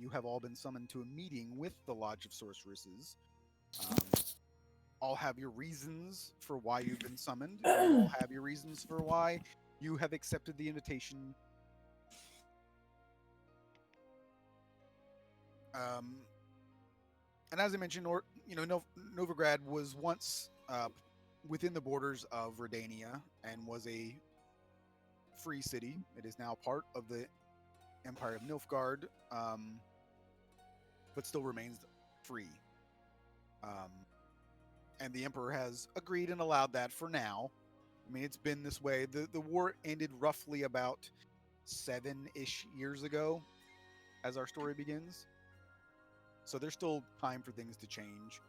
you have all been summoned to a meeting with the Lodge of Sorceresses. All have your reasons for why you've been summoned. You all have your reasons for why you have accepted the invitation. And as I mentioned, Novigrad was once within the borders of Redania and was a free city. It is now part of the Empire of Nilfgaard, but still remains free. And the Emperor has agreed and allowed that for now. I mean, it's been this way. The war ended roughly about 7-ish years ago as our story begins. So there's still time for things to change.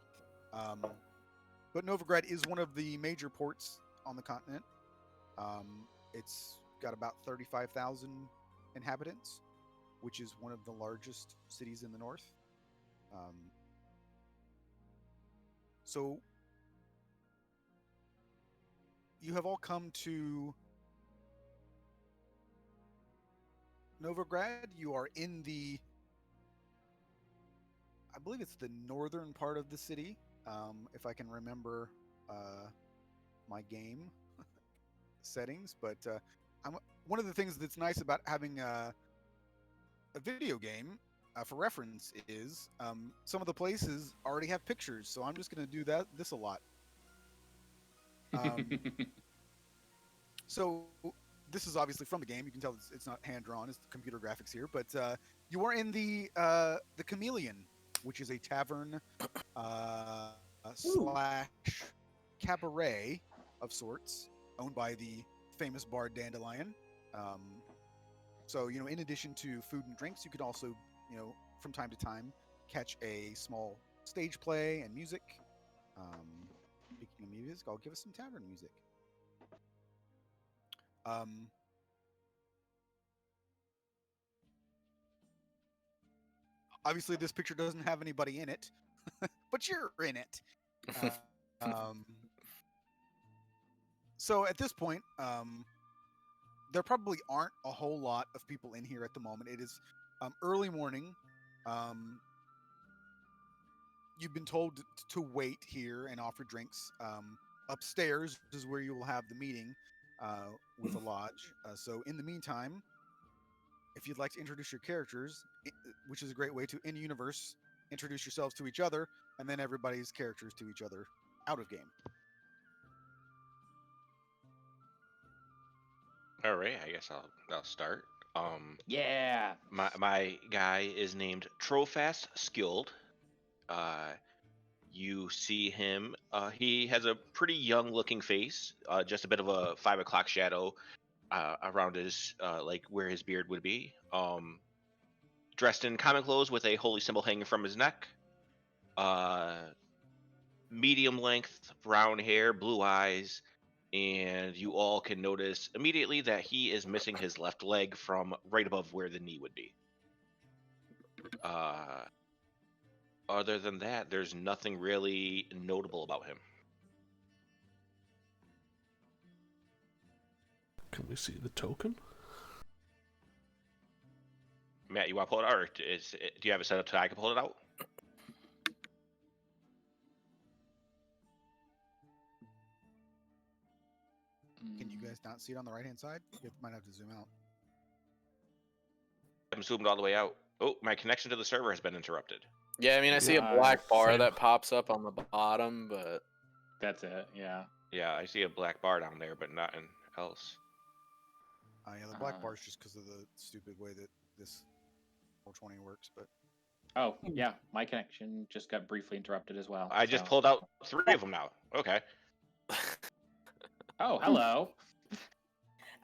But Novigrad is one of the major ports on the continent. It's got about 35,000 inhabitants, which is one of the largest cities in the north. So you have all come to Novigrad. You are in I believe it's the northern part of the city, if I can remember my game settings. But one of the things that's nice about having a video game, for reference, is some of the places already have pictures. So I'm just going to do this a lot. So this is obviously from the game. You can tell it's not hand drawn; it's computer graphics here. But you are in the Chameleon, which is a tavern slash cabaret of sorts, owned by the famous bard Dandelion. So in addition to food and drinks, you could also, from time to time, catch a small stage play and music. Speaking of music, I'll give us some tavern music. Obviously, this picture doesn't have anybody in it, but you're in it. So at this point, there probably aren't a whole lot of people in here at the moment. It is early morning. You've been told to wait here and offer drinks. Upstairs is where you will have the meeting with the lodge. So in the meantime, if you'd like to introduce your characters, which is a great way to, in universe, introduce yourselves to each other, and then everybody's characters to each other out of game. All right, I guess I'll start. Yeah. My guy is named Trofast Skilled. You see him. He has a pretty young-looking face. Just a bit of a 5 o'clock shadow around his like where his beard would be. Dressed in common clothes with a holy symbol hanging from his neck. Medium length brown hair, blue eyes, and you all can notice immediately that he is missing his left leg from right above where the knee would be. Other than that, there's nothing really notable about him. Can we see the token? Matt, you want to pull it out, or do you have it set up so I can pull it out? Can you guys not see it on the right-hand side? You might have to zoom out. I'm zoomed all the way out. Oh, my connection to the server has been interrupted. Yeah, I mean, I see a black bar that pops up on the bottom, but... That's it, yeah. Yeah, I see a black bar down there, but nothing else. Yeah, the black bar is just because of the stupid way that this 420 works, but... Oh, yeah, my connection just got briefly interrupted as well. I just pulled out 3 of them now. Okay. Oh, hello.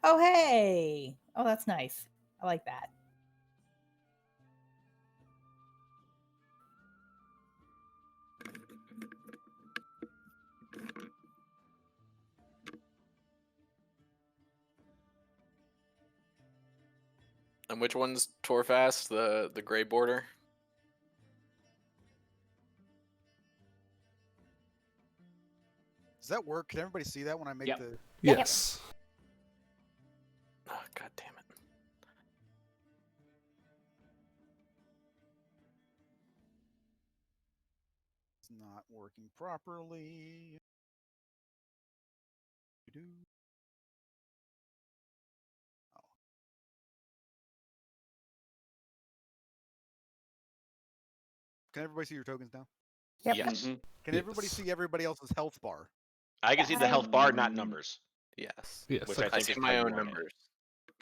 Oh, hey. Oh, that's nice. I like that. And which one's Torfast, the gray border? Does that work? Can everybody see that when I make the... Yes. Oh, God damn it. It's not working properly. Oh. Can everybody see your tokens now? Yep. Yes. Can everybody Yes. see everybody else's health bar? I can see the health bar, not numbers. Yes. Yes. Which I I think see is my how you own want it. numbers.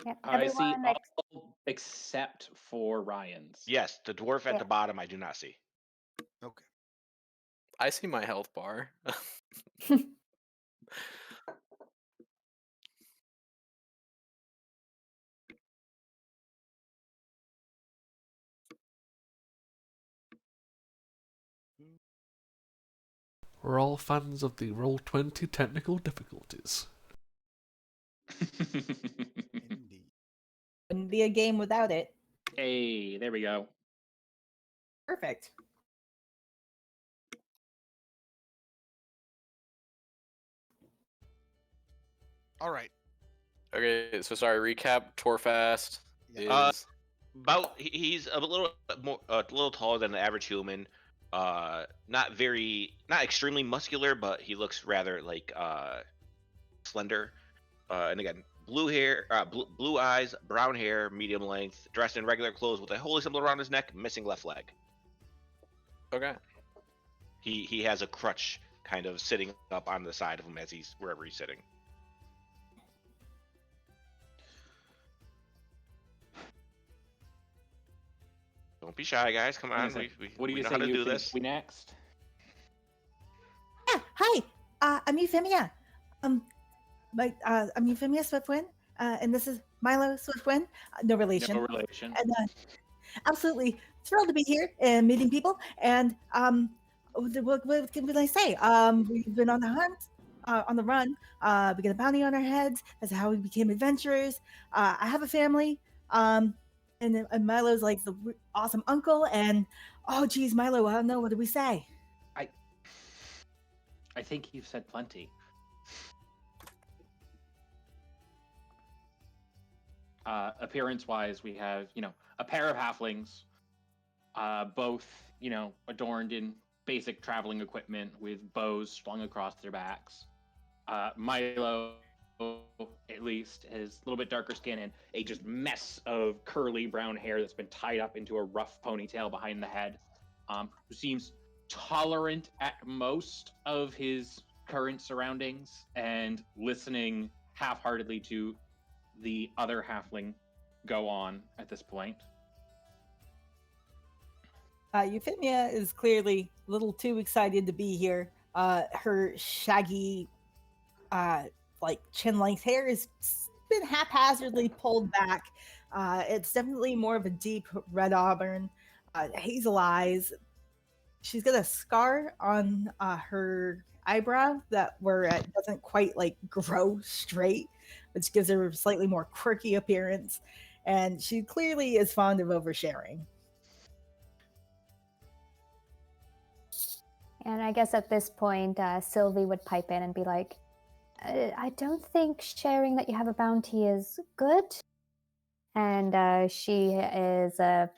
Yep. I see Everyone, all except for Ryan's. Yes, the dwarf at Yeah. the bottom I do not see. Okay. I see my health bar. We're all fans of the Roll20 technical difficulties. Indeed. wouldn't be a game without it. Hey, there we go. Perfect. All right. Okay, so sorry. Recap. Torfast Yeah. is He's a little taller than the average human. Not extremely muscular, but he looks rather like slender. And again, blue hair, blue eyes, brown hair, medium length, dressed in regular clothes with a holy symbol around his neck, missing left leg. okay. He has a crutch kind of sitting up on the side of him as he's wherever he's sitting. Don't be shy, guys. Come on, What do we you know say how to you do think this. we next? Yeah. Hi. I'm Euphemia. I'm Euphemia Swiftwind. And this is Milo Swiftwind. No relation. No relation. And absolutely thrilled to be here and meeting people. And what can I say? We've been on the hunt, on the run. We get a bounty on our heads. That's how we became adventurers. I have a family. And Milo's like the awesome uncle. And oh, geez, Milo, I don't know. What did we say? I think you've said plenty. Appearance-wise, we have, a pair of halflings, both, adorned in basic traveling equipment with bows slung across their backs. Milo, at least, has a little bit darker skin and a just mess of curly brown hair that's been tied up into a rough ponytail behind the head. Who seems tolerant at most of his current surroundings and listening half-heartedly to the other halfling go on at this point. Euphemia is clearly a little too excited to be here. Her shaggy, like chin-length hair has been haphazardly pulled back. It's definitely more of a deep red auburn, hazel eyes. She's got a scar on her eyebrow that where it doesn't quite like grow straight, which gives her a slightly more quirky appearance. And she clearly is fond of oversharing. And I guess at this point, Sylvie would pipe in and be like, I don't think sharing that you have a bounty is good. And she is a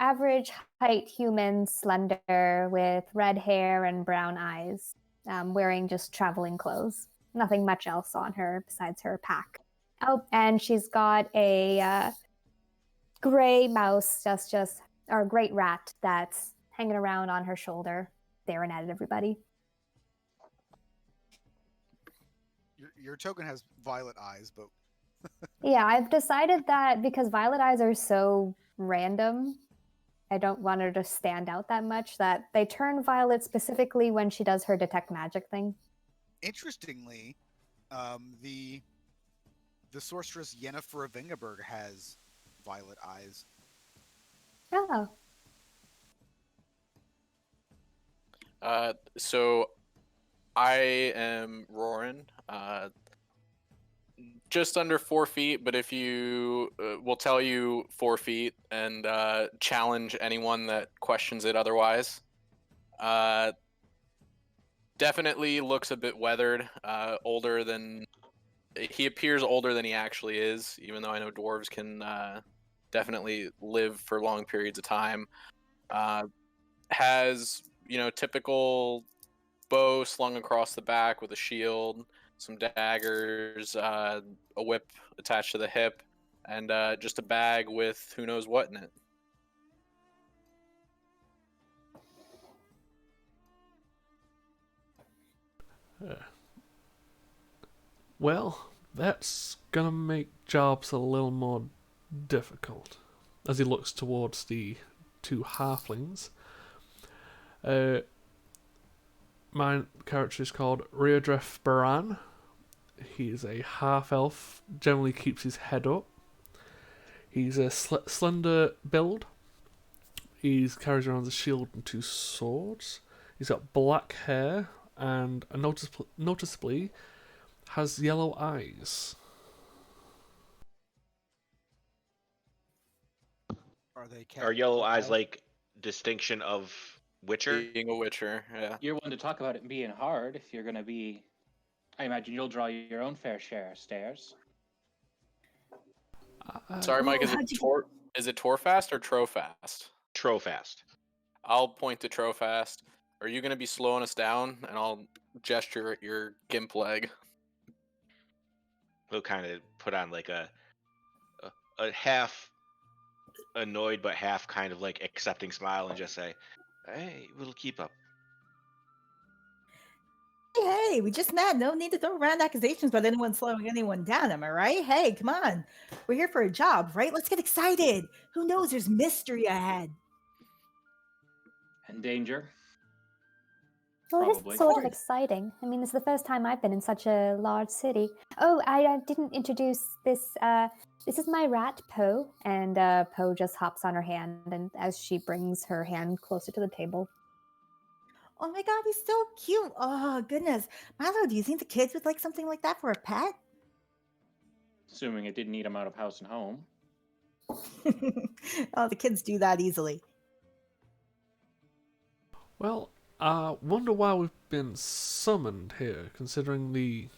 average height human, slender, with red hair and brown eyes, wearing just traveling clothes. Nothing much else on her besides her pack. Oh, and she's got a gray mouse, or a great rat that's hanging around on her shoulder, staring at everybody. Your token has violet eyes, but Yeah, I've decided that because violet eyes are so random, I don't want her to stand out that much, that they turn violet specifically when she does her detect magic thing. interestingly, the sorceress Yennefer of Ingeborg has violet eyes. Oh. So I am Roran, just under 4 feet, but if you will tell you 4 feet and challenge anyone that questions it otherwise. Definitely looks a bit weathered, older than he appears older than he actually is, even though I know dwarves can definitely live for long periods of time. Has typical bow slung across the back with a shield, some daggers, a whip attached to the hip, and just a bag with who knows what in it. Well, that's gonna make jobs a little more difficult. As he looks towards the two halflings. My character is called Riodref Baran. He is a half-elf, generally keeps his head up. He's a slender build. He carries around a shield and two swords. He's got black hair and noticeably has yellow eyes. Are yellow eyes like distinction of Witcher? Being a Witcher, yeah. You're one to talk about it being hard if you're going to be. I imagine you'll draw your own fair share of stares. Sorry, Mike, is it Torfast or Trofast? Trofast. I'll point to Trofast. Are you going to be slowing us down? And I'll gesture at your gimp leg. He'll kind of put on like a half annoyed but half kind of like accepting smile and just say, "Hey, we'll keep up." Hey, we just met. No need to throw around accusations about anyone slowing anyone down. Am I right? Hey, come on. We're here for a job, right? Let's get excited. Who knows? There's mystery ahead. And danger. Well, it Probably. is sort of exciting. I mean, this is the first time I've been in such a large city. Oh, I didn't introduce this. This is my rat, Poe, and Poe just hops on her hand, and as she brings her hand closer to the table. Oh my God, he's so cute. Oh, goodness. Milo, do you think the kids would like something like that for a pet? Assuming it didn't eat him out of house and home. Oh, the kids do that easily. Well, I wonder why we've been summoned here, considering the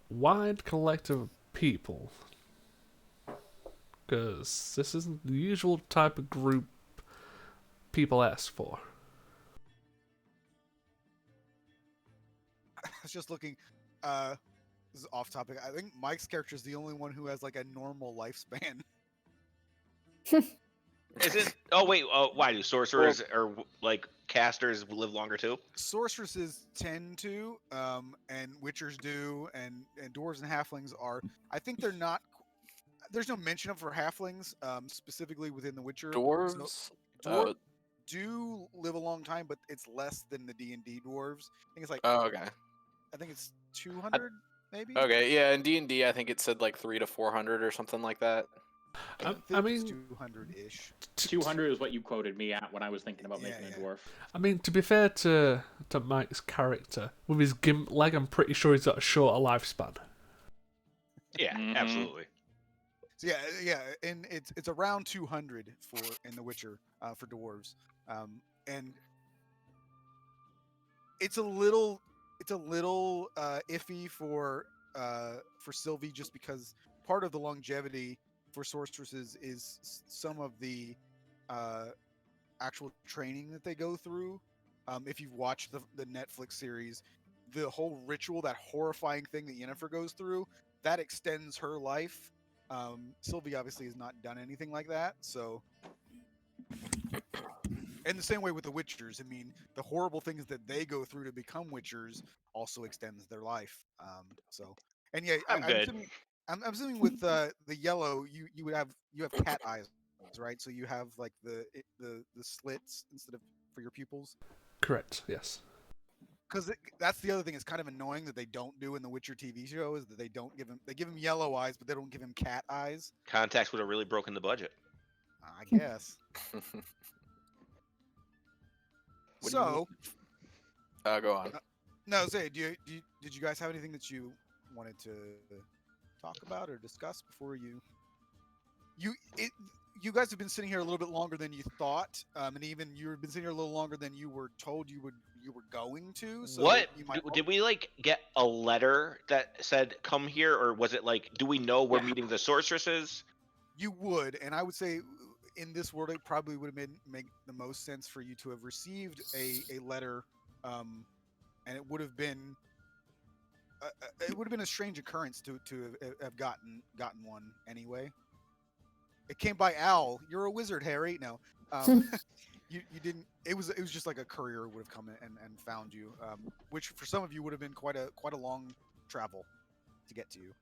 wide collective of people. Because this isn't the usual type of group people ask for. I was just looking. This is off topic. I think Mike's character is the only one who has like a normal lifespan. Isn't? Oh wait. Why do sorcerers or like casters live longer too? Sorceresses tend to, and witchers do, and dwarves and halflings are. I think they're not. There's no mention of for halflings, specifically within the Witcher. Dwarves? Dwarves do live a long time, but it's less than the D&D dwarves. I think it's like. Oh, okay. I think it's 200, maybe. Okay, yeah, in D&D, I think it said like 300 to 400 or something like that. I mean, 200-ish. 200 is what you quoted me at when I was thinking about making a dwarf. I mean, to be fair to Mike's character, with his gimp leg, I'm pretty sure he's got a shorter lifespan. Yeah, absolutely. So yeah, and it's around 200 in The Witcher for dwarves, and it's a little iffy for Sylvie, just because part of the longevity for sorceresses is some of the actual training that they go through. If you've watched the Netflix series, the whole ritual, that horrifying thing that Yennefer goes through, that extends her life. Sylvie obviously has not done anything like that, so. And the same way with the Witchers. I mean, the horrible things that they go through to become Witchers also extends their life. And yeah, I'm assuming with the yellow, you have cat eyes, right? So you have like the slits instead of for your pupils. Correct. Yes. Because that's the other thing. It's kind of annoying that they don't do in the Witcher TV show is that they give him yellow eyes, but they don't give him cat eyes. Contacts would have really broken the budget. I guess. So, go on. No, say, did you guys have anything that you wanted to talk about or discuss before you guys have been sitting here a little bit longer than you thought, and even you've been sitting here a little longer than you were told you were going to. So what did we like get a letter that said come here, or was it like do we know we're meeting the sorceresses? You would, and I would say in this world, it probably would have been make the most sense for you to have received a letter, and it would have been a strange occurrence to have gotten one anyway. It came by Al. You're a wizard, Harry. No, you didn't. It was just like a courier would have come in and found you, which for some of you would have been quite a long travel to get to you.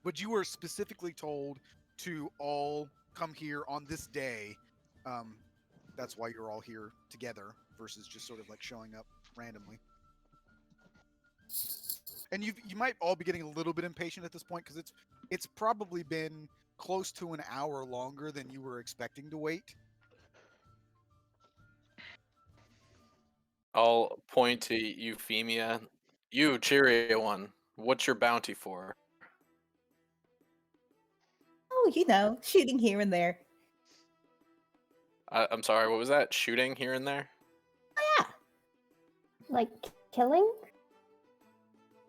But you were specifically told to all come here on this day. Um, that's why you're all here together versus just sort of like showing up randomly. And you might all be getting a little bit impatient at this point because it's probably been close to an hour longer than you were expecting to wait. I'll point to Euphemia. You, cheery one. What's your bounty for? Oh, shooting here and there. I'm sorry, what was that? Shooting here and there? Oh, yeah. Like killing?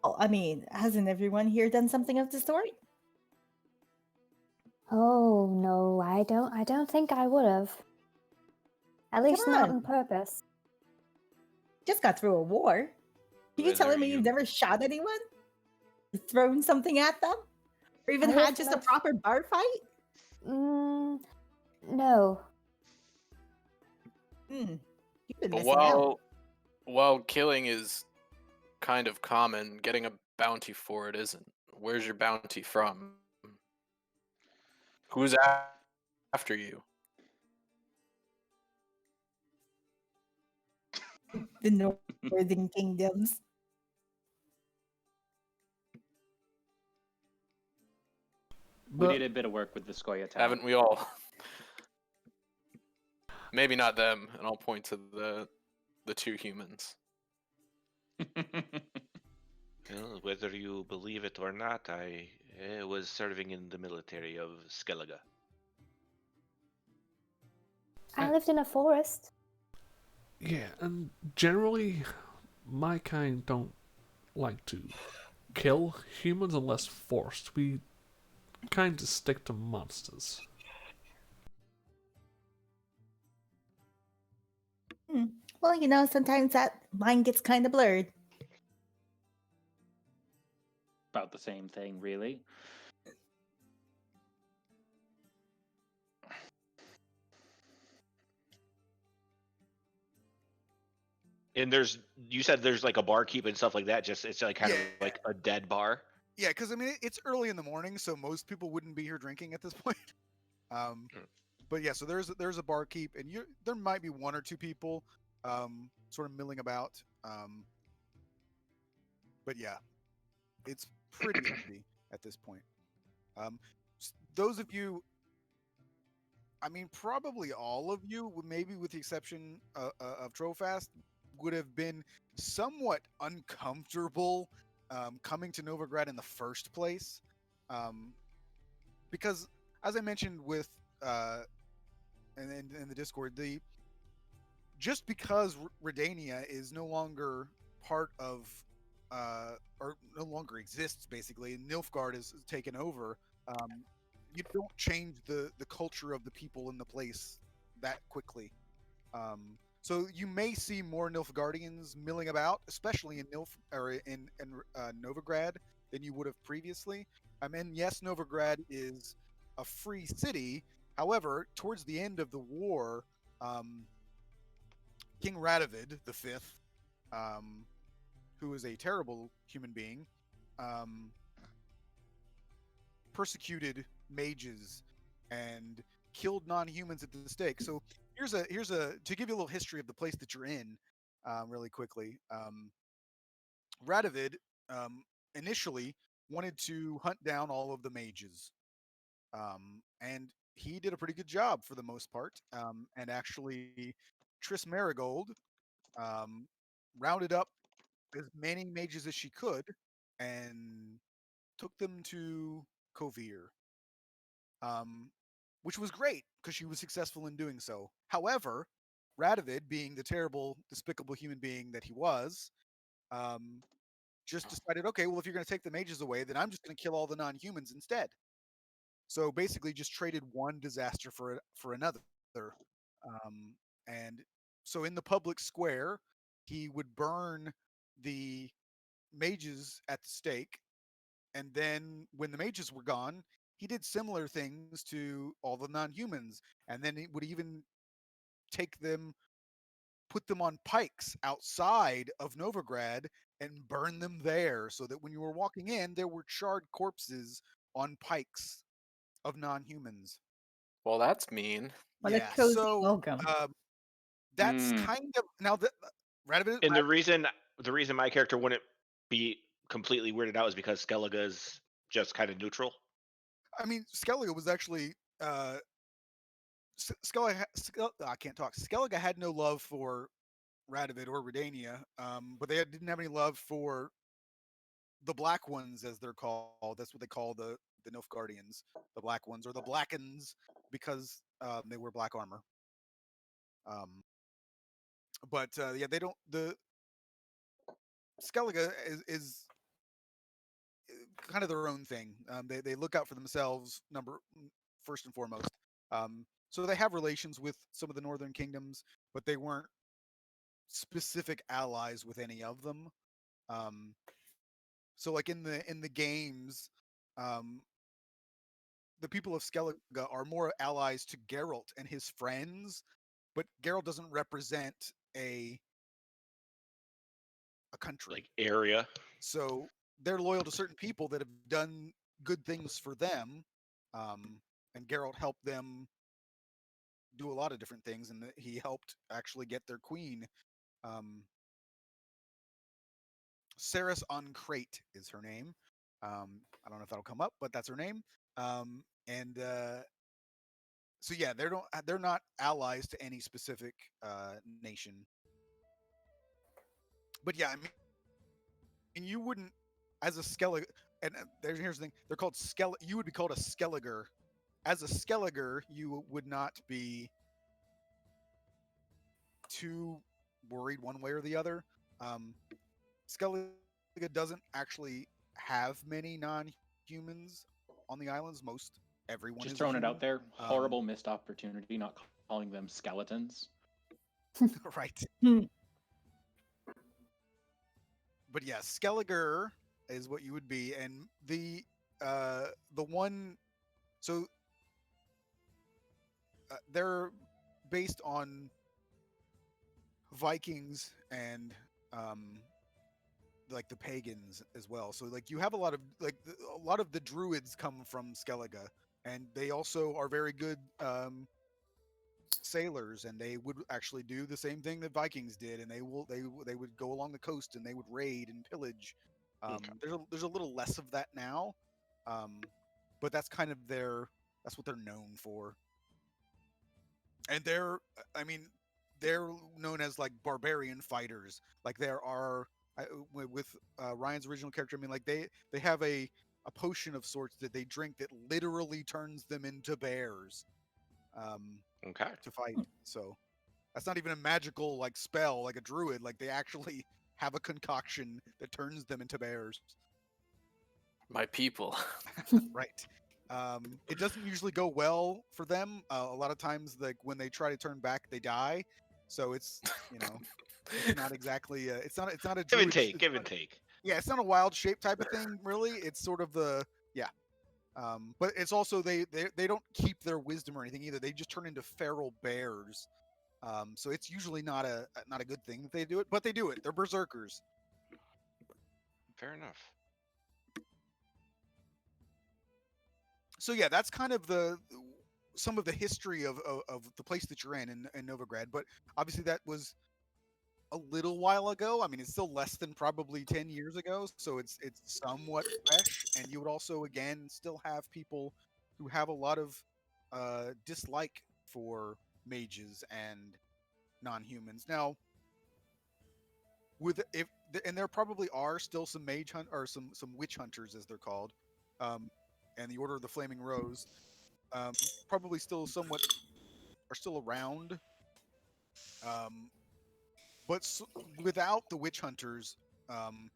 Oh, I mean, hasn't everyone here done something of the sort? Oh no, I don't think I would have. At Come least not on. on purpose. Just got through a war. Are you Whether telling me you you've never shot anyone? Thrown something at them? Or even I had have just a not- proper bar fight? No. You've been missing out. While killing is kind of common, getting a bounty for it isn't. Where's your bounty from? Who's after you? The Northern Kingdoms. We But did a bit of work with the Skoya town. Haven't we all? Maybe not them, and I'll point to the two humans. well, whether you believe it or not, I was serving in the military of Skellige. I lived in a forest. yeah, and generally, my kind don't like to kill humans unless forced. We kind of stick to monsters. Well, sometimes that line gets kind of blurred. About the same thing, really. And you said there's like a barkeep and stuff like that. Just it's like kind of Yeah. like a dead bar. Yeah, because I mean it's early in the morning, so most people wouldn't be here drinking at this point. Mm. But yeah, so there's a barkeep, and there might be one or two people, sort of milling about. But yeah, it's pretty empty at this point. Those of you, I mean, probably all of you, maybe with the exception of Trofast, would have been somewhat uncomfortable coming to Novigrad in the first place, because, as I mentioned with in the Discord, just because Redania is no longer part of or no longer exists, basically, and Nilfgaard is taken over. You don't change the culture of the people in the place that quickly. So you may see more Nilfgaardians milling about, especially in Novigrad, than you would have previously. I mean, yes, Novigrad is a free city. However, towards the end of the war, King Radovid the Fifth, who is a terrible human being, persecuted mages and killed non-humans at the stake. So here's a to give you a little history of the place that you're in, really quickly. Radovid initially wanted to hunt down all of the mages, and he did a pretty good job for the most part. And actually, Triss Marigold rounded up as many mages as she could and took them to Kovir, um, which was great because she was successful in doing so. However, Radovid, being the terrible, despicable human being that he was, um, just decided, okay, well, if you're going to take the mages away, then I'm just going to kill all the non-humans instead. So basically, just traded one disaster for another. And so in the public square, he would burn the mages at the stake, and then when the mages were gone, he did similar things to all the non-humans, and then he would even take them, put them on pikes outside of Novigrad and burn them there, so that when you were walking in, there were charred corpses on pikes of non-humans. Well, that's mean. What a Yeah, cozy so welcome. that's Mm. kind of now that Radovid. And the reason my character wouldn't be completely weirded out is because Skellige is just kind of neutral. I mean, Skellige was actually Skellige. I can't talk. Skellige had no love for Radovid or Redania, but they didn't have any love for the Black Ones, as they're called. That's what they call the Nilfgaardians, the Black Ones, or the Blackens, because they wear black armor. Um, but yeah, they don't. The Skellige is kind of their own thing. They look out for themselves, first and foremost. So they have relations with some of the northern kingdoms, but they weren't specific allies with any of them. Um, so like in the games, um, the people of Skellige are more allies to Geralt and his friends, but Geralt doesn't represent a a country. Like area. So they're loyal to certain people that have done good things for them, and Geralt helped them do a lot of different things, and he helped actually get their queen. Um, Saris on Crate is her name. I don't know if that'll come up, but that's her name. And so yeah, they're not allies to any specific nation. But yeah, I mean, you wouldn't, as a Skellige, and here's the thing: they're called You would be called a Skelliger. As a Skelliger, you would not be too worried one way or the other. Um, Skellige doesn't actually have many non-humans on the islands. Most everyone Just is a throwing it out human. there. Horrible missed opportunity not calling them skeletons. Right. Hmm. But yeah, Skelliger is what you would be, and the one, so they're based on Vikings and like the pagans as well. So like you have a lot of a lot of the druids come from Skellige, and they also are very good sailors, and they would actually do the same thing that Vikings did, and they would go along the coast and they would raid and pillage. Okay. There's a little less of that now, um, but that's kind of that's what they're known for. And I mean, they're known as like barbarian fighters. Like there are with Ryan's original character. I mean, like they have a potion of sorts that they drink that literally turns them into bears Okay. to fight. So that's not even a magical like spell like a druid. Like they actually have a concoction that turns them into bears. My people. Right. It doesn't usually go well for them. A lot of times, like when they try to turn back, they die. So it's it's not exactly it's not a Give and druid. take. Give and take. Yeah, it's not a wild shape type of thing. Really, it's sort of the yeah. But it's also they don't keep their wisdom or anything either. They just turn into feral bears. So it's usually not a good thing that they do it, but they do it. They're berserkers. Fair enough. So yeah, that's kind of the some of the history of the place that you're in Novigrad. But obviously that was a little while ago. I mean, it's still less than probably 10 years ago, so it's somewhat fresh. And you would also again still have people who have a lot of dislike for mages and non-humans. Now, with if and there probably are still some mage hunt or some witch hunters as they're called, um, and the Order of the Flaming Rose, probably still somewhat are still around. Um, but without the witch hunters, um,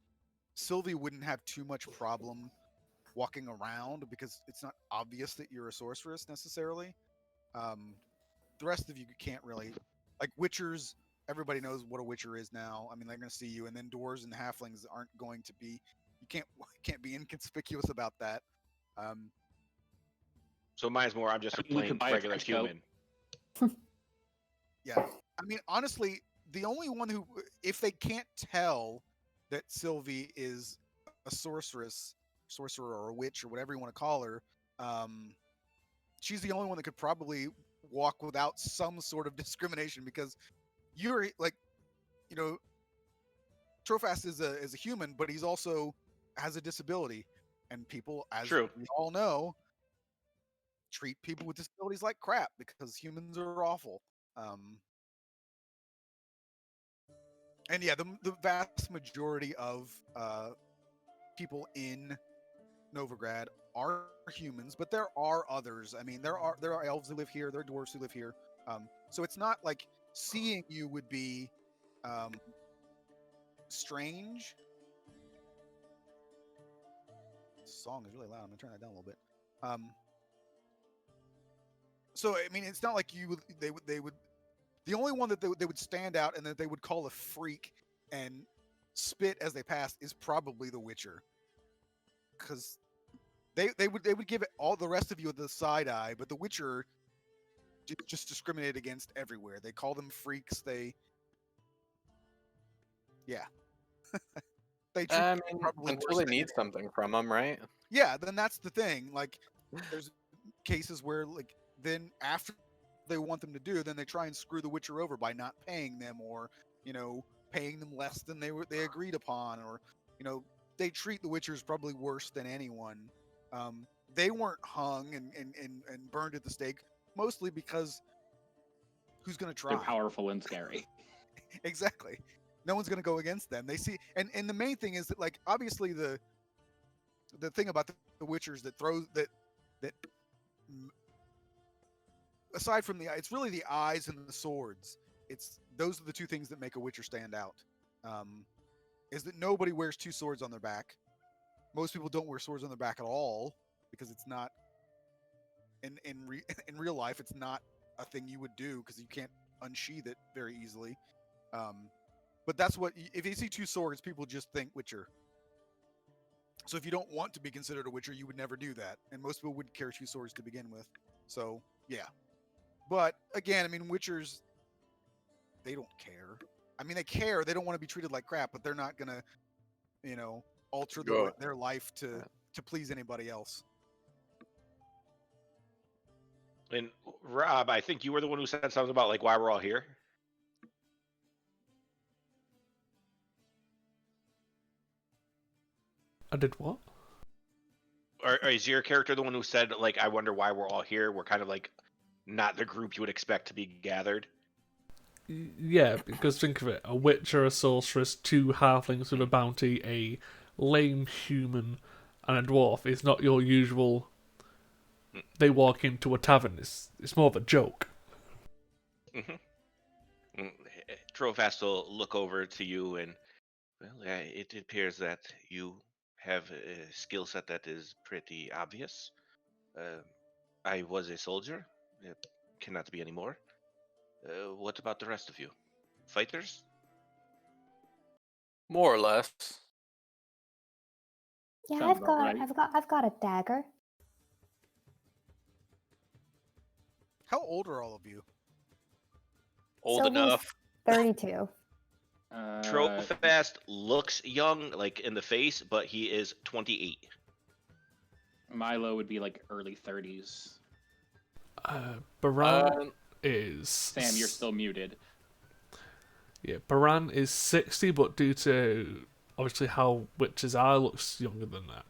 Sylvie wouldn't have too much problem walking around because it's not obvious that you're a sorceress necessarily. Um, the rest of you can't really, like witchers. Everybody knows what a witcher is now. I mean, they're going to see you, and then dwarves and halflings aren't going to be. You can't be inconspicuous about that. Um, So mine's more. I'm just a I mean, we could plain buy a regular trench coat. human. yeah, I mean, honestly, the only one who, if they can't tell that Sylvie is a sorcerer, or a witch, or whatever you want to call her, um, she's the only one that could probably walk without some sort of discrimination because you're like, you know, Trofast is a human, but he's also has a disability, and people, as True. we all know, treat people with disabilities like crap because humans are awful. Um, and yeah, the vast majority of people in Novigrad are humans, but there are others. I mean, there are elves who live here, there are dwarves who live here. So it's not like seeing you would be um, strange. This song is really loud. I'm gonna turn that down a little bit. So I mean, it's not like you would they would the only one that they would stand out and that they would call a freak and spit as they passed is probably the Witcher, because they would give it all the rest of you the side eye, but the Witcher just discriminate against everywhere. They call them freaks. Yeah, they treat I them mean, probably until worse they than need anyone. something from them, right? Yeah, then that's the thing. Like, there's cases where like then after they want them to do, then they try and screw the Witcher over by not paying them, or paying them less than they agreed upon, or they treat the Witchers probably worse than anyone. They weren't hung and burned at the stake mostly because who's going to They're try? powerful and scary. Exactly. No one's going to go against them. They see, and the main thing is that, like, obviously the thing about the Witchers that throws that aside from it's really the eyes and the swords. It's those are the two things that make a Witcher stand out. Um, is that nobody wears two swords on their back. Most people don't wear swords on their back at all because it's not in real life. It's not a thing you would do because you can't unsheath it very easily. But that's what, if you see two swords, people just think Witcher. So if you don't want to be considered a Witcher, you would never do that, and most people wouldn't carry two swords to begin with. So yeah, but again, I mean, Witchers, they don't care. I mean, they care. They don't want to be treated like crap, but they're not gonna, alter Go. their life to please anybody else. And Rob, I think you were the one who said something about like why we're all here. I did what? Or is your character the one who said like I wonder why we're all here? We're kind of like not the group you would expect to be gathered. Yeah, because think of it: a witcher, a sorceress, two halflings with a bounty, a lame human, and a dwarf is not your usual. They walk into a tavern. It's more of a joke. Trofast will look over to you and, well, it appears that you have a skill set that is pretty obvious. I was a soldier. It cannot be anymore. What about the rest of you? Fighters? More or less. Yeah, Sounds about right. I've got a dagger. How old are all of you? Old Sylvie's enough. 32. Trofast looks young, like in the face, but he is 28. Milo would be like early 30s. Baran is. Sam, you're still muted. Yeah, Baran is 60, but due to obviously how witches are, looks younger than that.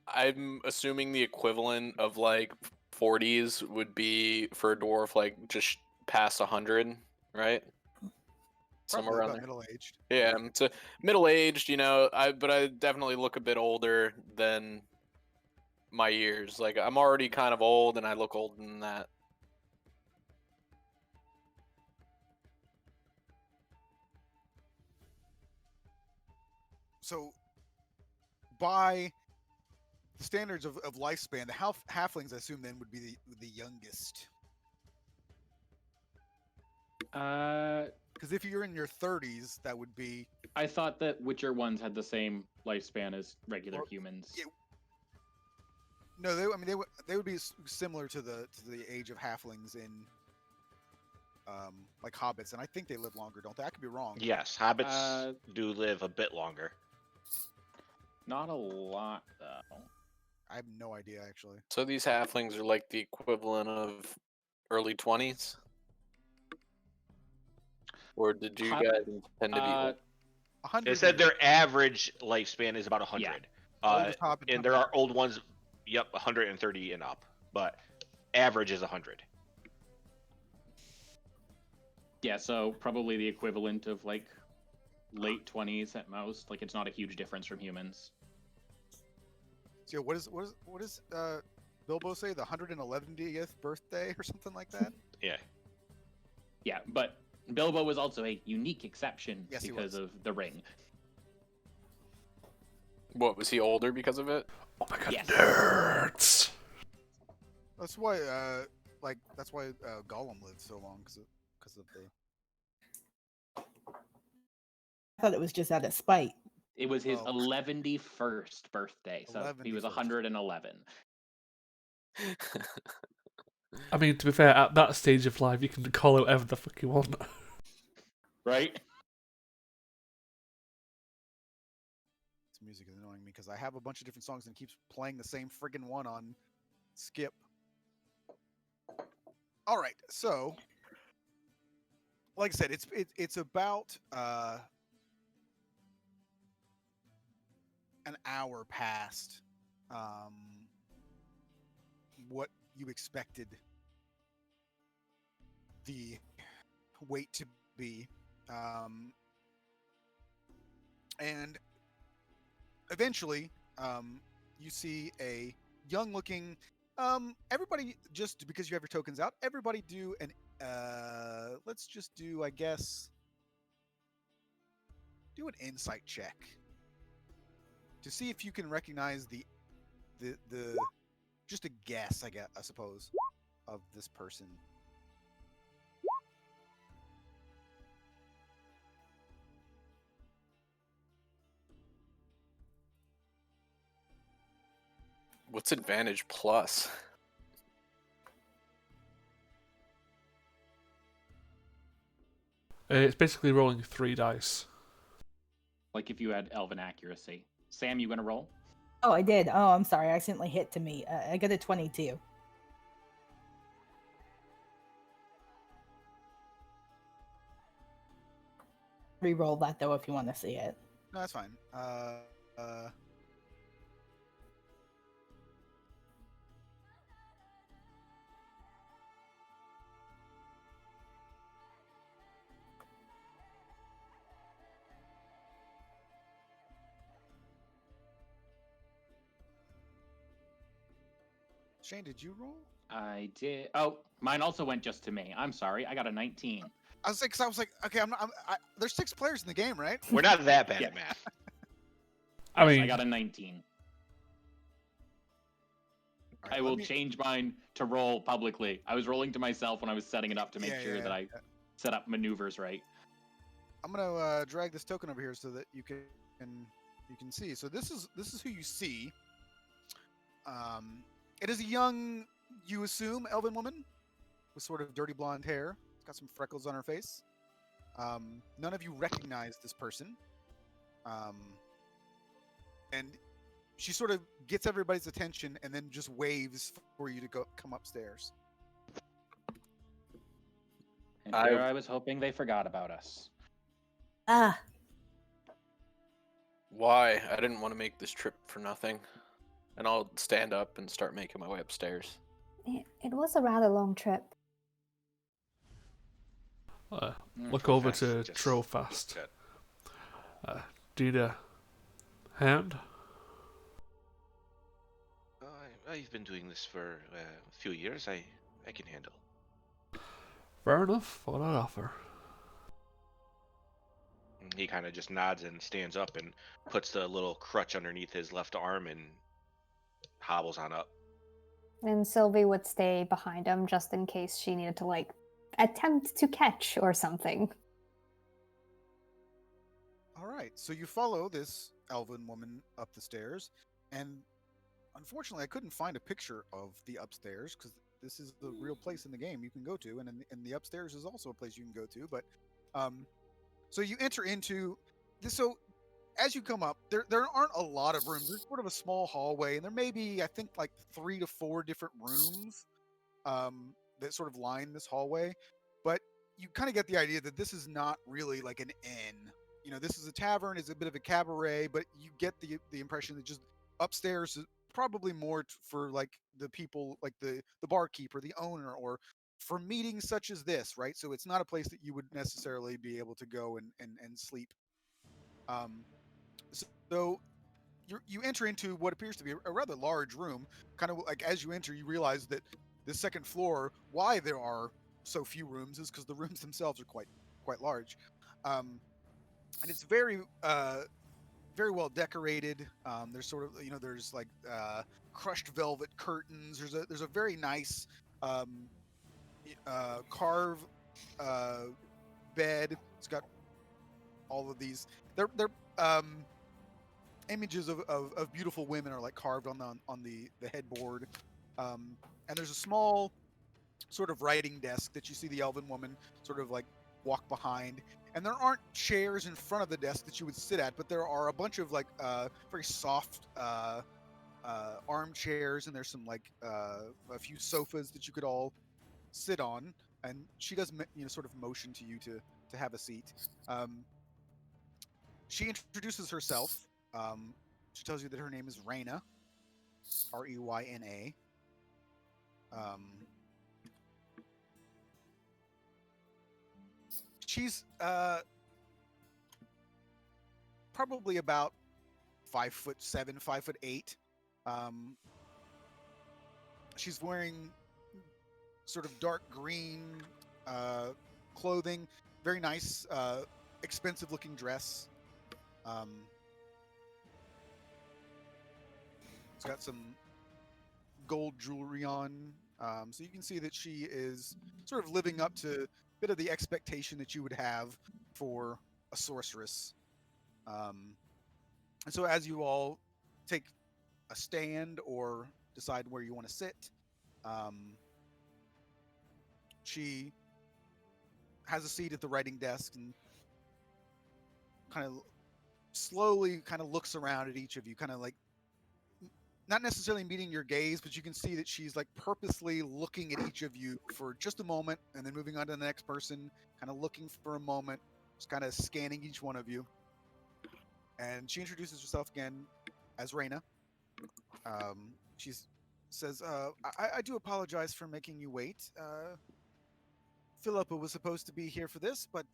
I'm assuming the equivalent of like 40s would be for a dwarf like just past 100, right? Somewhere Probably around about there. middle aged. Yeah, it's middle-aged, but I definitely look a bit older than my years. Like I'm already kind of old and I look older than that. so by the standards of lifespan, the halflings, I assume, then would be the youngest. Because if you're in your 30s, that would be. I thought that Witcher ones had the same lifespan as regular humans. Yeah. No, they would be similar to the age of halflings in like hobbits, and I think they live longer, don't they? I could be wrong. Yes, hobbits do live a bit longer. Not a lot, though. I have no idea, actually. So these halflings are like the equivalent of early 20s? Or did you guys intend to be old? 100 They said years. their average lifespan is about 100. Oldest hobbit And there are old ones, 130 and up, but average is 100. Yeah, so probably the equivalent of like late 20s at most. Like it's not a huge difference from humans. So what is Bilbo say? The 111th birthday or something like that? Yeah. Yeah, but Bilbo was also a unique exception Yes, he because was. of the ring. What, was he older because of it? Oh my god, Yes. nerds! That's why Gollum lived so long because of the. I thought it was just out of spite. It was his Oh. 111st birthday, so he was 111st. 111. I mean, to be fair, at that stage of life, you can call it whatever the fuck you want. Right? This music is annoying me because I have a bunch of different songs and it keeps playing the same friggin' one on skip. All right, so like I said, it's about an hour past what you expected the wait to be, and eventually you see a young-looking. Everybody, just because you have your tokens out, everybody do an. Let's just do, I guess, do an insight check to see if you can recognize the just a guess, I suppose, of this person. What's advantage plus? It's basically rolling 3 dice. Like if you had elven accuracy. Sam, you gonna roll? Oh, I did. Oh, I'm sorry. I accidentally hit to me. I got a 22. Re-roll that though if you want to see it. No, that's fine. Shane, did you roll? I did. Oh, mine also went just to me. I'm sorry. I got a 19. I was like, okay, there's 6 players in the game, right? We're not that bad Yeah. at math. I Yes, mean, I got a 19. All right, I let will me- change mine to roll publicly. I was rolling to myself when I was setting it up to make Yeah, sure yeah, that I set up maneuvers right. I'm gonna drag this token over here so that you can see. So this is who you see. It is a young, you assume, elven woman with sort of dirty blonde hair. It's got some freckles on her face. None of you recognize this person. And she sort of gets everybody's attention and then just waves for you to come upstairs. And here I was hoping they forgot about us. Ah, Why? I didn't want to make this trip for nothing. And I'll stand up and start making my way upstairs. It was a rather long trip. look over Fast, to just Trofast. that. Do you need a hand? I've been doing this for a few years. I can handle. Fair enough. What I'd offer. He kind of just nods and stands up and puts the little crutch underneath his left arm and hobbles on up. And Sylvie would stay behind him just in case she needed to, like, attempt to catch or something. All right, so you follow this elven woman up the stairs, and unfortunately, I couldn't find a picture of the upstairs because this is the real place in the game you can go to, and the upstairs is also a place you can go to. But so you enter into this. So as you come up, there aren't a lot of rooms. There's sort of a small hallway, and there may be, I think, like 3 to 4 different rooms that sort of line this hallway. But you kind of get the idea that this is not really like an inn. You know, this is a tavern, it's a bit of a cabaret, but you get the impression that just upstairs is probably more for like the people, like the barkeeper, the owner, or for meetings such as this, right? So it's not a place that you would necessarily be able to go and sleep. Um, so you enter into what appears to be a rather large room. Kind of like as you enter, you realize that the second floor, why there are so few rooms, is because the rooms themselves are quite large, and it's very well decorated. There's sort of there's like crushed velvet curtains. There's a very nice um, carve uh, bed. It's got all of these. They're images of beautiful women are like carved on the headboard, and there's a small sort of writing desk that you see the elven woman sort of like walk behind, and there aren't chairs in front of the desk that you would sit at, but there are a bunch of like very soft armchairs, and there's some like a few sofas that you could all sit on, and she does sort of motion to you to have a seat. She introduces herself. She tells you that her name is Reyna, Reyna. She's probably about 5'7", 5'8". She's wearing sort of dark green clothing, very nice, expensive looking dress. It's got some gold jewelry on, so you can see that she is sort of living up to a bit of the expectation that you would have for a sorceress. And so as you all take a stand or decide where you want to sit, she has a seat at the writing desk and kind of slowly kind of looks around at each of you, kind of like not necessarily meeting your gaze, but you can see that she's like purposely looking at each of you for just a moment and then moving on to the next person, kind of looking for a moment, just kind of scanning each one of you. And she introduces herself again as Reyna. She says, I do apologize for making you wait. Philippa was supposed to be here for this, but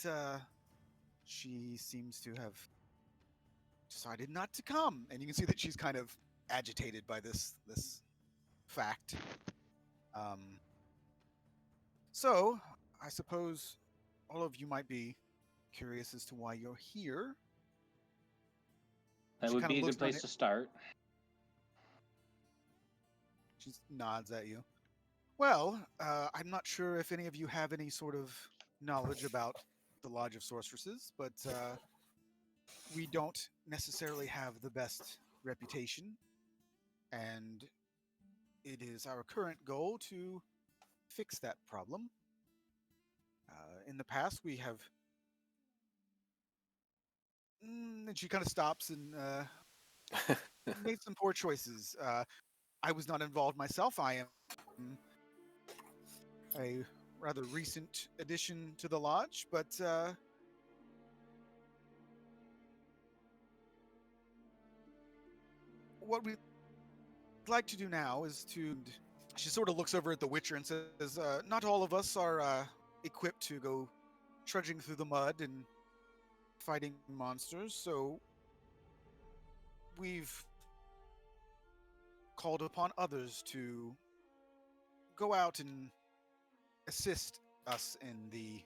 she seems to have decided not to come. And you can see that she's kind of agitated by this fact. So I suppose all of you might be curious as to why you're here. That She would kinda be a looks good down place at- to start. She nods at you. Well, I'm not sure if any of you have any sort of knowledge about the Lodge of Sorceresses, but we don't necessarily have the best reputation, and it is our current goal to fix that problem. In the past, we have. And she kind of stops and made some poor choices. I was not involved myself. I am a rather recent addition to the lodge, but what we'd like to do now is to. She sort of looks over at the Witcher and says, "Not all of us are equipped to go trudging through the mud and fighting monsters, so we've called upon others to go out and assist us in the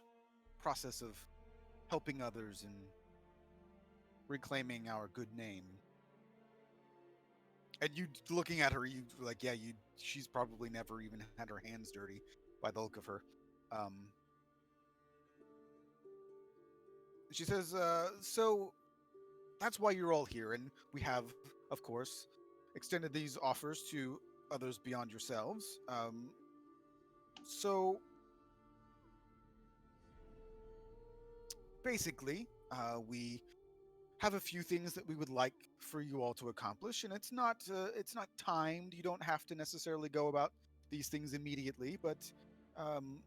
process of helping others and reclaiming our good name. And you looking at her, you like, yeah, you. She's probably never even had her hands dirty, by the look of her. Um, she says, "So that's why you're all here, and we have, of course, extended these offers to others beyond yourselves. So basically, we have a few things that we would like for you all to accomplish, and it's not timed. You don't have to necessarily go about these things immediately, but um,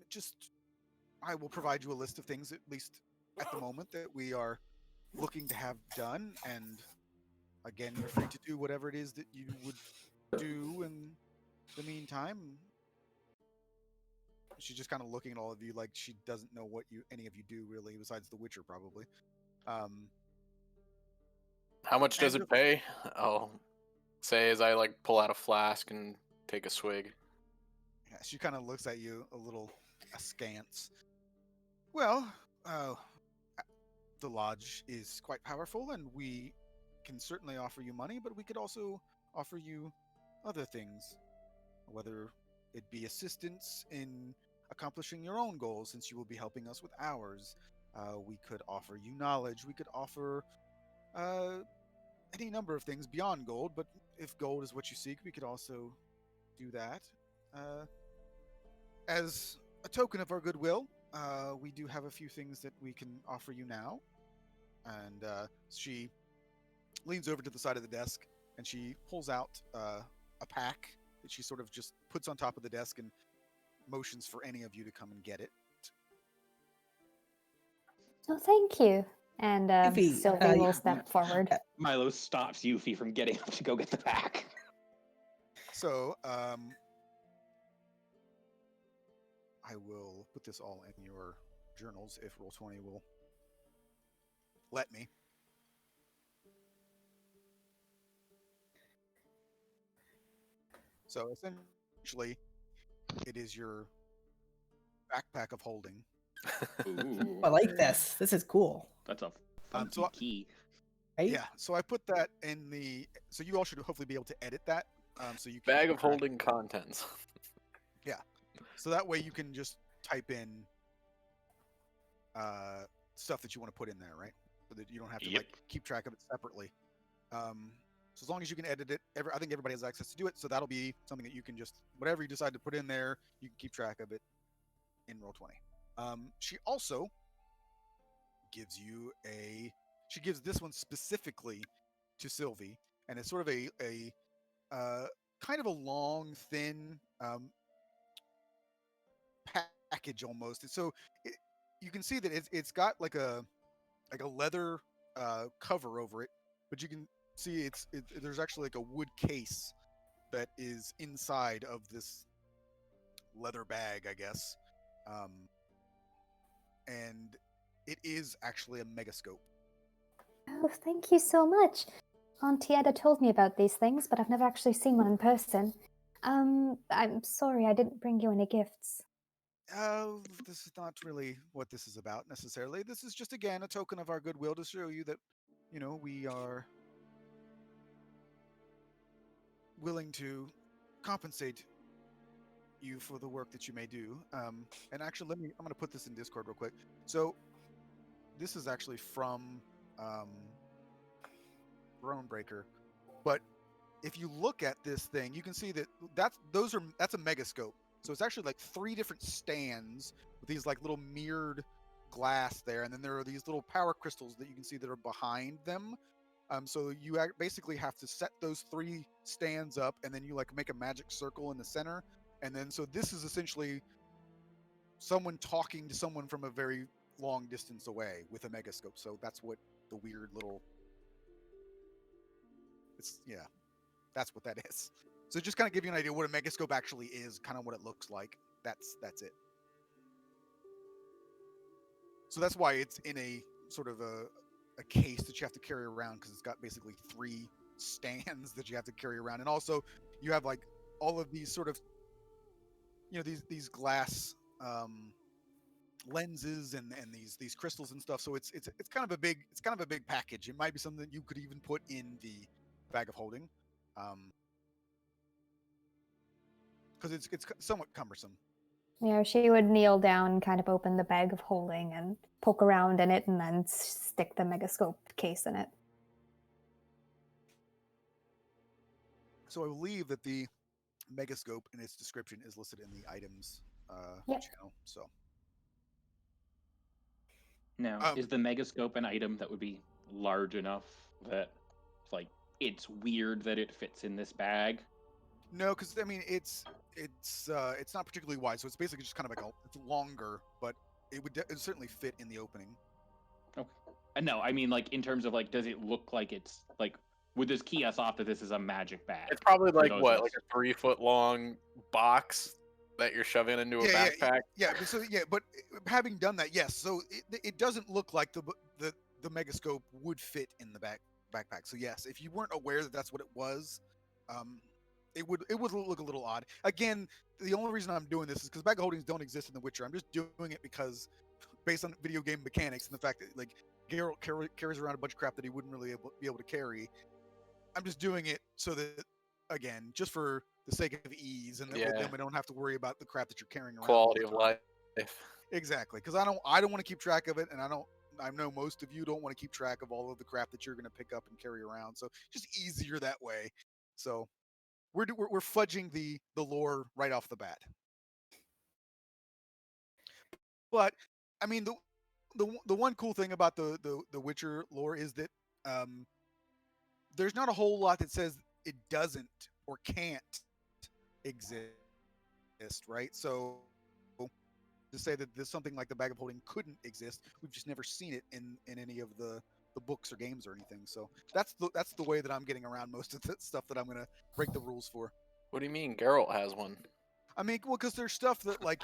just I will provide you a list of things, at least at the moment, that we are looking to have done. And again, you're free to do whatever it is that you would do in the meantime. She's just kind of looking at all of you like she doesn't know what any of you do really, besides The Witcher, probably. Um, How much does and it pay? I'll say as I like pull out a flask and take a swig. yeah, she kind of looks at you a little askance. Well, the lodge is quite powerful, and we can certainly offer you money, but we could also offer you other things, whether it be assistance in accomplishing your own goals, since you will be helping us with ours. We could offer you knowledge. We could offer uh, any number of things beyond gold, but if gold is what you seek, we could also do that. Uh, as a token of our goodwill, we do have a few things that we can offer you now. And she leans over to the side of the desk and she pulls out a pack that she sort of just puts on top of the desk and motions for any of you to come and get it. Oh, thank you. And Yuffie, Sylvie will step forward. Milo stops Yuffie from getting up to go get the pack. So, I will put this all in your journals if Roll20 will let me. So essentially, it is your backpack of holding. Ooh, I like this. This is cool. that's a Um, funky so- key. Right? Yeah, so I put that in the. So you all should hopefully be able to edit that. So you can Bag keep of track. holding contents. So that way you can just type in stuff that you want to put in there, right? So that you don't have to Yep. like keep track of it separately. So as long as you can edit it, I think everybody has access to do it. So that'll be something that you can just whatever you decide to put in there, you can keep track of it in Roll20. She also gives you a. She gives this one specifically to Sylvie, and it's sort of a kind of a long, thin package almost. So you can see that it's got like a leather cover over it, but you can see there's actually like a wood case that is inside of this leather bag, I guess, and it is actually a megascope. Oh, thank you so much. Auntie Eda told me about these things, but I've never actually seen one in person. I'm sorry I didn't bring you any gifts. This is not really what this is about necessarily. This is just again a token of our goodwill to show you that, we are willing to compensate you for the work that you may do. And actually, I'm going to put this in Discord real quick. So, this is actually from Thronebreaker, but if you look at this thing, you can see that that's a megascope. So it's actually like 3 different stands with these like little mirrored glass there, and then there are these little power crystals that you can see that are behind them. So you basically have to set those 3 stands up, and then you like make a magic circle in the center, and then so this is essentially someone talking to someone from a very long distance away with a megascope. So that's what the weird little. That's what that is. So just kind of give you an idea what a megascope actually is, kind of what it looks like. That's it. So that's why it's in a sort of a case that you have to carry around, because it's got basically 3 stands that you have to carry around, and also you have like all of these sort of these glass lenses and these crystals and stuff. So it's kind of a big package. It might be something that you could even put in the bag of holding, because it's somewhat cumbersome. She would kneel down, kind of open the bag of holding, and poke around in it, and then stick the megascope case in it. So I believe that the megascope in its description is listed in the items Yep. channel. So Now, is the megascope an item that would be large enough that, like, it's weird that it fits in this bag? no, because I mean it's not particularly wide, so it's basically just kind of like it's longer, but it would certainly fit in the opening. Okay. No, I mean, like, in terms of, like, does it look like it's, like, would this key us off that this is a magic bag? It's probably For like those what, of like us- a 3-foot long box that you're shoving into a backpack. But having done that, yes. So it doesn't look like the megascope would fit in the backpack. So yes, if you weren't aware that that's what it was, it would look a little odd. Again, the only reason I'm doing this is because bag holdings don't exist in The Witcher. I'm just doing it because, based on video game mechanics and the fact that like Geralt carries around a bunch of crap that he wouldn't really be able to carry. I'm just doing it so that, again, just for the sake of ease, and then we don't have to worry about the crap that you're carrying around. Quality of life. Exactly, because I don't want to keep track of it, and I know most of you don't want to keep track of all of the crap that you're going to pick up and carry around. So just easier that way. So we're fudging the lore right off the bat. But I mean the one cool thing about the Witcher lore is that there's not a whole lot that says it doesn't or can't exist, right? So to say that there's something like the bag of holding couldn't exist, we've just never seen it in any of the books or games or anything. So that's the way that I'm getting around most of the stuff that I'm gonna break the rules for. What do you mean Geralt has one? I mean, well, because there's stuff that, like,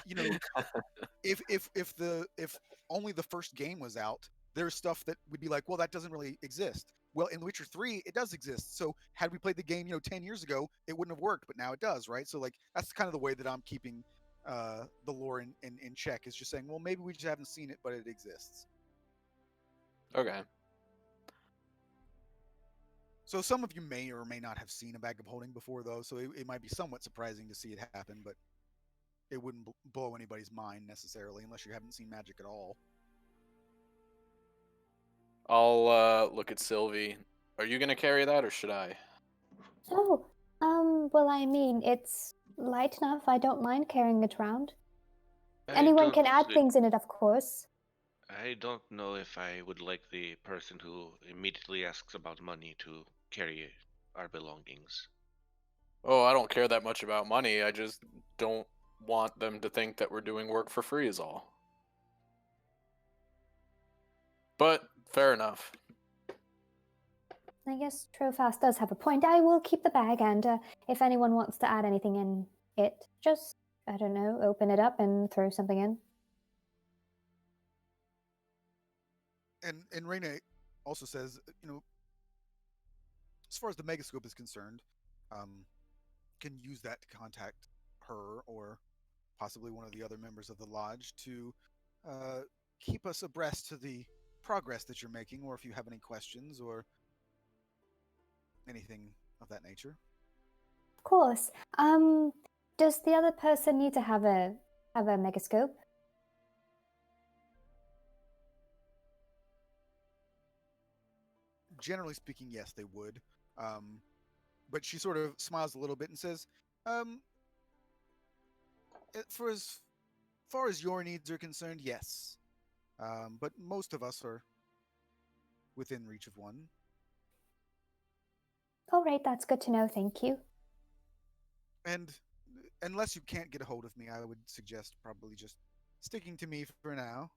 if only the first game was out, there's stuff that would be like, well, that doesn't really exist. Well, in Witcher 3, it does exist. So had we played the game, 10 years ago, it wouldn't have worked, but now it does, right? So like that's kind of the way that I'm keeping the lore in check, is just saying, well, maybe we just haven't seen it, but it exists. Okay. So some of you may or may not have seen a bag of holding before, though, so it might be somewhat surprising to see it happen, but it wouldn't blow anybody's mind necessarily, unless you haven't seen magic at all. I'll look at Sylvie. Are you gonna carry that, or should I? Oh, well, I mean, it's light enough. I don't mind carrying it around. Anyone can add things in it, of course. I don't know if I would like the person who immediately asks about money to carry our belongings. Oh, I don't care that much about money. I just don't want them to think that we're doing work for free is all. But fair enough. I guess Trofast does have a point. I will keep the bag, and if anyone wants to add anything in it, just, I don't know, open it up and throw something in. And Rene also says, as far as the megascope is concerned, can use that to contact her or possibly one of the other members of the lodge to keep us abreast to the progress that you're making, or if you have any questions or anything of that nature. Of course. Does the other person need to have a megascope? Generally speaking, yes, they would. But she sort of smiles a little bit and says, for as far as your needs are concerned, yes. But most of us are within reach of one. All right, that's good to know. Thank you. And unless you can't get a hold of me, I would suggest probably just sticking to me for now.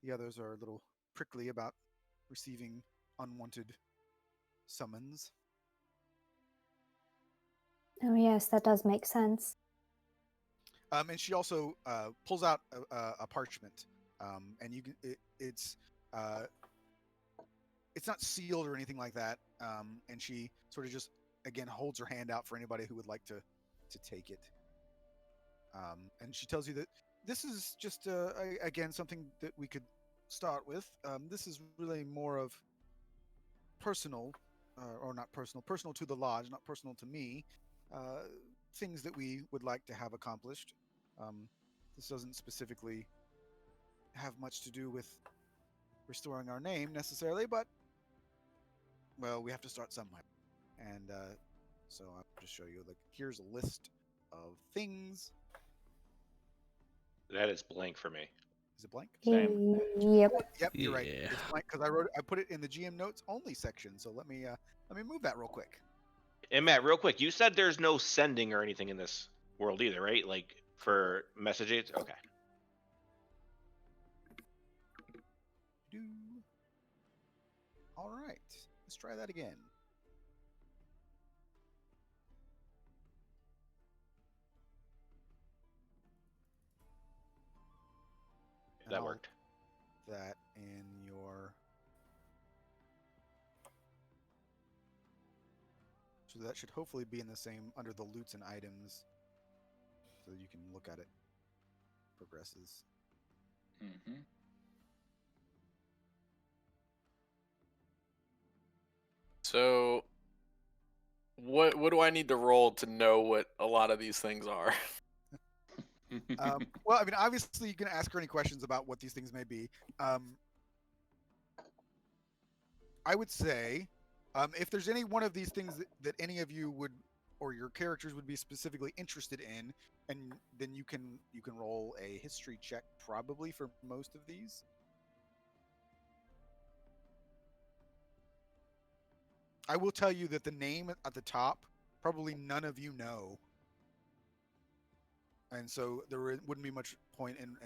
The others are a little prickly about receiving unwanted summons. Oh yes, that does make sense. And she also pulls out a parchment, and you can, it's not sealed or anything like that. And she sort of just again holds her hand out for anybody who would like to take it. And she tells you that this is just again something that we could start with. This is really more of personal, or not personal, personal to the lodge, not personal to me. Uh, Things that we would like to have accomplished. Um, this doesn't specifically have much to do with restoring our name necessarily, but well, we have to start somewhere. And so I'll just show you. Like, here's a list of things. That is blank for me. Is it blank? Same. Yep. Yep, you're right. Yeah. It's blank because I put it in the GM notes only section. So let me move that real quick. And Matt, real quick, you said there's no sending or anything in this world either, right? Like for messages. Okay. Do. All right, let's try that again. And That I'll worked. that in your. So that should hopefully be in the same under the loots and items, so that you can look at it. Progresses. Mm-hmm. So, what do I need to roll to know what a lot of these things are? Well, I mean, obviously, you can ask her any questions about what these things may be. I would say, if there's any one of these things that any of you would or your characters would be specifically interested in, and then you can roll a history check probably for most of these. I will tell you that the name at the top probably none of you know, and so there wouldn't be much point in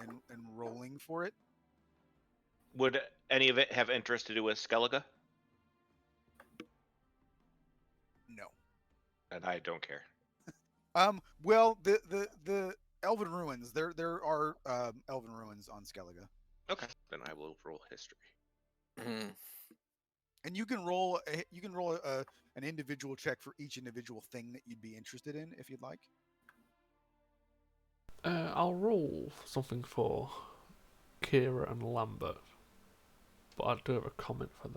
rolling for it. Would any of it have interest to do with Skellige? No. And I don't care. Well, the Elven ruins. There are Elven ruins on Skellige. Okay. Then I will roll history. Mhm. And you can roll an individual check for each individual thing that you'd be interested in if you'd like. I'll roll something for Kira and Lambert, but I do have a comment for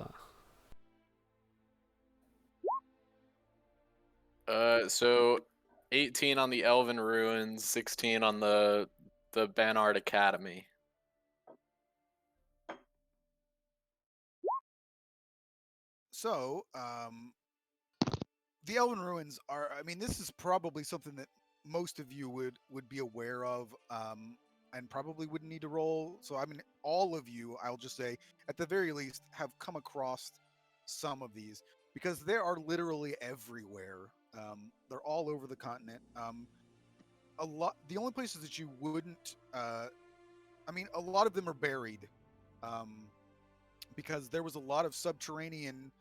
that. So 18 on the Elven Ruins, 16 on the Banard Academy. So, the Elven ruins are. I mean, this is probably something that most of you would be aware of, and probably wouldn't need to roll. So, I mean, all of you, I'll just say, at the very least, have come across some of these because they are literally everywhere. They're all over the continent. A lot. The only places that you wouldn't. I mean, a lot of them are buried, um, because there was a lot of subterranean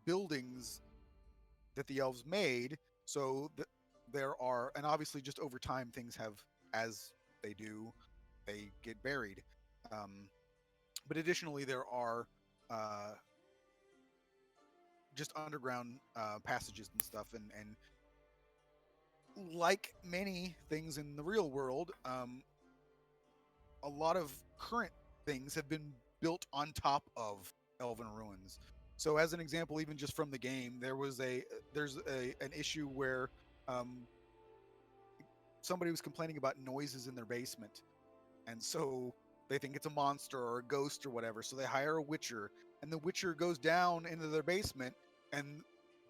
buildings that the elves made. So there are, and obviously, just over time, things have, as they do, they get buried. Um, but additionally, there are just underground passages and stuff, and like many things in the real world, a lot of current things have been built on top of elven ruins. So, as an example, even just from the game, there's an issue where um, somebody was complaining about noises in their basement, and so they think it's a monster or a ghost or whatever. So they hire a witcher, and the witcher goes down into their basement and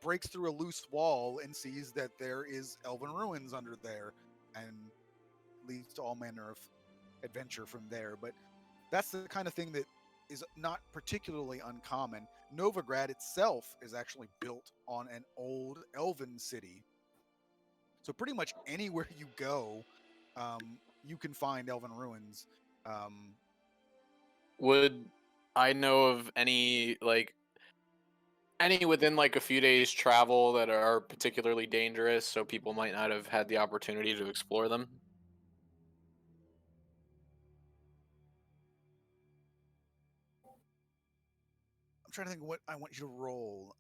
breaks through a loose wall and sees that there is elven ruins under there, and leads to all manner of adventure from there. But that's the kind of thing that is not particularly uncommon. Novigrad itself is actually built on an old elven city. So pretty much anywhere you go, you can find elven ruins. Um, Would I know of any within like a few days travel that are particularly dangerous so people might not have had the opportunity to explore them? I'm trying to think what I want you to roll.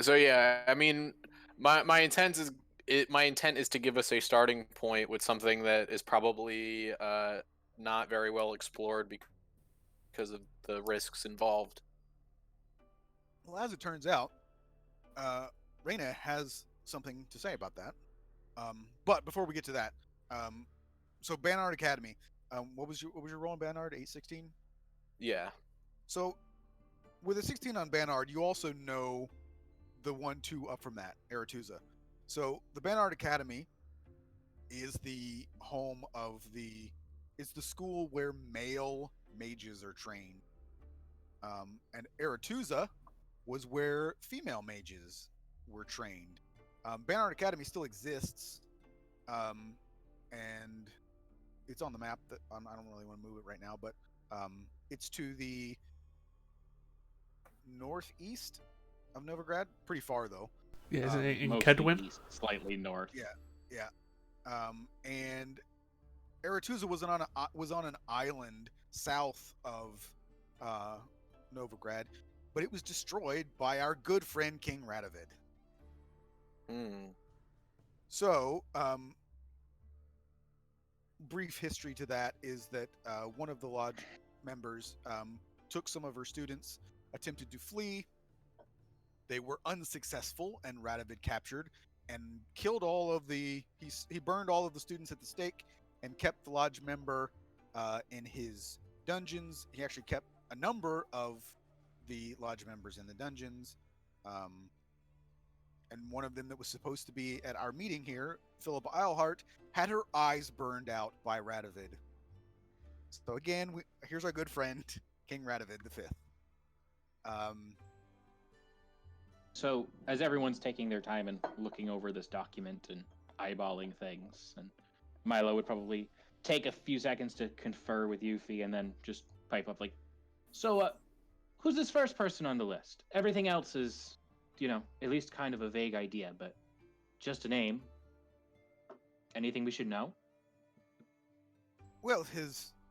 So yeah, I mean, my intent is to give us a starting point with something that is probably not very well explored because of the risks involved. Well, as it turns out, Reyna has something to say about that. But before we get to that, um, so Banard Academy, what was your role in Banard? 816. Yeah. So with a 16 on Banard, you also know the 1-2 up from that, Aretuza. So the Banard Academy is the home of it's the school where male mages are trained. And Aretuza was where female mages were trained. Banard Academy still exists, and it's on the map. That I don't really want to move it right now, but it's to the northeast of Novigrad. Pretty far though. Yeah, isn't it in Mostly Kedwin? east, slightly north. Yeah. And Aretuza was on an island south of Novigrad, but it was destroyed by our good friend King Radovid. Hmm. So, brief history to that is that one of the lodge members took some of her students, attempted to flee. They were unsuccessful, and Radovid captured and killed all of the. He burned all of the students at the stake and kept the lodge member in his dungeons. He actually kept a number of the lodge members in the dungeons. And one of them that was supposed to be at our meeting here, Philippa Eilhart, had her eyes burned out by Radovid. So again, here's our good friend, King Radovid V. So, as everyone's taking their time and looking over this document and eyeballing things, and Milo would probably take a few seconds to confer with Yuffie and then just pipe up like, so, who's this first person on the list? Everything else is, at least kind of a vague idea, but just a name. Anything we should know? Well,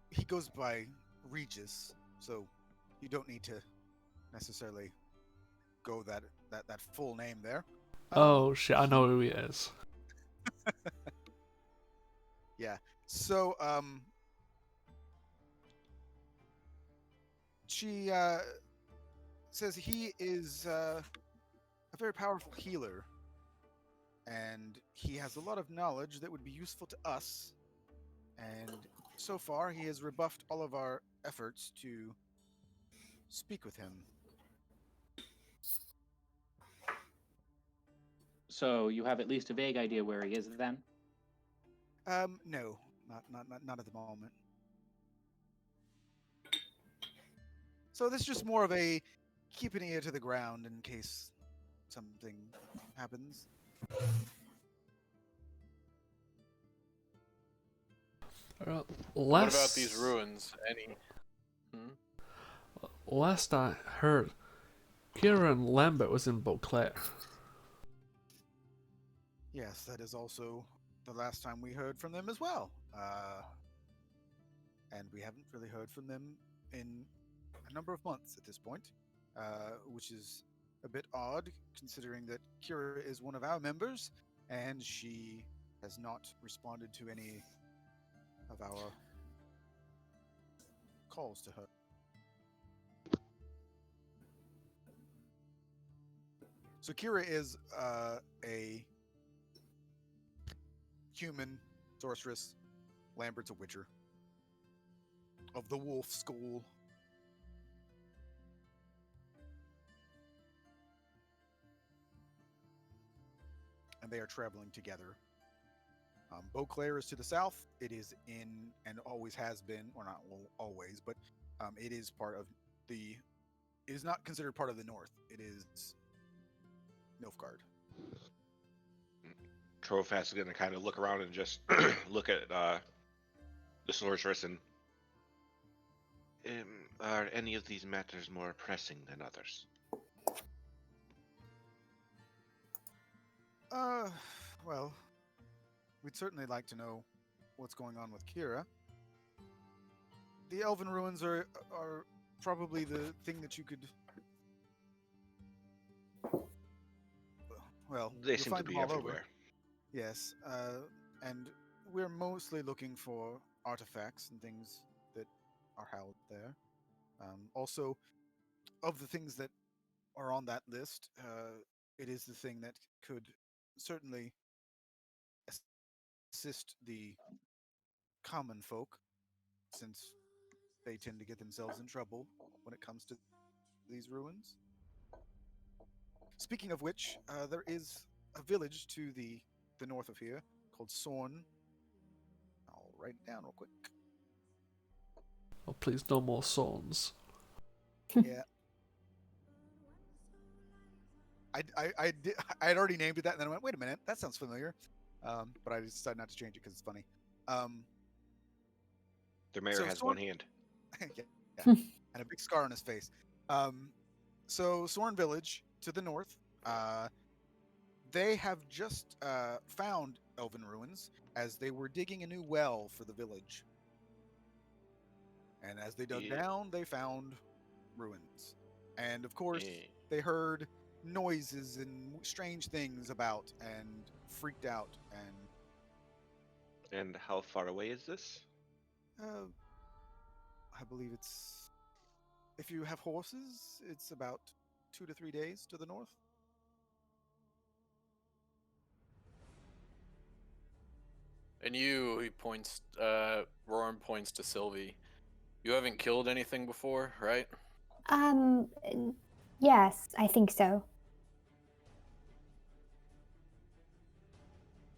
he goes by Regis, so you don't need to necessarily go that full name there. Oh shit, I know who he is. Yeah. So she says he is a very powerful healer, and he has a lot of knowledge that would be useful to us. And so far, he has rebuffed all of our efforts to speak with him. So you have at least a vague idea where he is then? No, not at the moment. So this is just more of a keep an ear to the ground in case something happens. What about these ruins? Any? Last I heard, Kieran Lambert was in Beauclair. Yes, that is also the last time we heard from them as well. And we haven't really heard from them in a number of months at this point, which is a bit odd considering that Kira is one of our members and she has not responded to any of our calls to her. So Kira is a human sorceress. Lambert's a witcher of the wolf school. And they are traveling together. Beauclair is to the south. It is in, and always has been, or not always, but it is part of the. It is not considered part of the north. It is Nilfgaard. Trophas is going to kind of look around and just look at the sorceress and. Are any of these matters more pressing than others? Well, we'd certainly like to know what's going on with Kira. The Elven ruins are probably the thing that you could Well, They you'll seem to find them be all over. everywhere. Yes, and we're mostly looking for artifacts and things that are held there. Also, of the things that are on that list, it is the thing that could certainly assist the common folk, since they tend to get themselves in trouble when it comes to these ruins. Speaking of which, there is a village to the north of here called Sorn. I'll write it down real quick. Oh, please, no more sawns. Yeah, I had already named it that, and then I went, wait a minute, that sounds familiar. But I decided not to change it because it's funny. Um, The mayor so has Sorn, one hand. yeah, yeah, and a big scar on his face. So Sorn Village to the north. They have just found elven ruins as they were digging a new well for the village. And as they dug Yeah. down, they found ruins. And of course, Yeah. they heard noises and strange things about and freaked out. And And how far away is this? uh, I believe it's, if you have horses, it's about 2 to 3 days to the north. And you, he points, Roran points to Sylvie. You haven't killed anything before, right? Um, yes, I think so.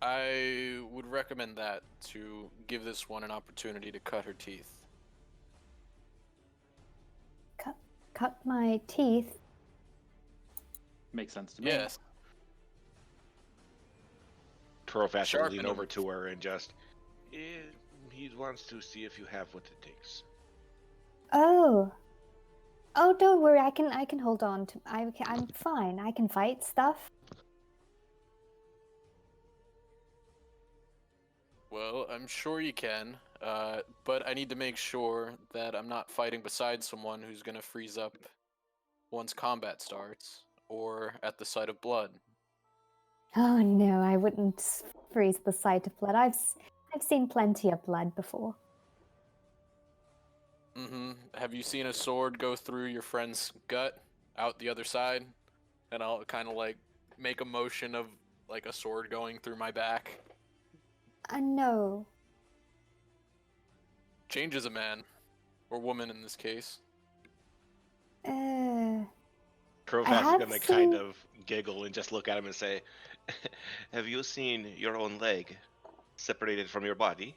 I would recommend that to give this one an opportunity to cut her teeth. Cut my teeth. Makes sense to me. Yes. Torofast will lean Sharpen over 'em. to her and just. He wants to see if you have what it takes. Oh. Oh, don't worry. I can hold on to. I'm fine. I can fight stuff. Well, I'm sure you can, but I need to make sure that I'm not fighting beside someone who's gonna freeze up once combat starts, or at the sight of blood. Oh no, I wouldn't freeze the sight of blood. I've seen plenty of blood before. Mm-hmm. Have you seen a sword go through your friend's gut out the other side? And I'll kind of like make a motion of like a sword going through my back. No. Changes a man, or woman in this case. I Torofast is have gonna kind seen. of giggle and just look at him and say, "Have you seen your own leg separated from your body?"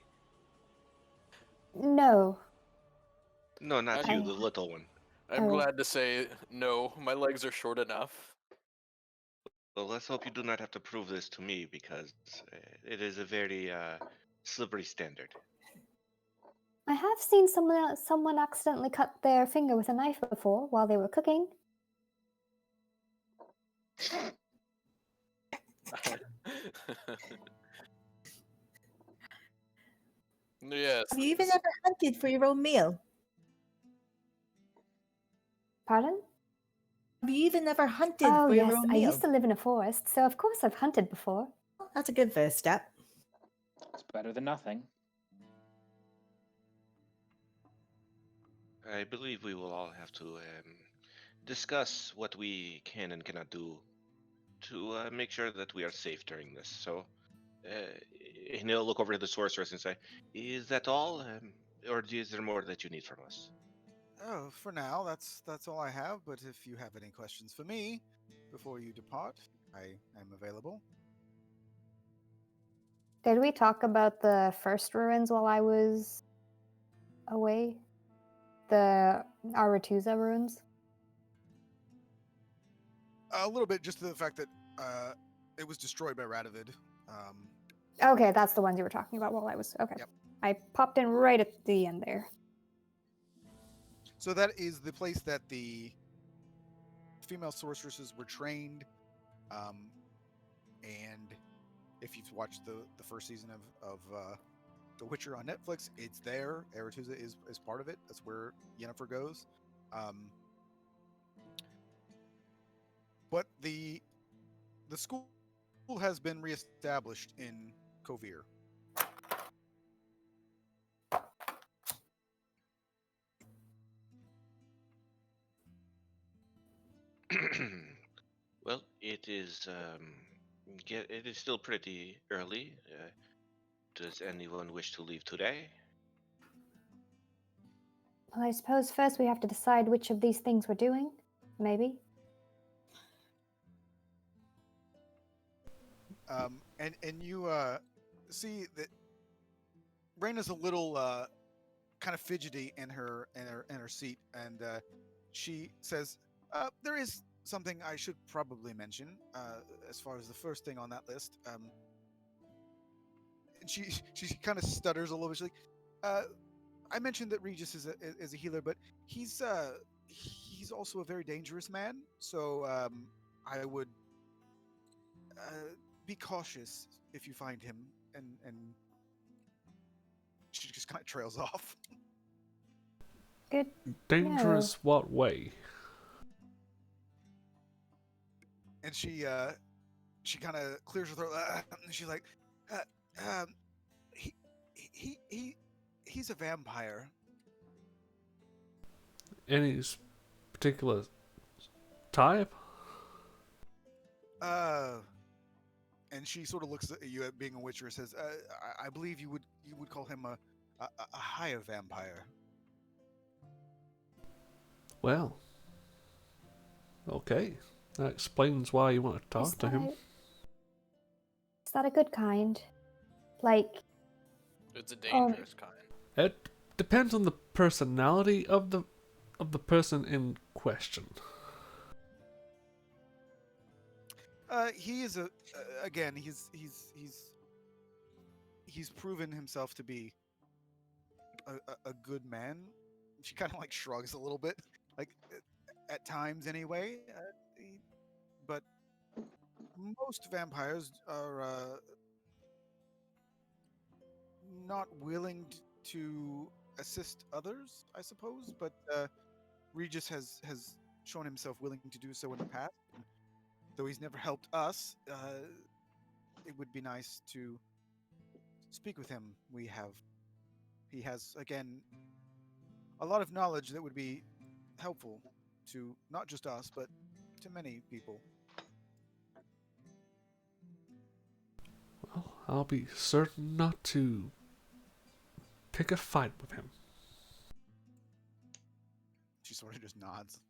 No. No, not you, I. the little one. I'm Oh. glad to say no. My legs are short enough. Well, let's hope you do not have to prove this to me because it is a very slippery standard. I have seen someone accidentally cut their finger with a knife before while they were cooking. Yes. Have you even ever hunted for your own meal? Pardon? Have you even ever hunted Oh for your yes, own I meal? used to live in a forest, so of course I've hunted before. Well, that's a good first step. It's better than nothing. I believe we will all have to discuss what we can and cannot do to make sure that we are safe during this. So, and he'll look over to the sorceress and say, "Is that all, or is there more that you need from us?" Oh, for now, that's all I have. But if you have any questions for me before you depart, I am available. Did we talk about the first ruins while I was away? The Aratuza ruins? A little bit, just to the fact that it was destroyed by Radovid. Um, Okay, that's the ones you were talking about while I was. Okay. Yep. I popped in right at the end there. so that is the place that the female sorceresses were trained. And if you've watched the first season of The Witcher on Netflix, it's there. Aretuza is part of it. That's where Yennefer goes. But the school has been reestablished in Kovir. Well, it is still pretty early. Does anyone wish to leave today? Well, I suppose first we have to decide which of these things we're doing. Maybe. And you see that Raina's a little kind of fidgety in her seat, and she says, "There is something I should probably mention as far as the first thing on that list." And she kind of stutters a little bit. She's like, "I mentioned that Regis is a healer, but he's also a very dangerous man. So I would be cautious if you find him." And she just kind of trails off. Good. Dangerous what way? And she kind of clears her throat. And she's like, uh, um, he, he's a vampire. Any particular type? And she sort of looks at you at being a witcher and says, I believe you would call him a higher vampire. Well, okay. That explains why you want to talk to him. Is that a good kind? Like, It's a dangerous kind. It depends on the personality of the person in question. He is again. He's proven himself to be a good man. She kind of like shrugs a little bit, like at times anyway. But most vampires are not willing to assist others, I suppose. But Regis has shown himself willing to do so in the past. And though he's never helped us, it would be nice to speak with him. He has again a lot of knowledge that would be helpful to not just us, but to many people. Well, I'll be certain not to pick a fight with him. She sort of just nods.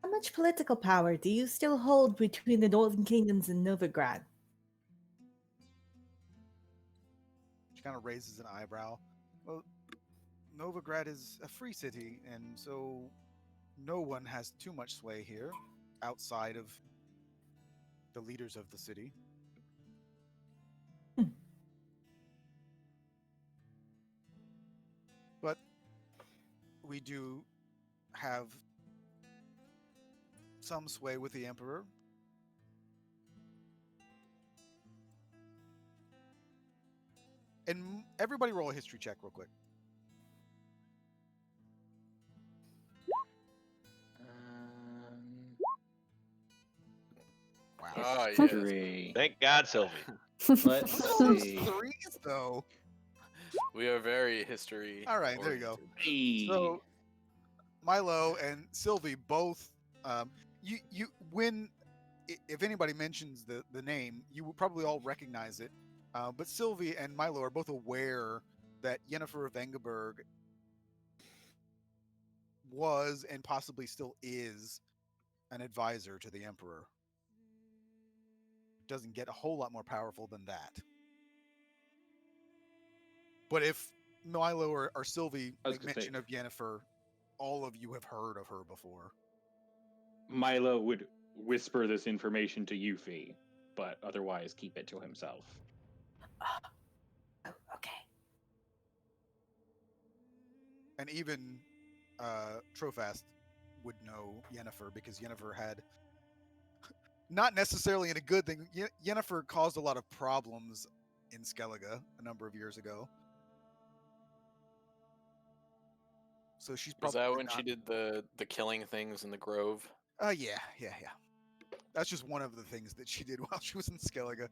How much political power do you still hold between the Northern Kingdoms and Novigrad? She kind of raises an eyebrow. Well, Novigrad is a free city, and so no one has too much sway here outside of the leaders of the city. But we do have some sway with the Emperor. And everybody roll a history check real quick. Wow. Ah, yes. 3. Thank God, Sylvie. Let's Those see. threes, though. We are very history. All right, there you go. oriented. Hey. So Milo and Sylvie both, you when if anybody mentions the name, you will probably all recognize it. But Sylvie and Milo are both aware that Yennefer of Engelberg was and possibly still is an advisor to the Emperor. Doesn't get a whole lot more powerful than that. But if Milo or Sylvie I was make gonna say- mention of Yennefer, all of you have heard of her before. Milo would whisper this information to Yuffie, but otherwise keep it to himself. Oh, okay. And even Trofast would know Yennefer because Yennefer had, not necessarily in a good thing, Yennefer caused a lot of problems in Skellige a number of years ago. So she's Was probably that when not... she did the killing things in the grove? Yeah. That's just one of the things that she did while she was in Skellige.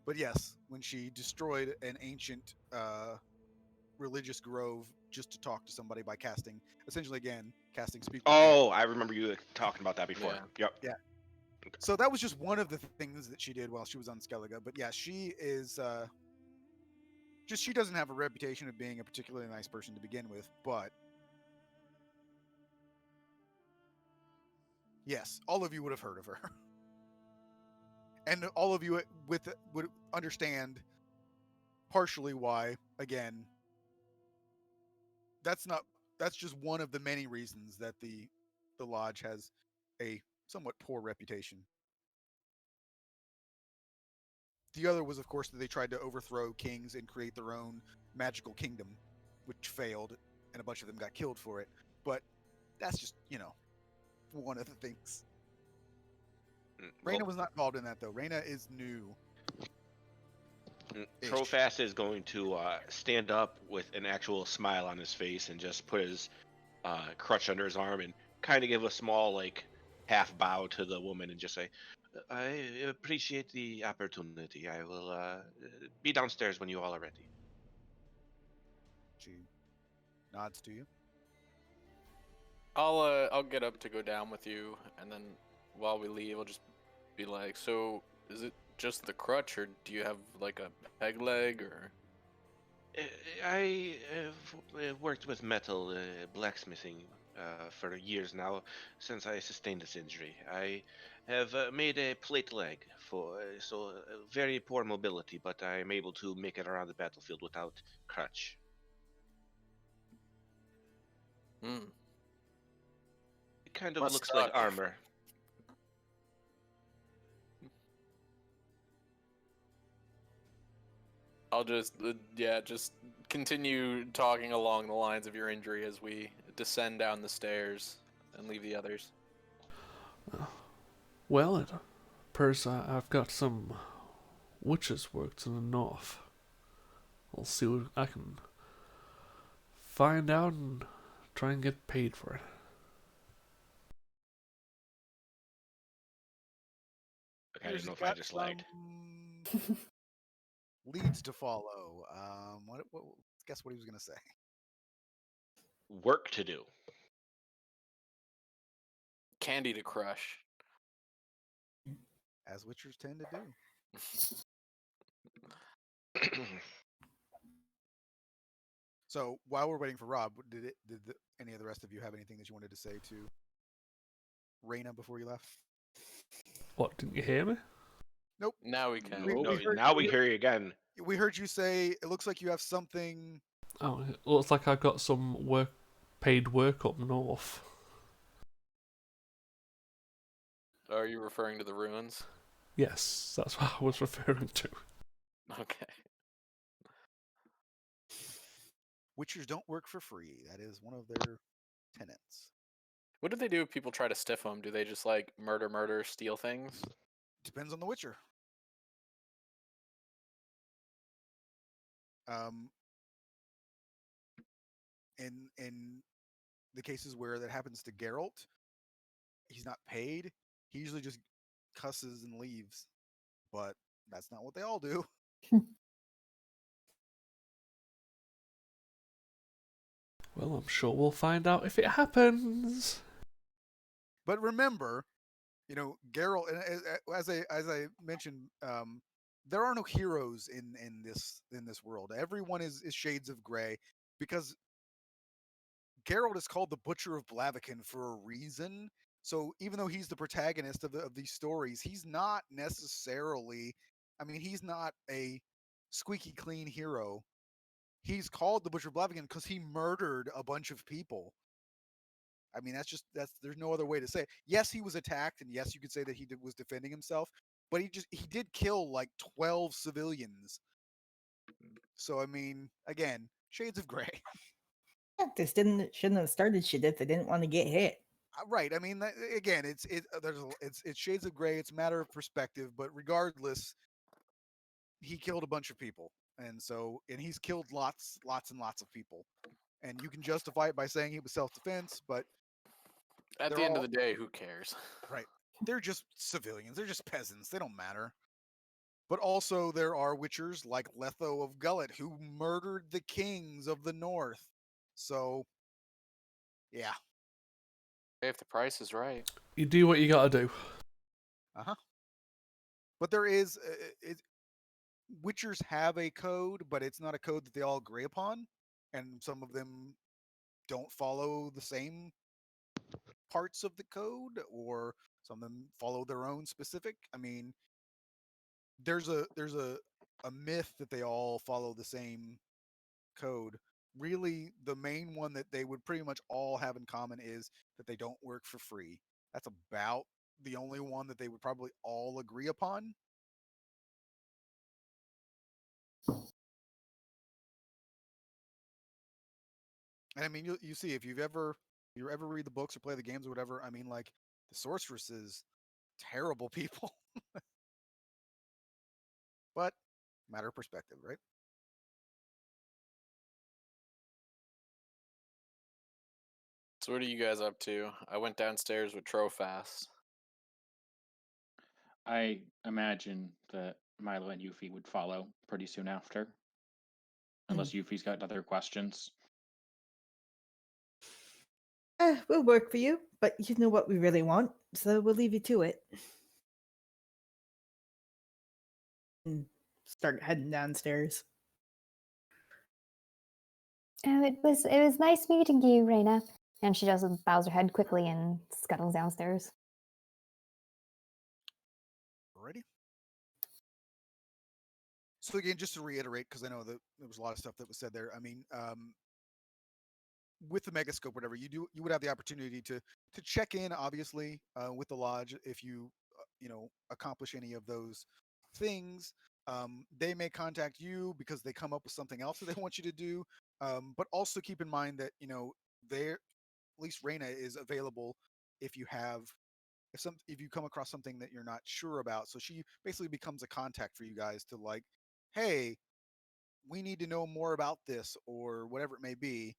But yes, when she destroyed an ancient religious grove just to talk to somebody by casting, essentially again, casting speak with dead. Oh, I remember you talking about that before. Yeah. Yep. So that was just one of the things that she did while she was on Skellige. But yeah, she is just she doesn't have a reputation of being a particularly nice person to begin with. But yes, all of you would have heard of her, and all of you would understand partially why. Again, that's just one of the many reasons that the lodge has a somewhat poor reputation. The other was, of course, that they tried to overthrow kings and create their own magical kingdom, which failed, and a bunch of them got killed for it. But that's just, one of the things. Well, Reyna was not involved in that, though. Reyna is new. Trofast is going to stand up with an actual smile on his face and just put his crutch under his arm and kind of give a small, like, half bow to the woman and just say, I appreciate the opportunity. I will be downstairs when you all are ready. She nods to you. I'll get up to go down with you, and then while we leave, I'll just be like, so is it just the crutch, or do you have like a peg leg, or? I have worked with metal blacksmithing for years now, since I sustained this injury. I have made a plate leg for very poor mobility, but I am able to make it around the battlefield without crutch. Hmm. It kind of Must looks like suck. armor. I'll just just continue talking along the lines of your injury as we descend down the stairs and leave the others. Well, it appears I've got some witches' work to the north. I'll see what I can find out and try and get paid for it. I didn't know if I got just lied. some leads to follow. Guess what he was going to say. Work to do. Candy to crush. As witchers tend to do. So while we're waiting for Rob, did any of the rest of you have anything that you wanted to say to Reyna before you left? What, didn't you hear me? Nope. Now we can. No, heard- now we hear you again. We heard you say it looks like you have something. Oh, it looks like I've got some paid work up north. Are you referring to the ruins? Yes, that's what I was referring to. Okay. Witchers don't work for free. That is one of their tenets. What do they do if people try to stiff them? Do they just like murder, steal things? Depends on the witcher. In the cases where that happens to Geralt, he's not paid. He usually just cusses and leaves. But that's not what they all do. Well, I'm sure we'll find out if it happens. But remember, Geralt, and as I mentioned, there are no heroes in this world. Everyone is shades of gray because Geralt is called the Butcher of Blaviken for a reason. So even though he's the protagonist of these stories, he's not necessarily. I mean, he's not a squeaky clean hero. He's called the Butcher of Blaviken because he murdered a bunch of people. I mean, there's no other way to say it. Yes, he was attacked, and yes, you could say that was defending himself, but he did kill like 12 civilians. So I mean, again, shades of gray. Yeah, this shouldn't have started shit if they didn't want to get hit. Right. I mean, again, it's shades of gray. It's a matter of perspective, but regardless, he killed a bunch of people, and he's killed lots and lots of people, and you can justify it by saying it was self-defense, but At the end of the day, who cares? right. they're just civilians. They're just peasants. They don't matter. But also there are witchers like Letho of Gullet who murdered the kings of the north. So, yeah. If the price is right. You do what you gotta do. Uh-huh. But there is witchers have a code, but it's not a code that they all agree upon, and some of them don't follow the same parts of the code, or some of them follow their own specific. I mean, there's a myth that they all follow the same code. Really, the main one that they would pretty much all have in common is that they don't work for free. That's about the only one that they would probably all agree upon. And I mean, you see if you ever read the books or play the games or whatever. I mean, like the sorceresses, terrible people, but matter of perspective, right? So what are you guys up to? I went downstairs with Trofast. I imagine that Milo and Yuffie would follow pretty soon after, unless Yuffie's got other questions. We'll work for you, but you know what we really want, so we'll leave you to it. And start heading downstairs. Oh, it was nice meeting you, Raina. And she just bows her head quickly and scuttles downstairs. Alrighty. So again, just to reiterate, because I know that there was a lot of stuff that was said there. I mean, with the megascope, whatever you would have the opportunity to check in, obviously, with the lodge if you accomplish any of those things. They may contact you because they come up with something else that they want you to do. But also keep in mind that they're at least Reina is available if you have if you come across something that you're not sure about. So she basically becomes a contact for you guys to like, hey, we need to know more about this or whatever it may be.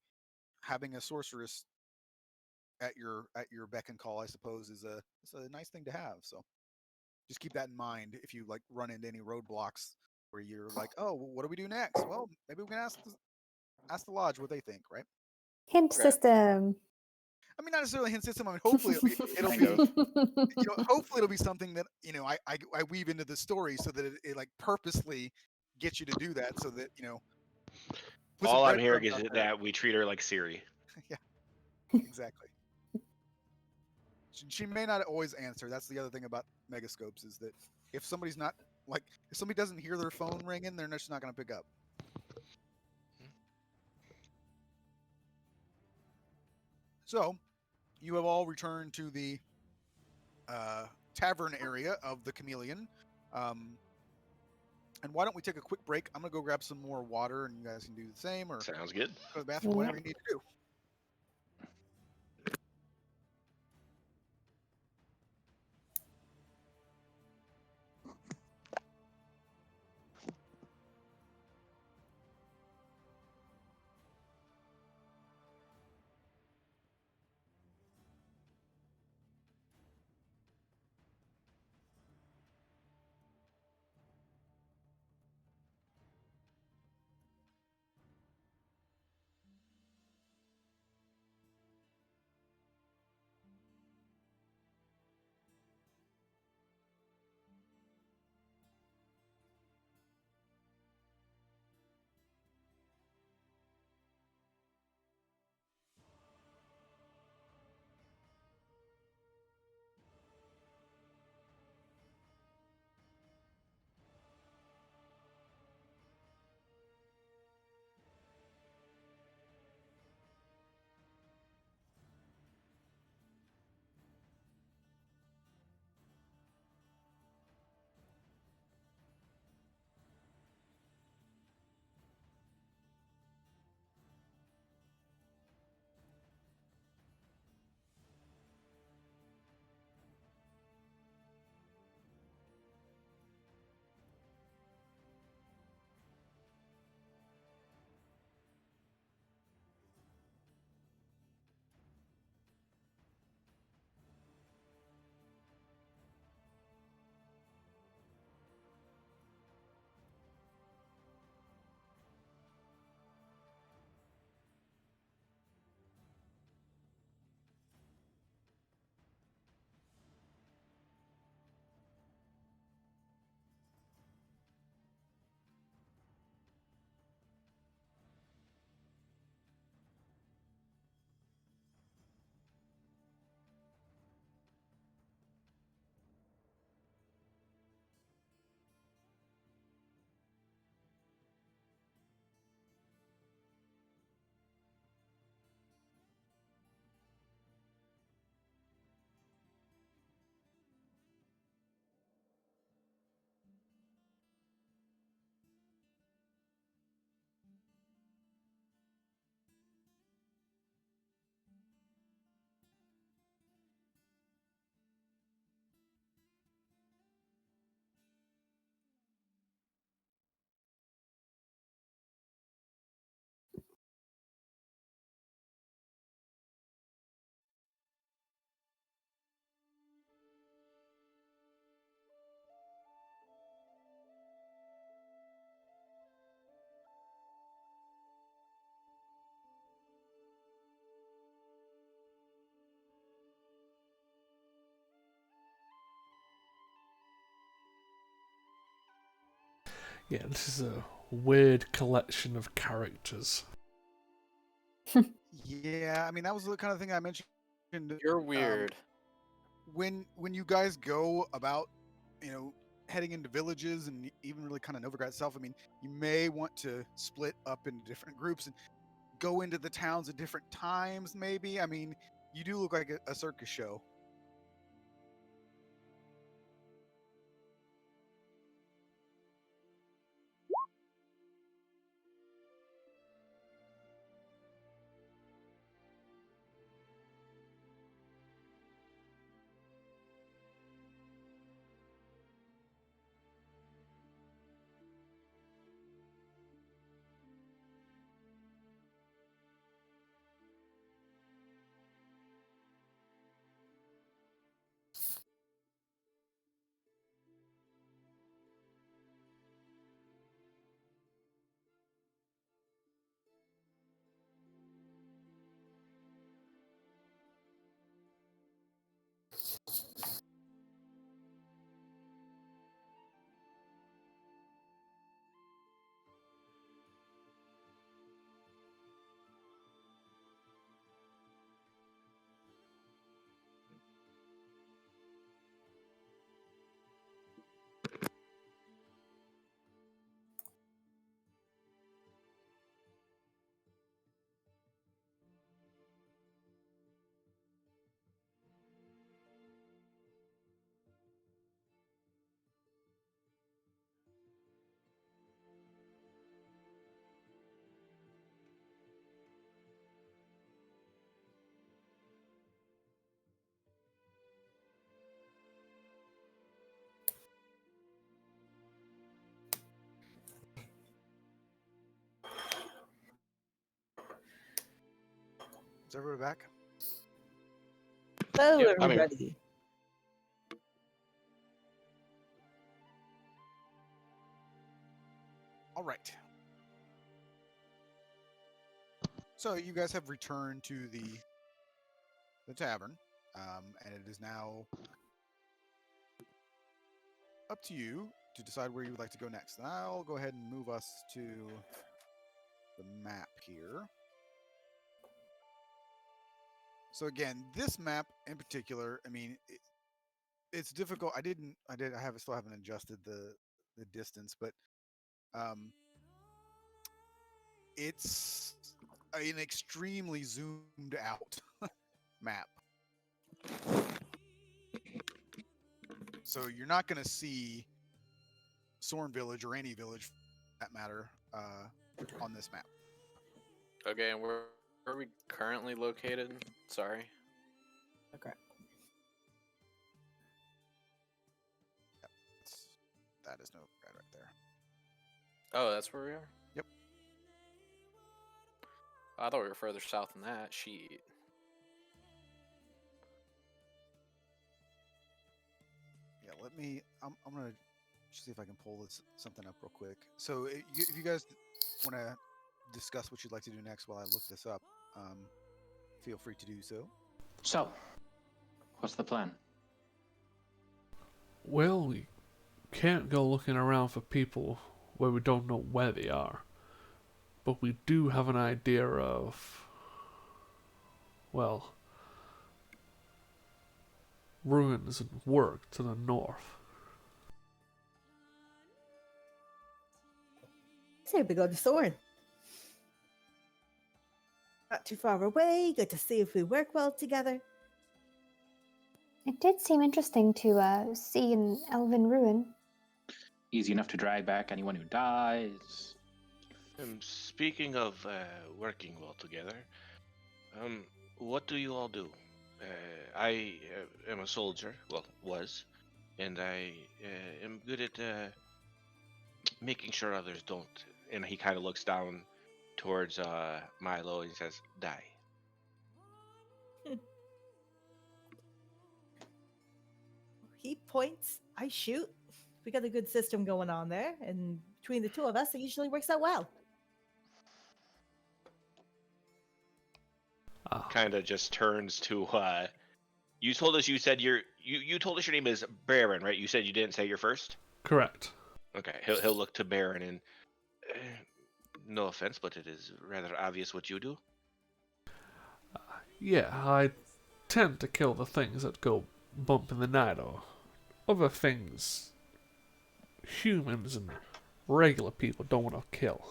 Having a sorceress at your beck and call, I suppose, is a nice thing to have. So just keep that in mind if you like run into any roadblocks where you're like, oh, well, what do we do next? Well, maybe we can ask the lodge what they think, right? Hint Okay. system. I mean, not necessarily a hint system. I mean, hopefully it'll Kind be of. hopefully it'll be something that I weave into the story so that it like purposely gets you to do that, so that put some All I'm hearing breadcrumbs is out there. that we treat her like Siri. Yeah, exactly. She may not always answer. That's the other thing about megascopes is that if somebody's not like if somebody doesn't hear their phone ringing, they're just not going to pick up. So, you have all returned to the tavern area of the Chameleon. And why don't we take a quick break? I'm going to go grab some more water, and you guys can do the same, or Sounds good. go to the bathroom, whatever you need to do. Yeah, this is a weird collection of characters. Yeah, I mean that was the kind of thing I mentioned. You're weird. When you guys go about, heading into villages and even really kind of Novigrad itself, I mean, you may want to split up into different groups and go into the towns at different times. Maybe. I mean, you do look like a circus show. Is everybody back? Hello, Yep, I'm here. everybody. All right. So you guys have returned to the tavern, and it is now up to you to decide where you would like to go next. And I'll go ahead and move us to the map here. So again, this map in particular, I mean, it's difficult. I still haven't adjusted the distance, but um, it's an extremely zoomed out map. So you're not going to see Sorn Village or any village, for that matter, on this map. Okay, and where are we currently located? Sorry. Okay. That is Novigrad right there. Oh, that's where we are? Yep. I thought we were further south than that. Sheet. Yeah, I'm gonna see if I can pull something up real quick. So if you guys want to discuss what you'd like to do next while I look this up, feel free to do so. So, what's the plan? Well, we can't go looking around for people where we don't know where they are. But we do have an idea of, well, ruins and work to the north. So we go to Soren. Not too far away. Good to see if we work well together. It did seem interesting to see an elven ruin. Easy enough to drag back anyone who dies. Speaking of working well together, what do you all do? I am a soldier, well, was, and I am good at making sure others don't. And he kind of looks down towards Milo and says, "Die." He points, I shoot. We got a good system going on there, and between the two of us, it usually works out well. Kind of just turns to. You told us you said you told us your name is Baron, right? You said you didn't say your first. Correct. Okay, he'll look to Baron and uh, no offense, but it is rather obvious what you do. Yeah, I tend to kill the things that go bump in the night, or other things humans and regular people don't want to kill.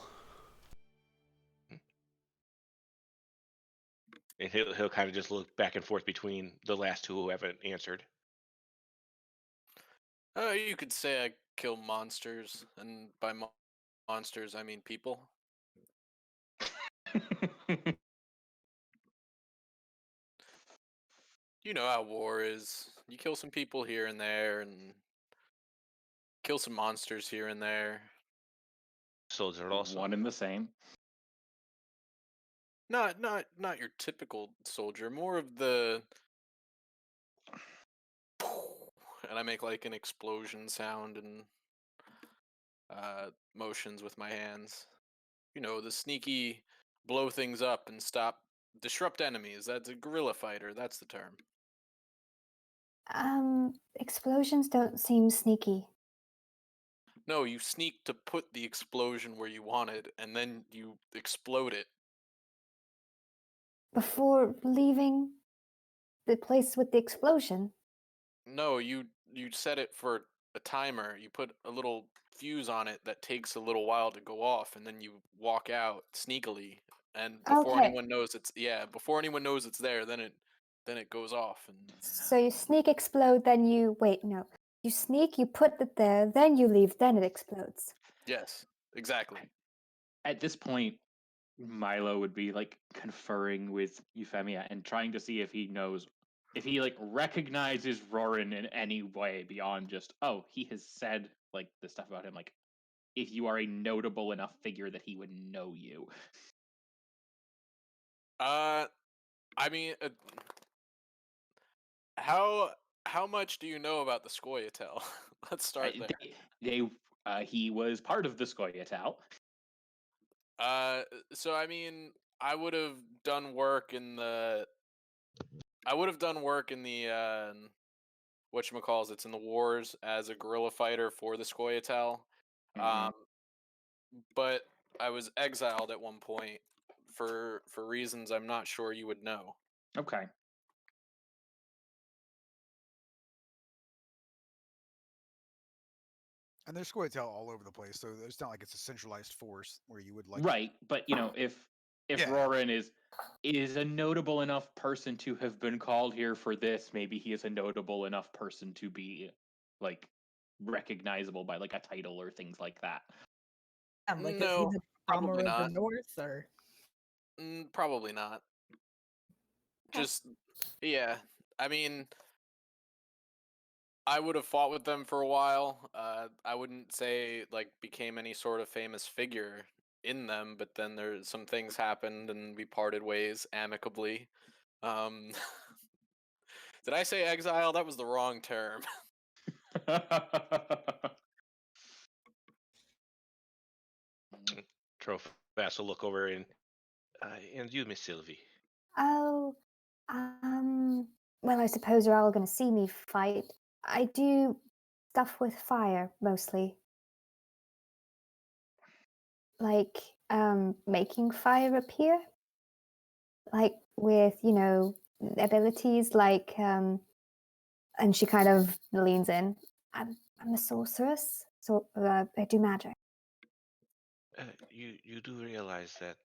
And he'll kind of just look back and forth between the last two who haven't answered. You could say I kill monsters, and by monsters I mean people. You know how war is. You kill some people here and there, and kill some monsters here and there. Soldier also. One and the same. Not your typical soldier. More of the. And I make like an explosion sound and motions with my hands. You know, the sneaky blow things up and disrupt enemies. That's a guerrilla fighter. That's the term. Explosions don't seem sneaky. No, you sneak to put the explosion where you want it, and then you explode it. Before leaving the place with the explosion. No, you set it for a timer. You put a little fuse on it that takes a little while to go off, and then you walk out sneakily. And before Okay. anyone knows before anyone knows it's there, then it goes off. And So you sneak, explode, then you wait. No, you sneak, you put it there, then you leave, then it explodes. yes, exactly. At this point, Milo would be like conferring with Euphemia and trying to see if he knows, if he like recognizes Roran in any way beyond just, oh, he has said like this stuff about him. Like, if you are a notable enough figure that he would know you. I mean, how much do you know about the Scoia'tael? Let's start there. He was part of the Scoia'tael. So I mean, I would have done work in the. I would have done work in the whatchamacalls, it's in the wars as a guerrilla fighter for the Scoia'tael. Mhm. But I was exiled at one point for reasons I'm not sure you would know. Okay. And there's Scoia'tael all over the place, so it's not like it's a centralized force where you would like. Right, but you know, if Yeah. Roran is a notable enough person to have been called here for this, maybe he is a notable enough person to be like recognizable by like a title or things like that. Like, is he No, the probably bomber of the not. north, or Probably not. Just yeah. I mean, I would have fought with them for a while. I wouldn't say like became any sort of famous figure in them, but then some things happened and we parted ways amicably. Um, did I say exile? That was the wrong term. Trofast will look over and you, Miss Sylvie. Oh, well, I suppose you're all going to see me fight. I do stuff with fire mostly. Like, making fire appear. Like, with, abilities like, and she kind of leans in. I'm a sorceress, so I do magic. You do realize that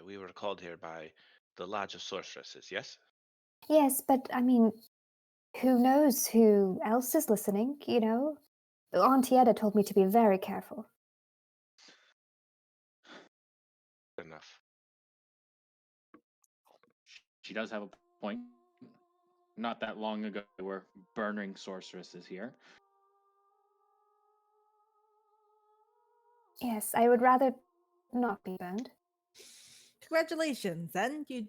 we were called here by the Lodge of Sorceresses, yes? Yes, but I mean, who knows who else is listening, Auntie Etta told me to be very careful. Enough. She does have a point. Not that long ago, they were burning sorceresses here. Yes, I would rather not be burned. congratulations, and you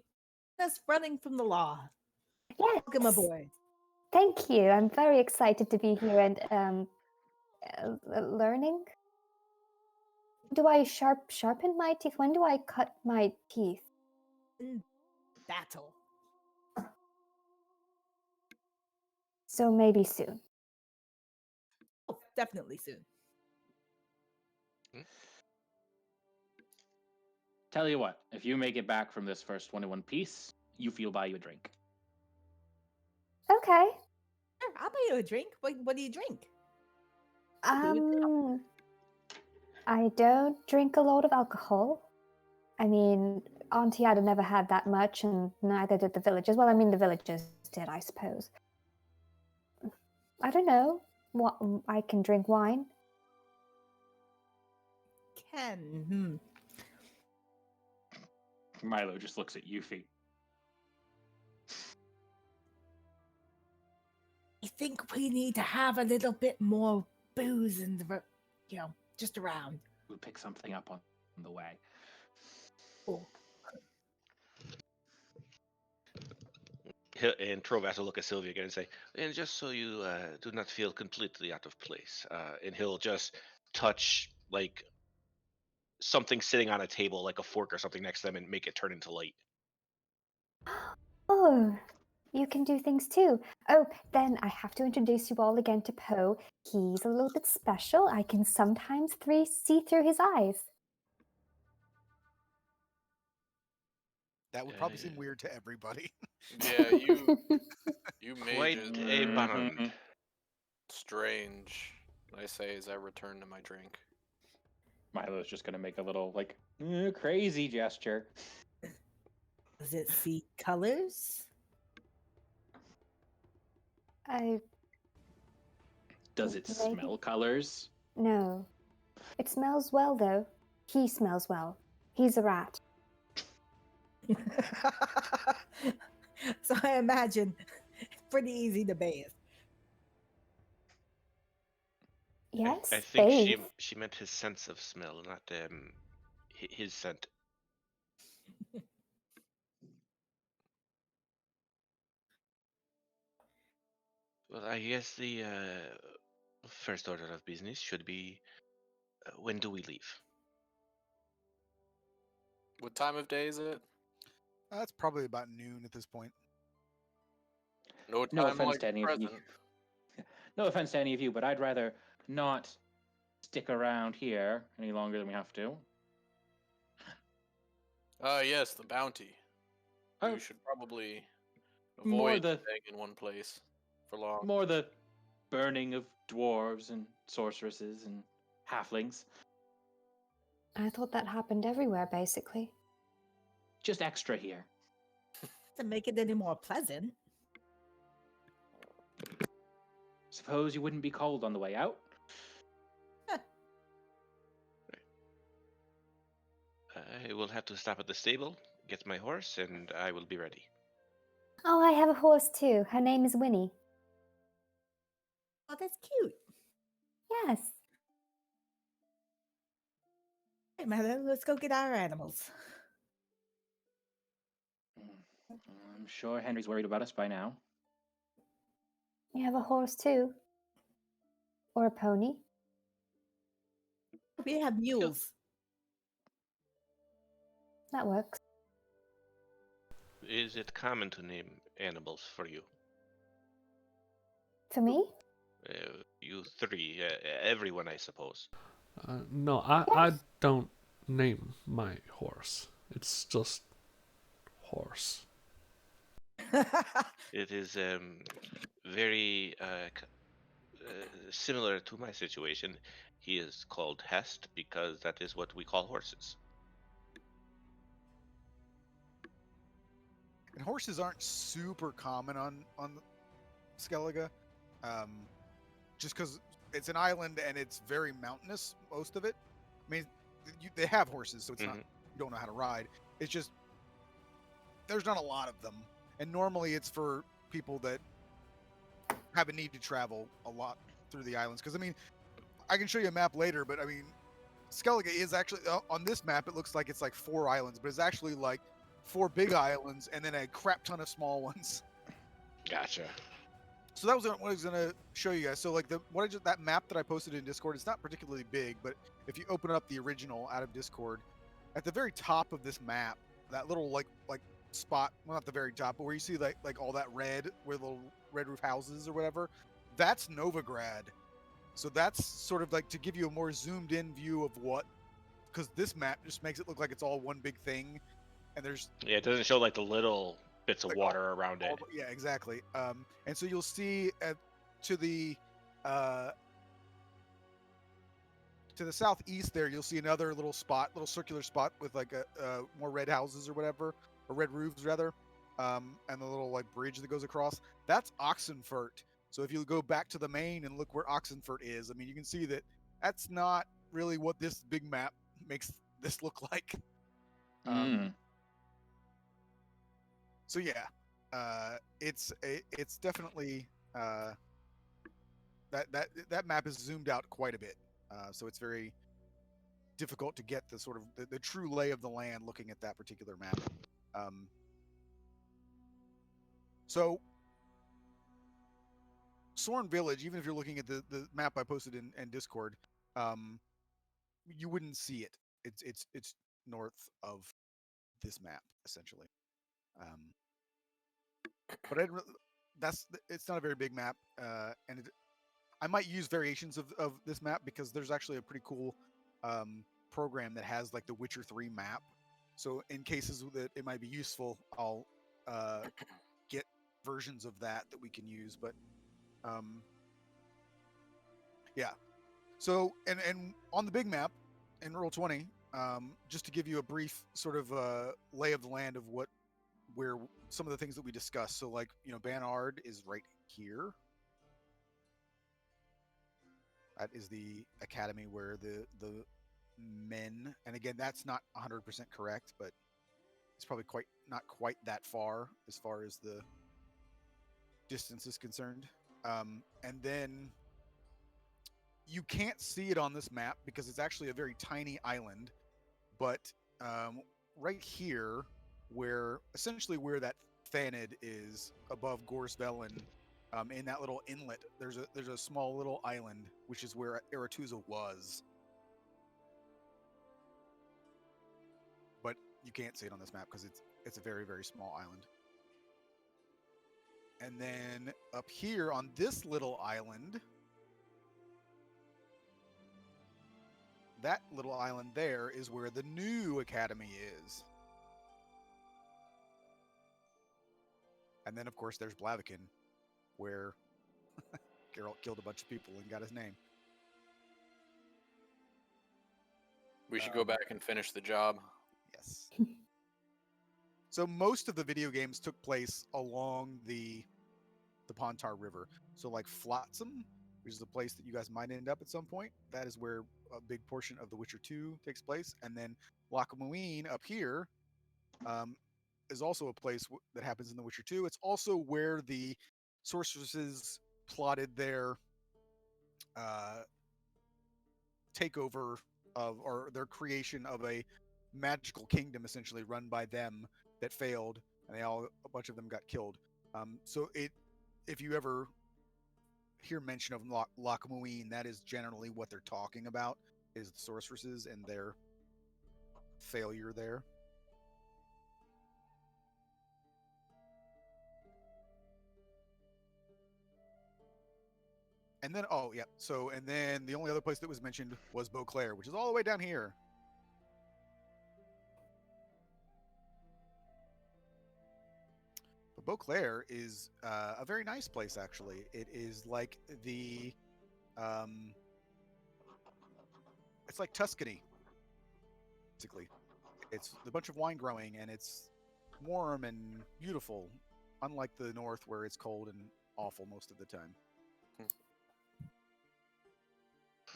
just running from the law. Yes. Welcome aboard. Thank you. I'm very excited to be here and learning. Do I sharpen my teeth? When do I cut my teeth? In battle. So maybe soon. Oh, definitely soon. Tell you what, if you make it back from this first 1 in 1 piece, Yuffie will buy you a drink. Okay. Sure, I'll buy you a drink. What do you drink? Do it now. I don't drink a lot of alcohol. I mean, Auntie Ada never had that much, and neither did the villagers. Well, I mean, the villagers did, I suppose. I don't know. What I can drink wine. Ken. Milo just looks at Yuffie. I think we need to have a little bit more booze in the, just around. We'll pick something up on the way. Oh, And Trove has to look at Sylvia again and say, and just so you do not feel completely out of place, and he'll just touch like something sitting on a table, like a fork or something next to them, and make it turn into light. Oh, you can do things too. Oh, then I have to introduce you all again to Poe. He's a little bit special. I can sometimes see through his eyes. That would probably seem weird to everybody. Yeah, you Quite mages a are bond. strange. I say as I return to my drink. Milo's just gonna make a little crazy gesture. does it see colors? Does it Maybe. smell colors? No. It smells well, though. He smells well. He's a rat. So I imagine it's pretty easy to bathe. Yes, I think bathe. she meant his sense of smell, not his scent. Well, I guess the first order of business should be when do we leave? What time of day is it? That's probably about noon at this point. No No time offense like to any of you. present. No offense to any of you, but I'd rather not stick around here any longer than we have to. Yes, the bounty. Oh. You should probably More avoid the- staying in one place for long. More the burning of dwarves and sorceresses and halflings. I thought that happened everywhere, basically. Just extra here. To make it any more pleasant. Suppose you wouldn't be cold on the way out? I will have to stop at the stable, get my horse, and I will be ready. Oh, I have a horse too. Her name is Winnie. Oh, that's cute. Yes. Hey, Mother, let's go get our animals. I'm sure Henry's worried about us by now. You have a horse too? Or a pony? We have mules. That works. Is it common to name animals for you? For me? You three, everyone, I suppose. No, I don't name my horse. It's just horse. It is very similar to my situation. He is called Hest because that is what we call horses. And horses aren't super common on Skellige, just because it's an island and it's very mountainous, most of it. I mean, they have horses, so it's not, you don't know how to ride. It's just there's not a lot of them, and normally it's for people that have a need to travel a lot through the islands. Because I mean, I can show you a map later, but I mean, Skellige is actually on this map. It looks like it's like 4 islands, but it's actually like 4 big islands and then a crap ton of small ones. Gotcha. So that was what I was gonna show you guys. So like that map that I posted in Discord, it's not particularly big, but if you open up the original out of Discord, at the very top of this map, that little like spot, well, not the very top, but where you see like all that red, where little red roof houses or whatever, that's Novigrad. So that's sort of like to give you a more zoomed in view of what, because this map just makes it look like it's all one big thing, and there's Yeah, it doesn't show like the little bits of like water around it. yeah, exactly. And so you'll see to the uh, to the southeast there, you'll see another little circular spot with like a more red houses or whatever, or red roofs rather, and the little like bridge that goes across. That's Oxenfurt. So if you go back to the main and look where Oxenfurt is, I mean, you can see that that's not really what this big map makes this look like. So yeah, it's definitely that map is zoomed out quite a bit. So it's very difficult to get the sort of the true lay of the land looking at that particular map. So Sorn Village, even if you're looking at the map I posted in Discord, you wouldn't see it. It's north of this map essentially. But it's not a very big map, and I might use variations of this map because there's actually a pretty cool program that has like the Witcher 3 map. So in cases that it might be useful, I'll get versions of that we can use. But yeah. So and on the big map in Roll20, just to give you a brief sort of lay of the land of where some of the things that we discussed. So like, you know, Banard is right here. That is the academy where the men, and again, that's not 100% correct, but it's probably not quite that far as the distance is concerned. And then you can't see it on this map because it's actually a very tiny island, but right here, essentially where that Thanid is above Gorsvelen, in that little inlet, there's a small little island, which is where Aretuza was. But you can't see it on this map because it's a very, very small island. And then up here on this little island, that little island there is where the new academy is. And then, of course, there's Blaviken, where Geralt killed a bunch of people and got his name. We should go back and finish the job. Yes. So most of the video games took place along the Pontar River. So like Flotsam, which is a place that you guys might end up at some point, that is where a big portion of The Witcher 2 takes place. And then Loch Muine up here is also a place that happens in The Witcher 2. It's also where the sorceresses plotted their takeover or their creation of a magical kingdom, essentially run by them, that failed, and a bunch of them got killed. So if you ever hear mention of Loch Muine, that is generally what they're talking about, is the sorceresses and their failure there. And then, and then the only other place that was mentioned was Beauclair, which is all the way down here. But Beauclair is a very nice place, actually. It is like it's like Tuscany, basically. It's a bunch of wine growing, and it's warm and beautiful, unlike the north where it's cold and awful most of the time.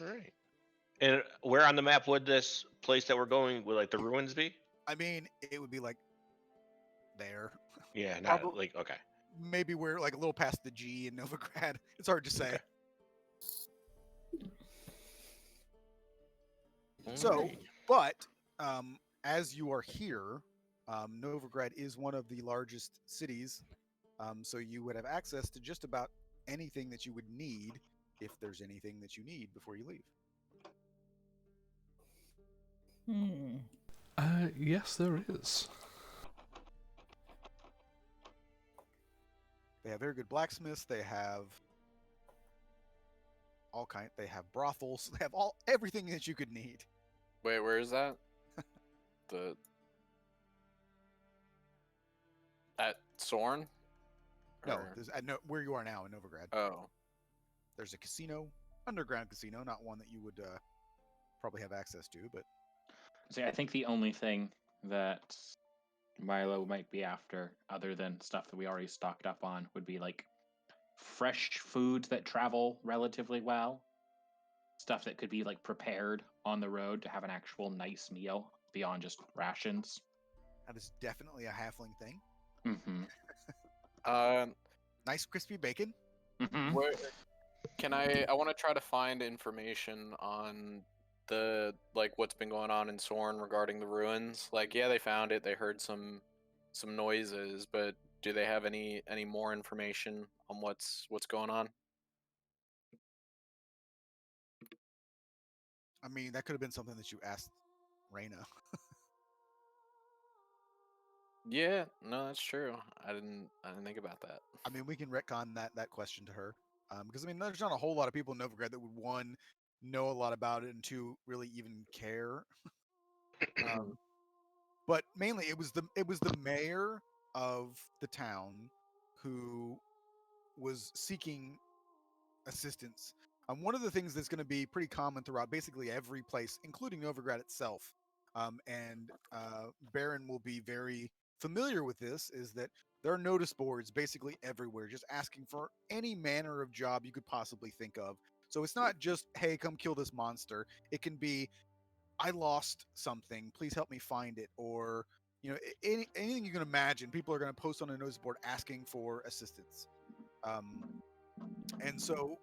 All right. And where on the map would this place that we're going, would like the ruins be? I mean, it would be like there. Yeah, not like, okay. Maybe we're like a little past the G in Novigrad. It's hard to say. Okay. So, but as you are here, Novigrad is one of the largest cities, so you would have access to just about anything that you would need, if there's anything that you need before you leave. Yes, there is. They have very good blacksmiths. They have all kind. They have brothels. They have everything that you could need. Wait, where is that? The at Sorn? No, Or- there's where you are now in Novigrad. Oh, There's a casino, underground casino, not one that you would probably have access to, but See, I think the only thing that Milo might be after, other than stuff that we already stocked up on, would be like fresh foods that travel relatively well. Stuff that could be like prepared on the road to have an actual nice meal beyond just rations. that is definitely a halfling thing. Mm-hmm. uh, Nice crispy bacon. Mm-hmm. where can I want to try to find information on the like what's been going on in Sorn regarding the ruins. Like, yeah, they found it. They heard some noises, but do they have any more information on what's going on? I mean, that could have been something that you asked Reyna. Yeah, no, that's true. I didn't think about that. I mean, we can retcon that question to her, because I mean, there's not a whole lot of people in Novigrad that would one know a lot about it and two really even care. Um, but mainly, it was the mayor of the town who was seeking assistance. One of the things that's going to be pretty common throughout basically every place, including Novigrad itself, and Baron will be very familiar with this, is that there are notice boards basically everywhere, just asking for any manner of job you could possibly think of. So it's not just, hey, come kill this monster. It can be, I lost something. Please help me find it. Or, anything you can imagine, people are going to post on a notice board asking for assistance. Um, and so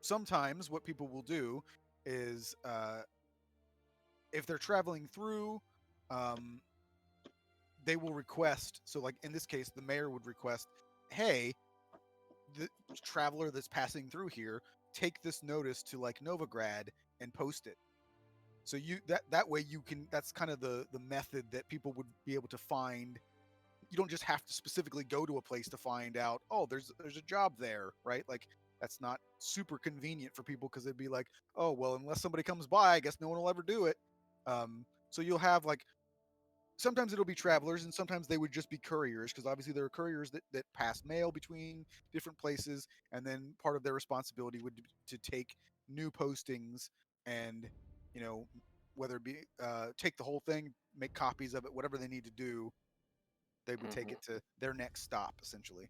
sometimes what people will do is if they're traveling through, um, they will request. So, like in this case, the mayor would request, hey, the traveler that's passing through here, take this notice to like Novigrad and post it. So that way you can. That's kind of the method that people would be able to find. You don't just have to specifically go to a place to find out, oh, there's a job there, right? Like that's not super convenient for people because they'd be like, oh, well, unless somebody comes by, I guess no one will ever do it. So you'll have like sometimes it'll be travelers and sometimes they would just be couriers because obviously there are couriers that pass mail between different places, and then part of their responsibility would be to take new postings and you know whether it be take the whole thing, make copies of it, whatever they need to do, they would take Mhm. it to their next stop essentially.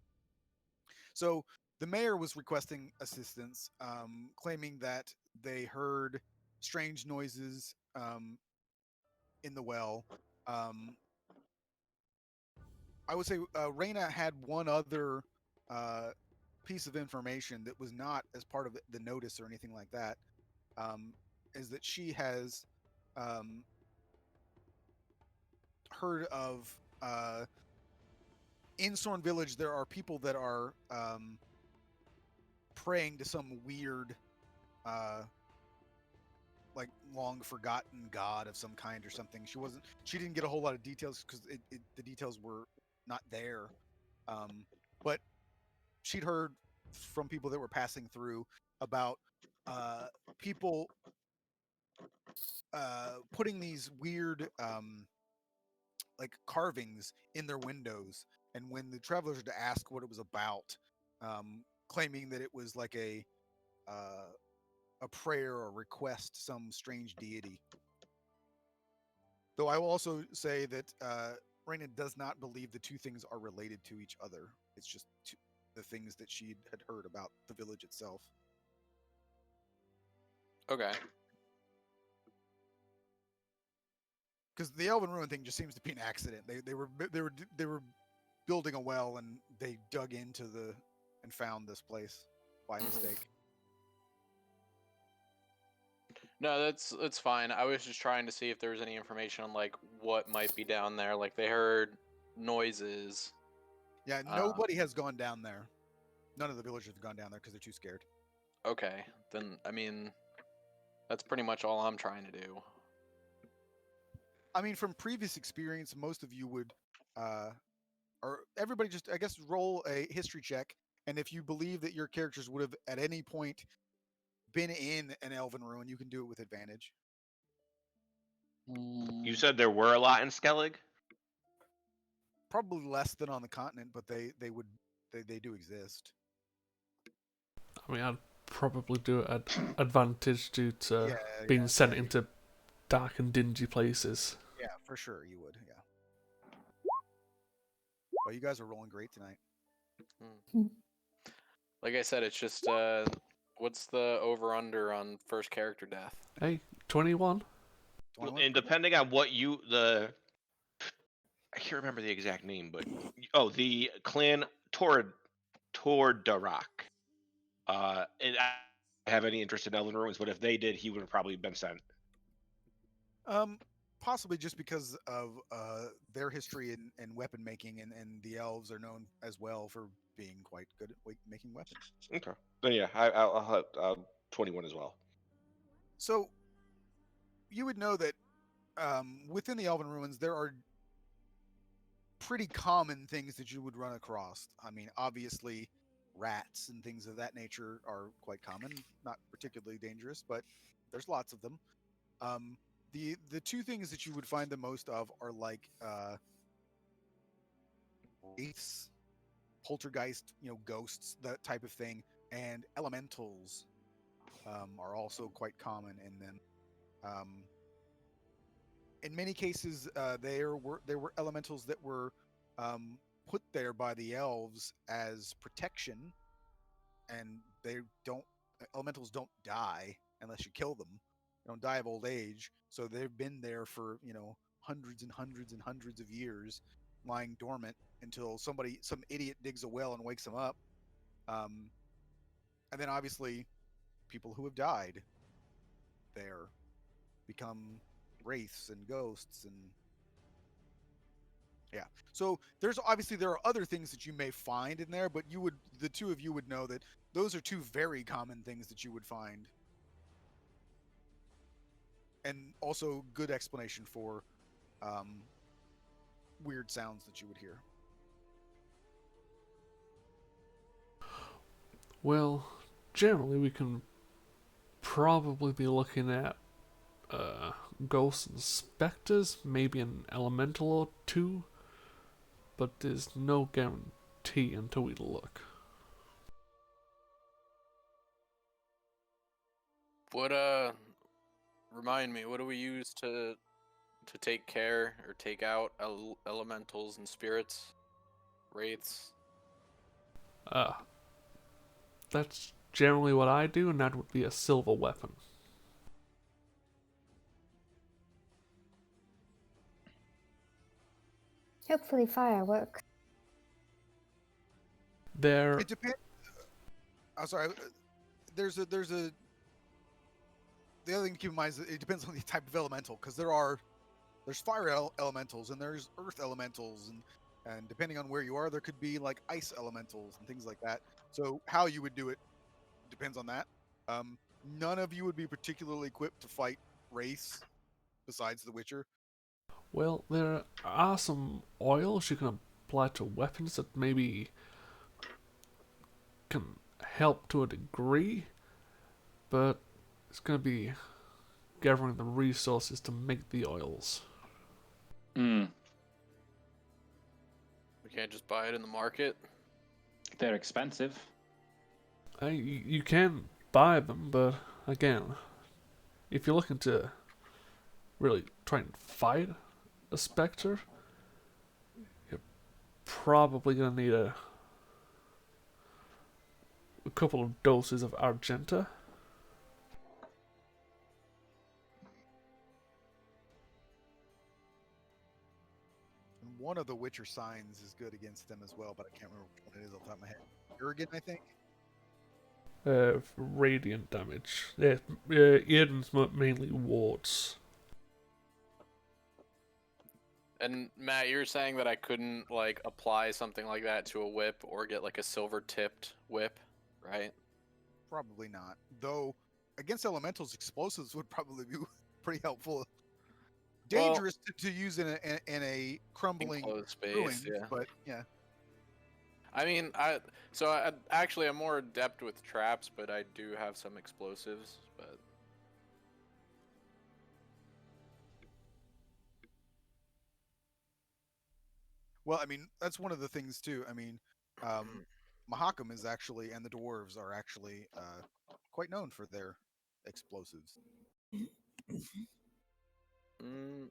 So the mayor was requesting assistance, claiming that they heard strange noises in the well. Um, I would say Reyna had one other uh, piece of information that was not as part of the notice or anything like that. Um, is that she has um, heard of in Sorn Village there are people that are praying to some weird uh, like long forgotten god of some kind or something. She didn't get a whole lot of details because the details were not there. But she'd heard from people that were passing through about uh, people putting these weird like carvings in their windows, and when the travelers were to ask what it was about, claiming that it was like uh, a prayer or request to some strange deity. Though I will also say that Raina does not believe the two things are related to each other. It's just the things that she had heard about the village itself. Okay. Because the Elven Ruin thing just seems to be an accident. They were building a well and they dug into the and found this place by Mhm. mistake. No, that's fine. I was just trying to see if there was any information on like what might be down there. Like they heard noises. Yeah, nobody has gone down there. None of the villagers have gone down there because they're too scared. Okay, then I mean, that's pretty much all I'm trying to do. I mean, from previous experience, most of you would, or everybody just, I guess, roll a history check. And if you believe that your characters would have at any point been in an elven ruin, you can do it with advantage. You said there were a lot in Skellig? Probably less than on the continent, but they do exist. I mean, I'd probably do it at advantage due to Yeah, being yeah, sent yeah, into dark and dingy places. yeah, for sure you would. Yeah. Well, you guys are rolling great tonight. Like I said, it's just what's the over under on first character death? Hey, 21? 21? And Perfect. depending on what I can't remember the exact name, but the clan Tordarak. And I don't have any interest in Elven Ruins, but if they did, he would have probably been sent. Possibly just because of their history in weapon making, and the elves are known as well for being quite good at making weapons. Okay. Then yeah, I'll have 21 as well. So you would know that within the Elven Ruins there are pretty common things that you would run across. I mean, obviously, rats and things of that nature are quite common, not particularly dangerous, but there's lots of them. The two things that you would find the most of are like wraiths, poltergeist, ghosts, that type of thing, and elementals are also quite common in them. In many cases, there were elementals that were put there by the elves as protection, and elementals don't die unless you kill them. They don't die of old age, so they've been there for hundreds and hundreds and hundreds of years, lying dormant until some idiot digs a well and wakes them up. And then obviously, people who have died there become wraiths and ghosts, and yeah. So there are other things that you may find in there, but the two of you would know that those are two very common things that you would find, and also good explanation for weird sounds that you would hear. Well, generally we can probably be looking at ghosts and specters, maybe an elemental or two, but there's no guarantee until we look. What remind me, what do we use to take care or take out elementals and spirits, wraiths? That's generally what I do, and that would be a silver weapon. Hopefully fireworks. There, It depends. I'm sorry. There's a the other thing to keep in mind is that it depends on the type of elemental, because there's fire elementals and there's earth elementals, and depending on where you are, there could be like ice elementals and things like that. So how you would do it depends on that. None of you would be particularly equipped to fight wraiths besides the Witcher. well, there are some oils you can apply to weapons that maybe can help to a degree, but it's going to be gathering the resources to make the oils. Mm, We can't just buy it in the market. they're expensive. You can buy them, but again, if you're looking to really try and fight a specter, you're probably going to need a couple of doses of Argenta. And one of the Witcher signs is good against them as well, but I can't remember which one it is off the top of my head. Jurgen, I think. Radiant damage. Yeah, Eden's mainly wards. And Matt, you're saying that I couldn't like apply something like that to a whip or get like a silver tipped whip, right? Probably not. Though against elementals, explosives would probably be pretty helpful. Dangerous to use in a crumbling Enclosed space, ruin, yeah. but yeah. I mean, actually I'm more adept with traps, but I do have some explosives. But Well, I mean, that's one of the things too. I mean, Mahakam is actually, and the dwarves are actually quite known for their explosives. mm,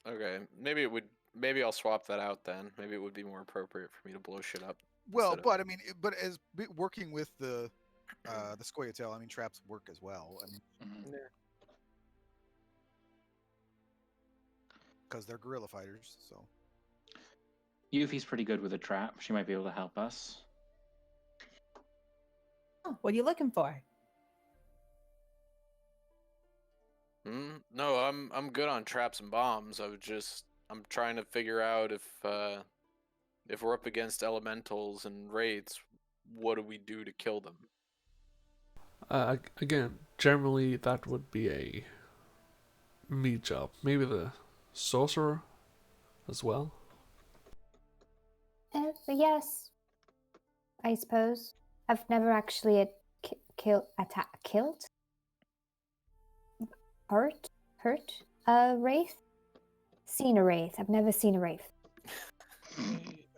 okay, maybe I'll swap that out then. Maybe it would be more appropriate for me to blow shit up Well, instead of. but I mean, but as working with the Scoia'tael, I mean, traps work as well. I mean, Mhm. Yeah. because they're guerrilla fighters. So Yuffie's pretty good with a trap. She might be able to help us. Oh, what are you looking for? No, I'm good on traps and bombs. I'm trying to figure out if we're up against elementals and wraiths, what do we do to kill them? Again, generally that would be a me job. Maybe the sorcerer as well. Yes, I suppose. I've never actually killed, hurt a wraith. Seen a wraith. I've never seen a wraith.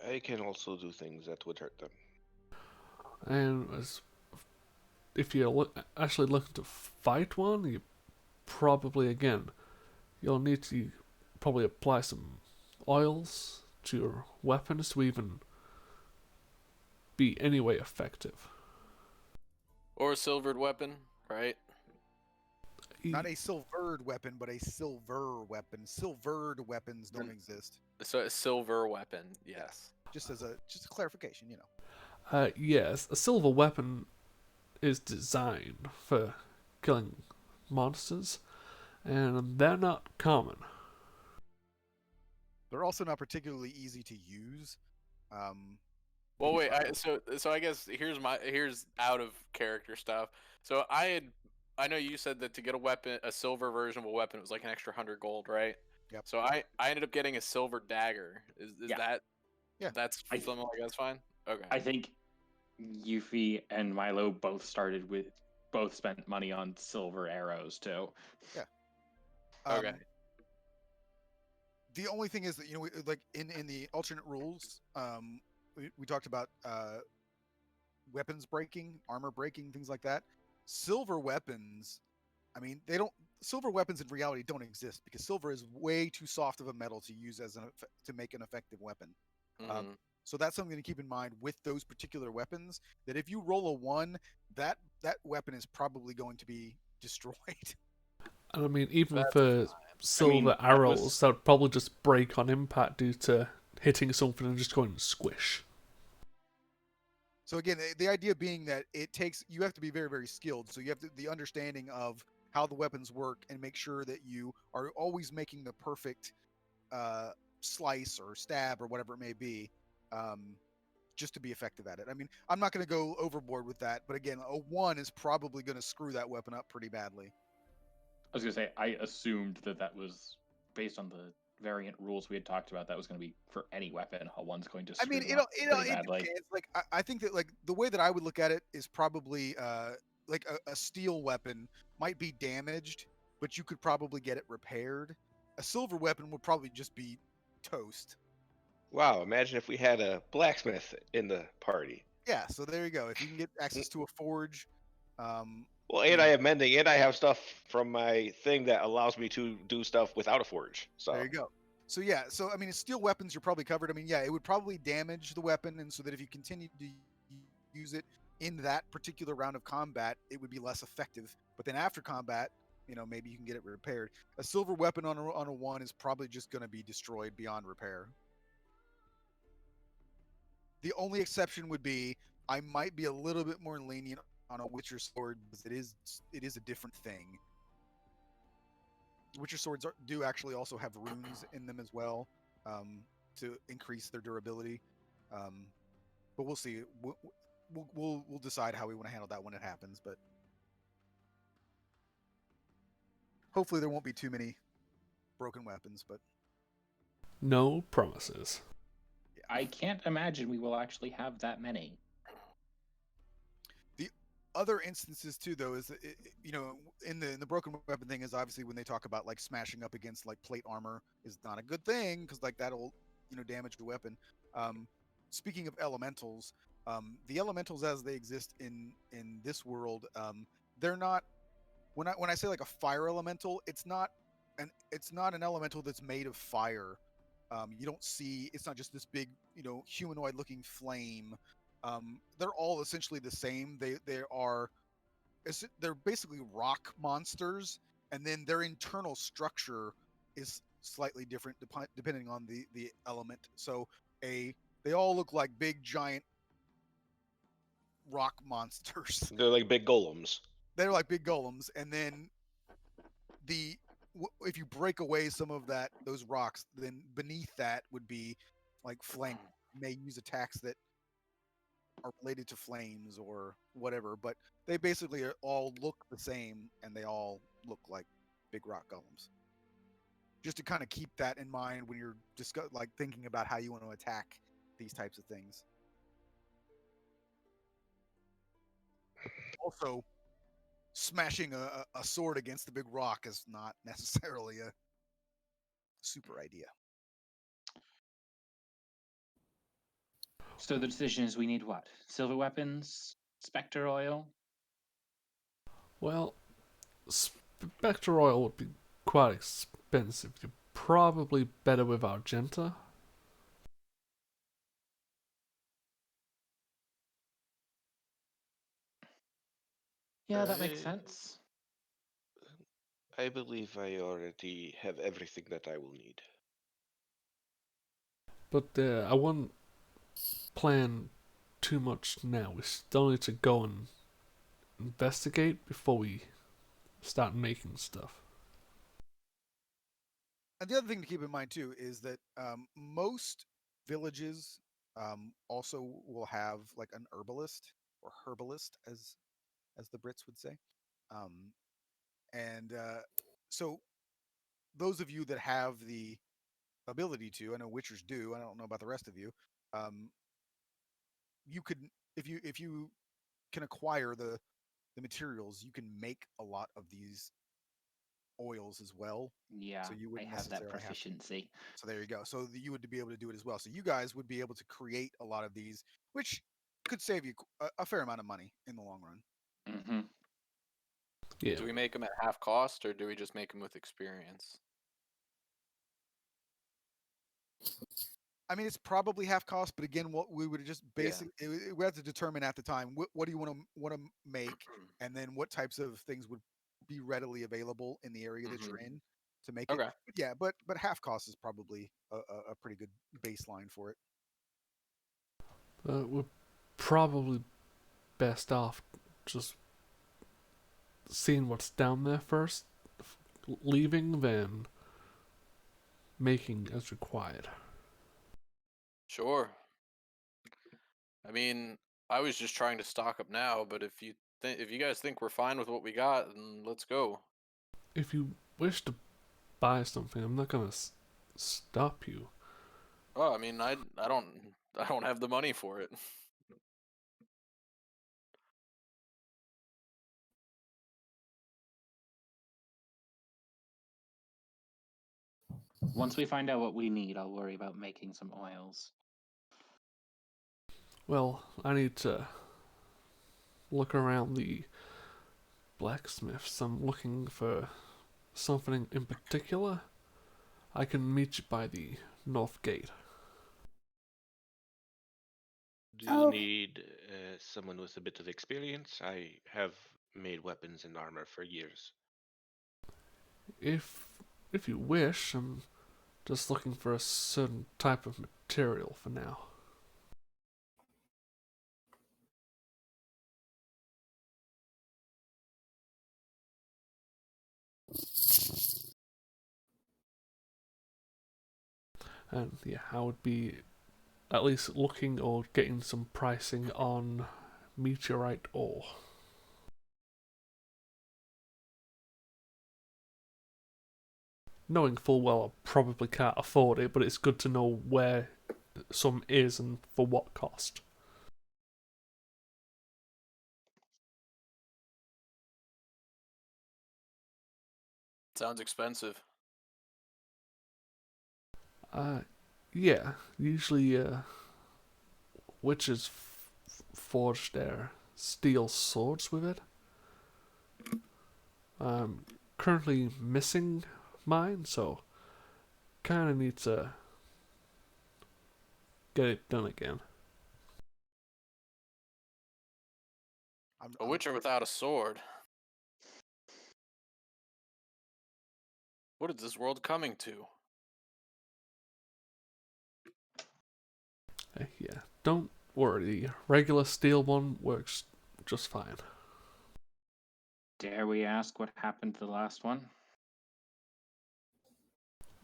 I can also do things that would hurt them. And if you're actually looking to fight one, you probably, again, you'll need to probably apply some oils to your weapons to even be anyway effective. Or a silvered weapon, right? not a silvered weapon, but a silver weapon. Silvered weapons don't exist. So a silver weapon, yes. Just as a clarification, you know. Yes, a silver weapon is designed for killing monsters, and they're not common. They're also not particularly easy to use. Well, wait. So I guess here's out of character stuff. So I know you said that to get a silver version of a weapon, it was like an extra 100 gold, right? Yep. So I ended up getting a silver dagger. Is Yeah. that? Yeah. That's something like that's fine. Okay. I think Yuffie and Milo both spent money on silver arrows too. Yeah. Okay. The only thing is that like in the alternate rules, we talked about weapons breaking, armor breaking, things like that. Silver weapons, I mean, they don't. Silver weapons in reality don't exist because silver is way too soft of a metal to use to make an effective weapon. Mhm. So that's something to keep in mind with those particular weapons. That if you roll a 1, that weapon is probably going to be destroyed. And I mean, even That's for silver that arrows, was- that would probably just break on impact due to hitting something and just going squish. So again, the idea being that you have to be very, very skilled. So you have the understanding of how the weapons work and make sure that you are always making the perfect slice or stab or whatever it may be, just to be effective at it. I mean, I'm not going to go overboard with that, but again, a 1 is probably going to screw that weapon up pretty badly. I was gonna say I assumed that was based on the variant rules we had talked about. That was going to be for any weapon. A 1's going to I screw mean, them up pretty it badly. depends. Like, I think that like the way that I would look at it is probably like a steel weapon might be damaged, but you could probably get it repaired. A silver weapon would probably just be toast. Wow, imagine if we had a blacksmith in the party. Yeah, so there you go. If you can get access to a forge, Well, you and I know, have mending, and I have stuff from my thing that allows me to do stuff without a forge. So there you go. So yeah, so I mean, steel weapons you're probably covered. I mean, yeah, it would probably damage the weapon, and so that if you continue to use it in that particular round of combat, it would be less effective. But then after combat, maybe you can get it repaired. A silver weapon on a 1 is probably just going to be destroyed beyond repair. The only exception would be I might be a little bit more lenient on a Witcher sword because it is a different thing. Witcher swords do actually also have runes in them as well, to increase their durability. But we'll see. We'll decide how we want to handle that when it happens. But hopefully there won't be too many broken weapons. But No promises. yeah. I can't imagine we will actually have that many. The other instances too, though, is that in the broken weapon thing is obviously when they talk about like smashing up against like plate armor is not a good thing because like that'll damage the weapon. Um, Speaking of elementals, the elementals as they exist in this world, they're not when I say like a fire elemental, it's not an elemental that's made of fire. You don't see it's not just this big humanoid looking flame. They're all essentially the same. They're basically rock monsters, and then their internal structure is slightly different depending on the element. So a they all look like big giant rock monsters. They're like big golems. They're like big golems, and then the if you break away some of those rocks, then beneath that would be like flame. You may use attacks that are related to flames or whatever, but they basically all look the same and they all look like big rock golems. Just to kind of keep that in mind when you're like thinking about how you want to attack these types of things. Also, smashing a sword against a big rock is not necessarily a super idea. So the decision is we need what? Silver weapons, specter oil. Well, Spectre Oil would be quite expensive. You're probably better with Argenta. Yeah, that makes I, sense. I believe I already have everything that I will need. But I wouldn't plan too much now. We still need to go and investigate before we start making stuff. And the other thing to keep in mind too is that most villages also will have like an herbalist or herbalist, as the Brits would say, um, and so those of you that have the ability to, I know Witchers do. I don't know about the rest of you. Um, you could, if you can acquire the materials, you can make a lot of these oils as well. Yeah, So you I wouldn't have that necessarily have to. proficiency. So there you go. So you would be able to do it as well. So you guys would be able to create a lot of these, which could save you a fair amount of money in the long run. Mm-hmm. Yeah. Do we make them at half cost, or do we just make them with experience? I mean, it's probably half cost, but again, what we would just Yeah. we have to determine at the time what do you want to make, and then what types of things would be readily available in the area that you're Mhm. in to make it. Okay. But yeah, but half cost is probably a pretty good baseline for it. We're probably best off just seeing what's down there first, leaving, then making as required. Sure. I mean, I was just trying to stock up now, but if you guys think we're fine with what we got, then let's go. If you wish to buy something, I'm not gonna stop you. Oh, I mean, I don't I don't have the money for it. Once we find out what we need, I'll worry about making some oils. Well, I need to look around the blacksmiths. I'm looking for something in particular. I can meet you by the north gate. Do you Oh, need someone with a bit of experience? I have made weapons and armor for years. If if you wish, I'm just looking for a certain type of material for now. And yeah, I would be at least looking or getting some pricing on meteorite ore. Knowing full well I probably can't afford it, but it's good to know where some is and for what cost. Sounds expensive. Yeah, usually witches forge their steel swords with it. Currently missing mine, so kind of need to get it done again. A witcher without a sword. What is this world coming to? Yeah, don't worry. The regular steel one works just fine. Dare we ask what happened to the last one?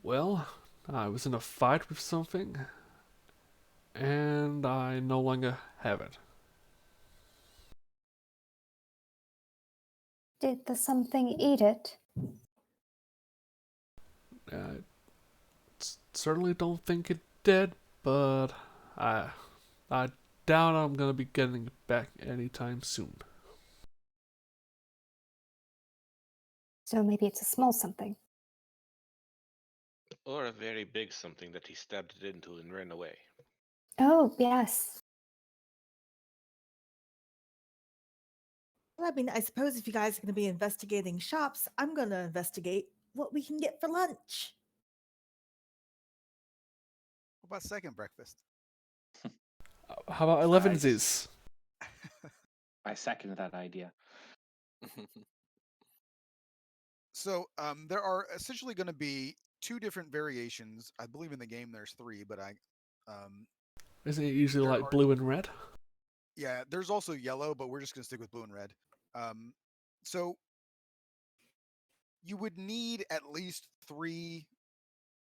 Well, I was in a fight with something, and I no longer have it. Did the something eat it? I certainly don't think it did, but I I doubt I'm gonna be getting it back anytime soon. So maybe it's a small something. Or a very big something that he stabbed it into and ran away. Oh, yes. Well, I mean, I suppose if you guys are going to be investigating shops, I'm going to investigate what we can get for lunch. What about second breakfast? How about 11's? I second that idea. So there are essentially going to be two different variations. I believe in the game there's three, but Isn't it usually there like are- blue and red? yeah, there's also yellow, but we're just going to stick with blue and red. So you would need at least 3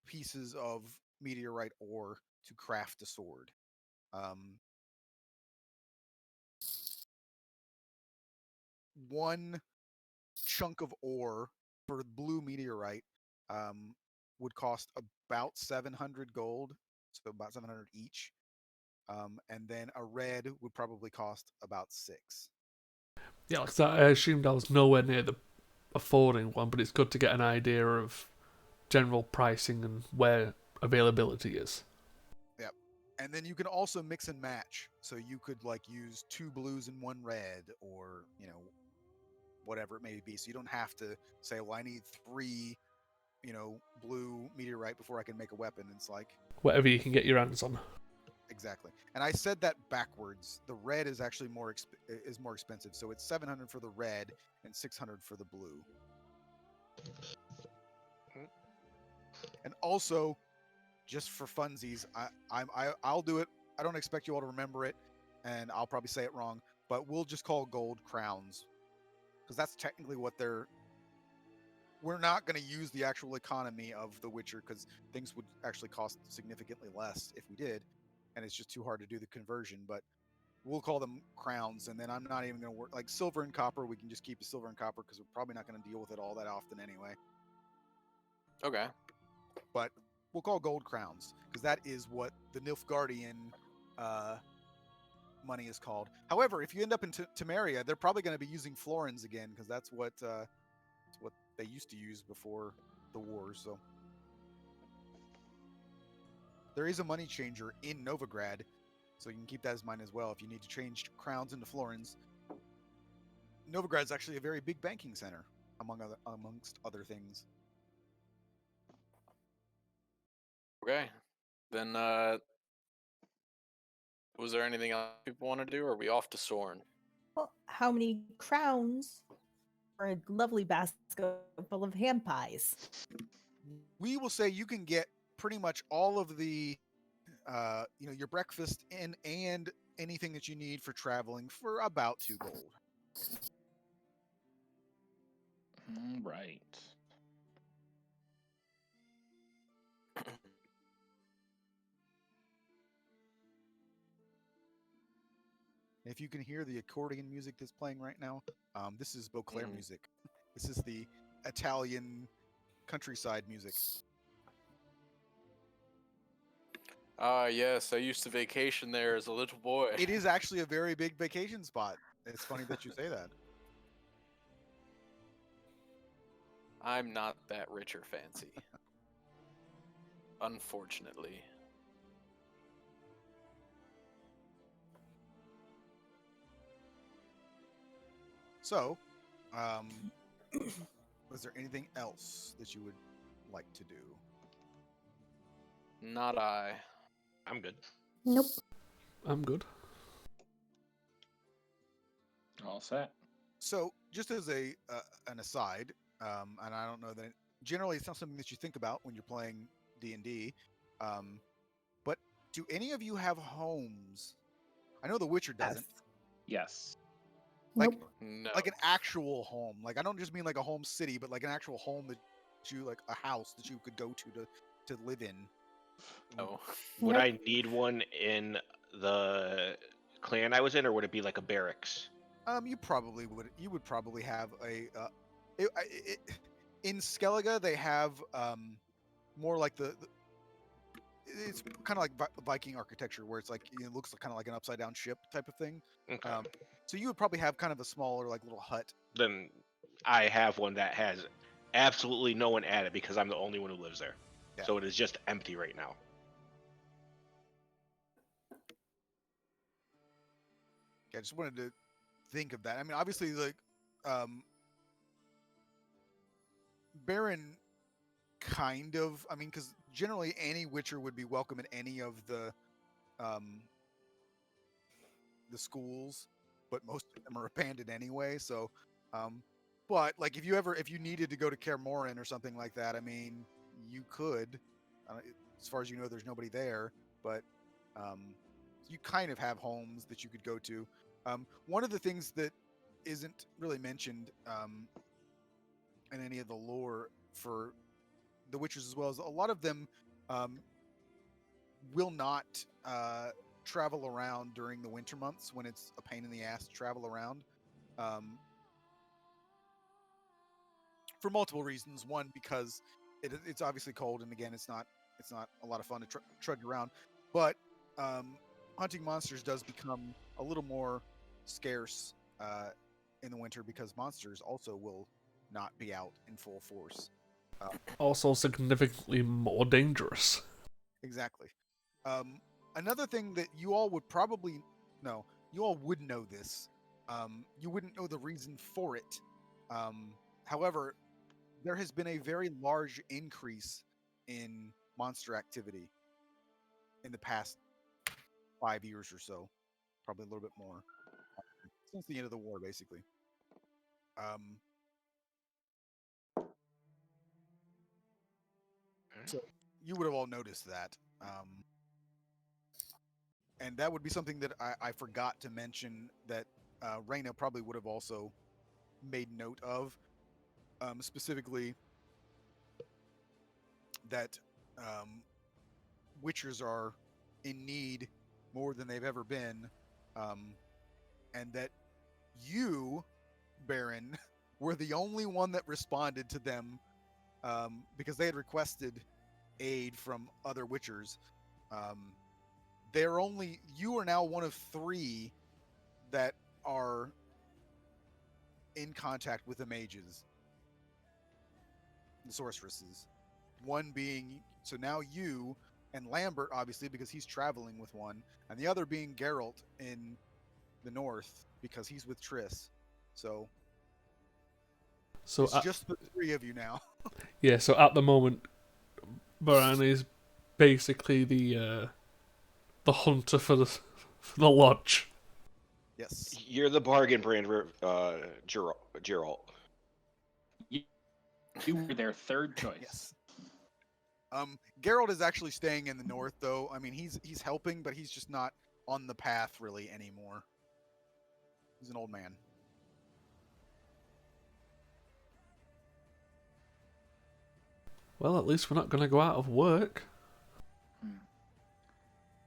pieces of meteorite ore to craft a sword. One chunk of ore for blue meteorite would cost about 700 gold, so about 700 each. And then a red would probably cost about 6. Yeah, like I assumed I was nowhere near the affording one, but it's good to get an idea of general pricing and where availability is. Yep. And then you can also mix and match. So you could like use 2 blues and 1 red, or whatever it may be. So you don't have to say, well, I need 3 blue meteorite before I can make a weapon. It's like, Whatever you can get your hands on. exactly. And I said that backwards. The red is actually more expensive. So it's 700 for the red and 600 for the blue. And also, just for funsies, I'll do it. I don't expect you all to remember it, and I'll probably say it wrong, but we'll just call gold crowns, because that's technically what they're. We're not going to use the actual economy of The Witcher, because things would actually cost significantly less if we did, and it's just too hard to do the conversion. But we'll call them crowns, and then I'm not even going to work like silver and copper. We can just keep the silver and copper because we're probably not going to deal with it all that often anyway. Okay. But we'll call gold crowns because that is what the Nilfgaardian money is called. However, if you end up in Temeria, they're probably going to be using florins again because that's what they used to use before the wars. So there is a money changer in Novigrad, so you can keep that in mind as well if you need to change crowns into florins. Novigrad's actually a very big banking center, amongst other things. Okay. Then, was there anything else people want to do, or are we off to Sorn? Well, how many crowns for a lovely basket full of ham pies? We will say you can get pretty much all of the your breakfast in and anything that you need for traveling for about 2 gold. Right. If you can hear the accordion music that's playing right now, this is Beauclair music. This is the Italian countryside music. Ah, yes, I used to vacation there as a little boy. It is actually a very big vacation spot. It's funny that you say that. I'm not that rich or fancy. Unfortunately. So, was there anything else that you would like to do? Not I. I'm good. Nope. I'm good. All set. So, just as an aside, and I don't know that generally it's not something that you think about when you're playing D&D, but do any of you have homes? I know The Witcher doesn't. Yes. Like, Nope. No. like an actual home. Like I don't just mean like a home city, but like an actual home that you like a house that you could go to live in. No. Would Nope. I need one in the clan I was in, or would it be like a barracks? You probably would. You would probably have a. In Skellige, they have more like the it's kind of like Viking architecture, where it's like it looks kind of like an upside down ship type of thing. Okay. So you would probably have kind of a smaller like little hut. Then I have one that has absolutely no one at it because I'm the only one who lives there. Yeah. So it is just empty right now. Yeah, I just wanted to think of that. I mean, obviously, like Baron kind of. I mean, because generally any Witcher would be welcome at any of the schools, but most of them are abandoned anyway. So, but like if you needed to go to Kaer Morhen or something like that, I mean, you could. As far as you know, there's nobody there, but you kind of have homes that you could go to. One of the things that isn't really mentioned in any of the lore for the Witchers, as well as a lot of them will not travel around during the winter months when it's a pain in the ass to travel around. For multiple reasons. One, because it's obviously cold, and again, it's not a lot of fun to trudge around. But hunting monsters does become a little more scarce in the winter because monsters also will not be out in full force. Also significantly more dangerous. Exactly. Another thing that you all would probably know, you all would know this. You wouldn't know the reason for it. However, there has been a very large increase in monster activity in the past 5 years or so, probably a little bit more, since the end of the war, basically. So you would have all noticed that. And that would be something that I forgot to mention that Reyna probably would have also made note of, specifically that Witchers are in need more than they've ever been, and that you, Baron, were the only one that responded to them because they had requested aid from other Witchers. You are now one of 3 that are in contact with the mages, the sorceresses. One being, so now you and Lambert, obviously, because he's traveling with one, and the other being Geralt in the north because he's with Triss. So it's just the 3 of you now. Yeah, so at the moment, Baran is basically the hunter for the lodge. Yes. You're the bargain brand, Geralt. You were their third choice. Yes. Geralt is actually staying in the north, though. I mean, he's helping, but he's just not on the path really anymore. He's an old man. Well, at least we're not going to go out of work.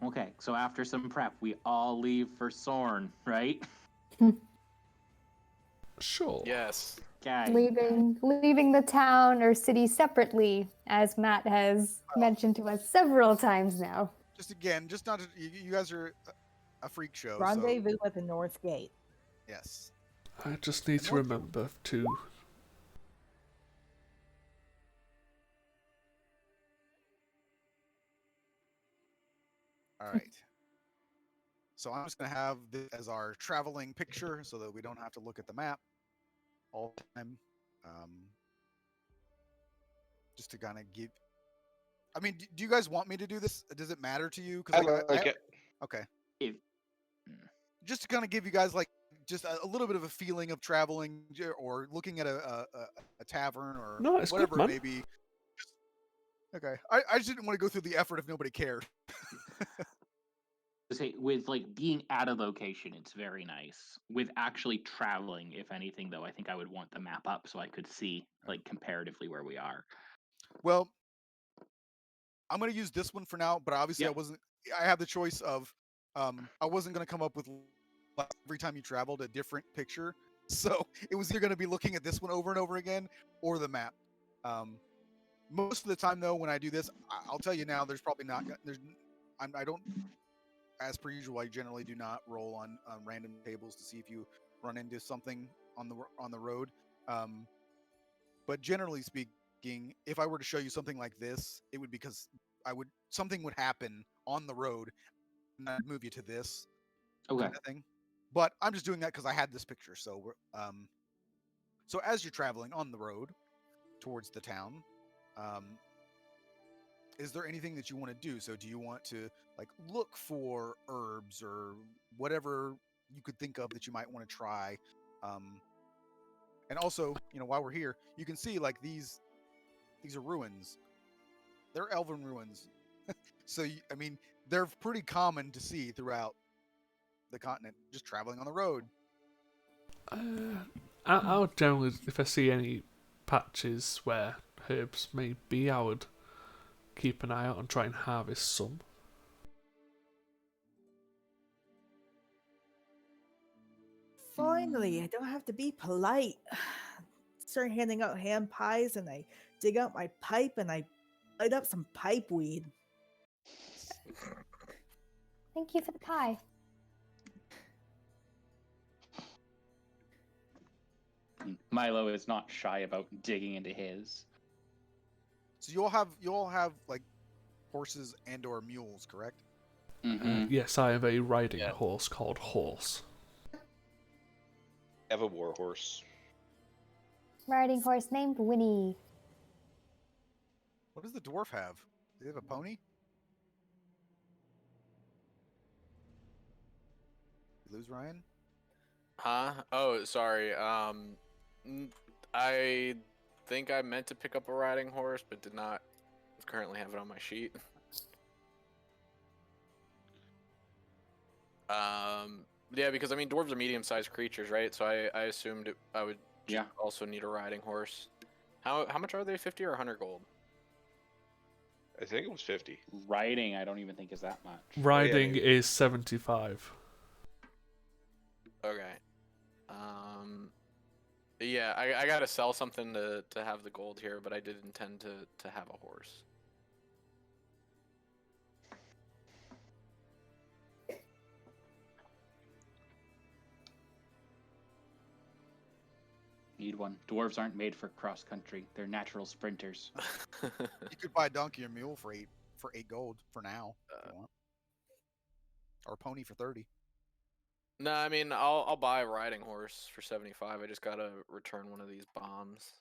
Okay, so after some prep, we all leave for Sorn, right? Sure. Yes. Okay. Leaving the town or city separately, as Matt has mentioned to us several times now. just again, just not to, you guys are a freak show. So Rendezvous at the North Gate. yes. I just need And to once- remember to. All right. So I'm just going to have this as our traveling picture so that we don't have to look at the map all the time. Just to kind of give. I mean, do you guys want me to do this? Does it matter to you? I Because like it. okay. If Just to kind of give you guys like just a little bit of a feeling of traveling or looking at a tavern or No, it's good, whatever it man. may be. Okay. I just didn't want to go through the effort if nobody cared. to say with like being at a location, it's very nice. With actually traveling, if anything, though, I think I would want the map up so I could see like comparatively where we are. Well, I'm going to use this one for now, but obviously Yep. I have the choice of I wasn't going to come up with like, every time you traveled a different picture. So it was either going to be looking at this one over and over again or the map. Most of the time though, when I do this, I'll tell you now, there's probably not, I don't, as per usual, I generally do not roll on random tables to see if you run into something on the road. But generally speaking, if I were to show you something like this, it would because something would happen on the road, and I'd move you to this Okay. kind of thing. But I'm just doing that because I had this picture. So as you're traveling on the road towards the town, is there anything that you want to do? So do you want to like look for herbs or whatever you could think of that you might want to try? And also, while we're here, you can see like these are ruins. They're elven ruins. So I mean, they're pretty common to see throughout the continent, just traveling on the road. I would generally, if I see any patches where herbs may be, I would keep an eye out and try and harvest some. Finally, I don't have to be polite. Start handing out ham pies, and I dig out my pipe and I light up some pipe weed. Thank you for the pie. Milo is not shy about digging into his. So you all have like horses and or mules, correct? Mm-hmm. Yes, I have a riding Yeah. horse called Horse. I have a war horse. Riding horse named Winnie. What does the dwarf have? Do they have a pony? You lose Ryan? Huh? Oh, sorry. I think I meant to pick up a riding horse, but did not currently have it on my sheet. Yeah, because I mean, dwarves are medium-sized creatures, right? So I assumed I would Yeah. also need a riding horse. How much are they? 50 or 100 gold? I think it was 50. Riding, I don't even think is that much. Riding maybe. is 75. Okay. Yeah, I gotta sell something to have the gold here, but I did intend to have a horse. Need one. Dwarves aren't made for cross country. They're natural sprinters. You could buy a donkey or mule for 8 gold for now, if you want. Or a pony for 30. No, I mean I'll buy a riding horse for 75. I just gotta return one of these bombs.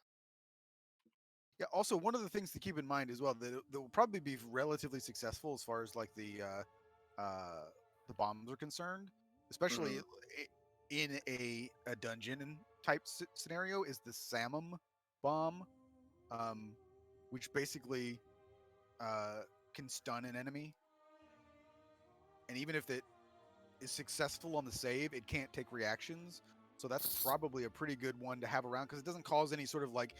Yeah. Also, one of the things to keep in mind as well that will probably be relatively successful as far as like the bombs are concerned, especially in a dungeon type scenario, is the Samum bomb, which basically can stun an enemy, and even if it is successful on the save, it can't take reactions. So that's probably a pretty good one to have around because it doesn't cause any sort of like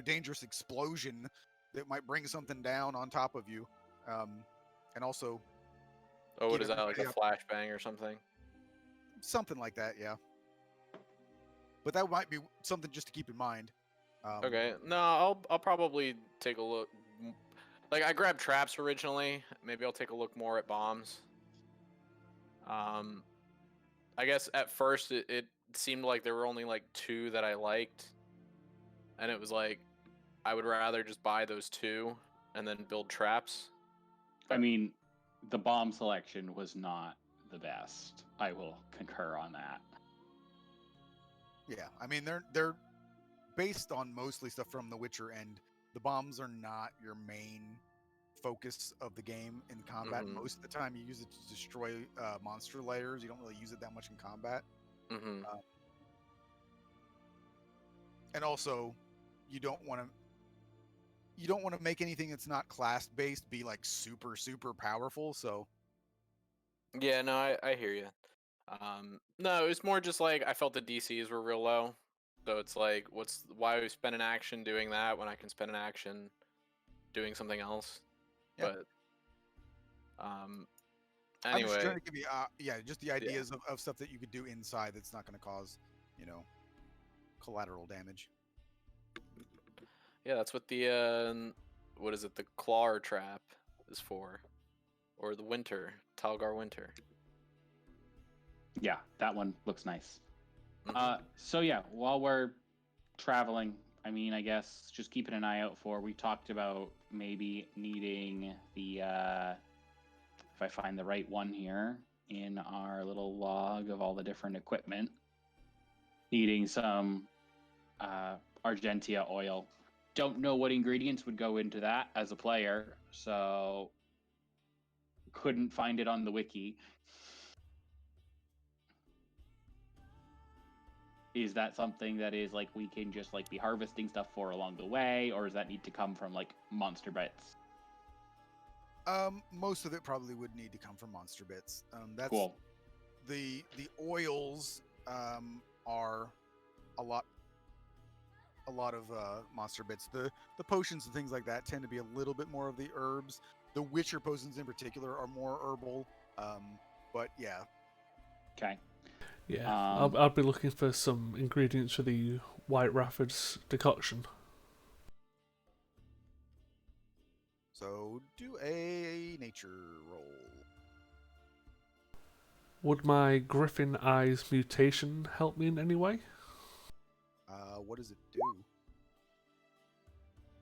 dangerous explosion that might bring something down on top of you, and also Oh, what Get is that, like a everybody flashbang or something? something like that, yeah. But that might be something just to keep in mind. Okay, no, I'll probably take a look. like I grabbed traps originally. Maybe I'll take a look more at bombs. I guess at first it seemed like there were only like 2 that I liked, and it was like I would rather just buy those 2 and then build traps. I mean, the bomb selection was not the best. I will concur on that. Yeah, I mean they're based on mostly stuff from The Witcher, and the bombs are not your main focus of the game in combat. Mhm. Most of the time, you use it to destroy monster layers. You don't really use it that much in combat, Mhm. and also you don't want to make anything that's not class based be like super powerful. So Yeah, no, I hear you. No, it was more just like I felt the DCs were real low, so it's like, why spend an action doing that when I can spend an action doing something else? Yeah. But I'm just trying anyway, to give you just the yeah, ideas of stuff that you could do inside that's not going to cause collateral damage. yeah, that's what the what is it? The claw trap is for, or the winter Talgar winter. Yeah, that one looks nice. Mhm. So yeah, while we're traveling, I mean, I guess just keeping an eye out for. We talked about maybe needing the if I find the right one here in our little log of all the different equipment, needing some Argentia oil. Don't know what ingredients would go into that as a player, so couldn't find it on the wiki. Is that something that is like we can just like be harvesting stuff for along the way, or does that need to come from like monster bits? Most of it probably would need to come from monster bits. That's Cool. the oils are a lot of monster bits. The potions and things like that tend to be a little bit more of the herbs. The Witcher potions in particular are more herbal. But yeah, Okay. Yeah, Um, I'll be looking for some ingredients for the White Rafford's decoction. so do a nature roll. Would my Griffin Eyes mutation help me in any way? What does it do?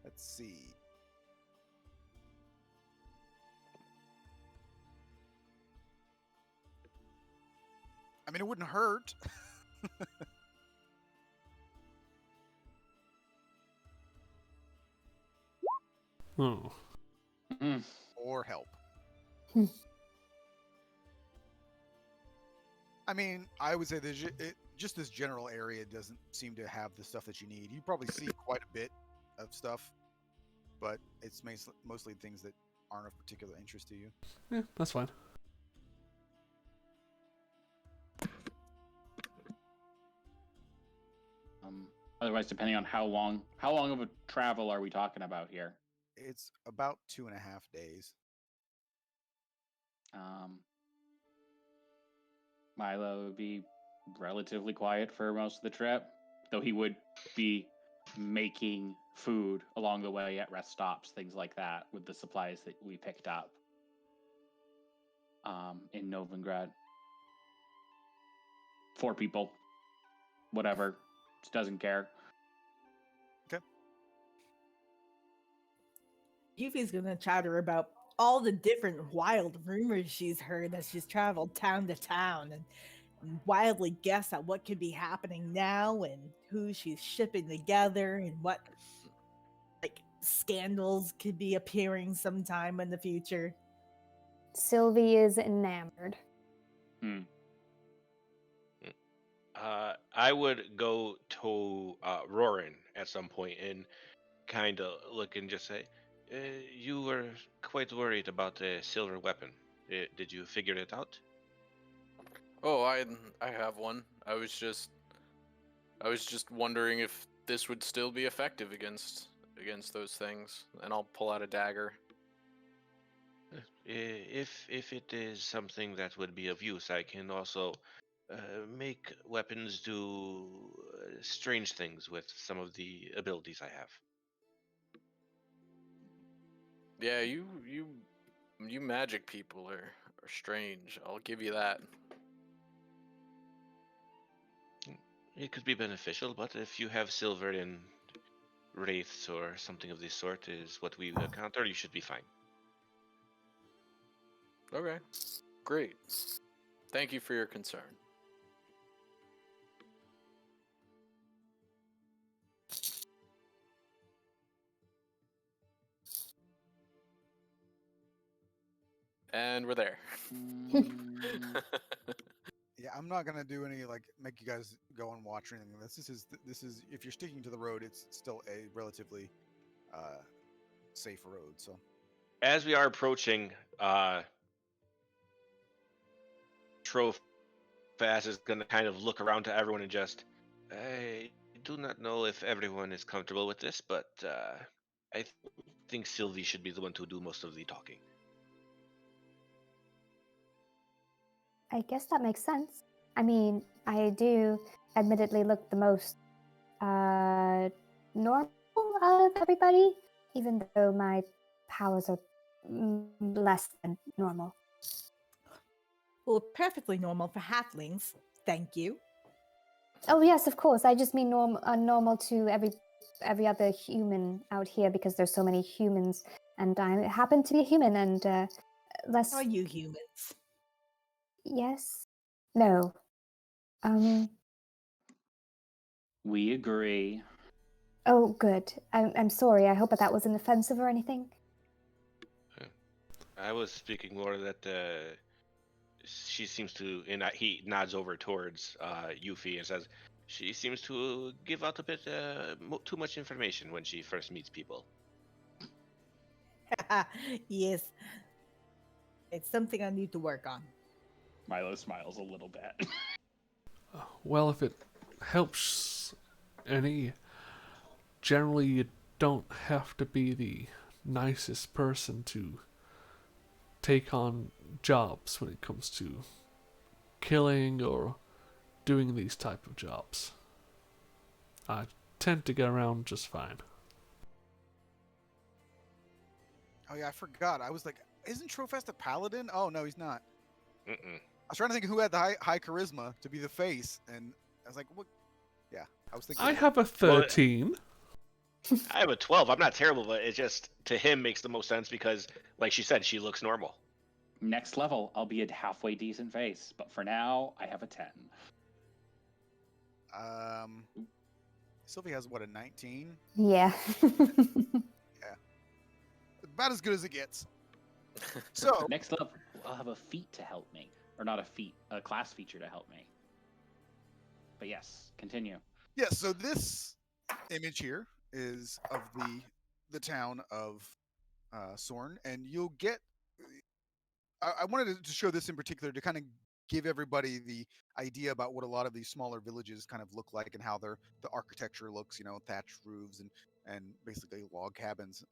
Let's see. I mean, it wouldn't hurt. Oh, mm, Or help. Hmm. I mean, I would say just this general area doesn't seem to have the stuff that you need. You probably see quite a bit of stuff, but it's mostly things that aren't of particular interest to you. yeah, that's fine. otherwise, depending on how long of a travel are we talking about here? It's about 2.5 days. Um, Milo would be relatively quiet for most of the trip, though he would be making food along the way at rest stops, things like that, with the supplies that we picked up in Novigrad. 4 people, whatever, just doesn't care. Okay. Yuffie's gonna chatter about all the different wild rumors she's heard as she's traveled town to town and wildly guess at what could be happening now and who she's shipping together and what like scandals could be appearing sometime in the future. Sylvie is enamored. I would go to Roran at some point and kind of look and just say, "You were quite worried about the silver weapon. Did you figure it out?" Oh, I have one. I was just wondering if this would still be effective against those things, and I'll pull out a dagger. If it is something that would be of use, I can also make weapons do strange things with some of the abilities I have. Yeah, you magic people are strange. I'll give you that. It could be beneficial, but if you have silver in wraiths or something of this sort is what we encounter, you should be fine. Okay, great. Thank you for your concern. And we're there. Yeah, I'm not gonna do any like make you guys go and watch or anything. This is if you're sticking to the road, it's still a relatively safe road. So As we are approaching, Troph Fast is going to kind of look around to everyone and just, I do not know if everyone is comfortable with this, but I think Sylvie should be the one to do most of the talking. I guess that makes sense. I mean, I do admittedly look the most normal out of everybody, even though my powers are less than normal. Well, perfectly normal for halflings. Thank you. Oh yes, of course. I just mean normal to every other human out here because there's so many humans, and I happen to be a human, and less. Are you humans? Yes. No. We agree. Oh, good. I'm sorry. I hope that wasn't offensive or anything. I was speaking more that she seems to, and he nods over towards Yuffie and says, she seems to give out a bit too much information when she first meets people. Yes. It's something I need to work on. Milo smiles a little bit. Well, if it helps any, generally you don't have to be the nicest person to take on jobs when it comes to killing or doing these type of jobs. I tend to get around just fine. oh yeah, I forgot. I was like, isn't Trofest a paladin? Oh no, he's not. Mm-mm. I was trying to think of who had the high charisma to be the face, and I was like, what? Yeah, I was thinking. I have a 13. I have a 12. I'm not terrible, but it just, to him, makes the most sense because, like she said, she looks normal. Next level, I'll be a halfway decent face, but for now, I have a 10. Sylvie has what, a 19? Yeah. About as good as it gets. So Next level, I'll have a feat to help me. Or not a feat, a class feature to help me. But yes, continue. yeah, so this image here is of the town of Sorn, and you'll get. I wanted to show this in particular to kind of give everybody the idea about what a lot of these smaller villages kind of look like and how the architecture looks. You know, thatched roofs and basically log cabins,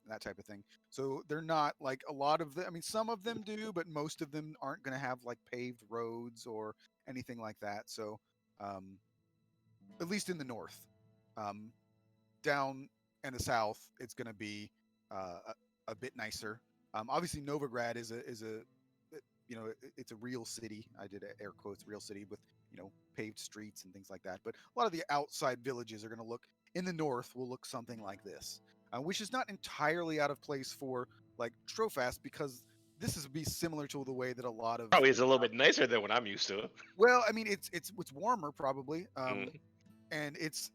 that type of thing. So they're not like a lot of them. I mean, some of them do, but most of them aren't going to have like paved roads or anything like that. So, at least in the north, um, down in the south, it's going to be a bit nicer. Obviously, Novigrad is a you know it's a real city. I did air quotes real city with paved streets and things like that. But a lot of the outside villages are going to look in the north will look something like this, which is not entirely out of place for like Trofast because this is be similar to the way that a lot of Probably is a little bit nicer than what I'm used to. well, I mean it's warmer probably, Mm. and it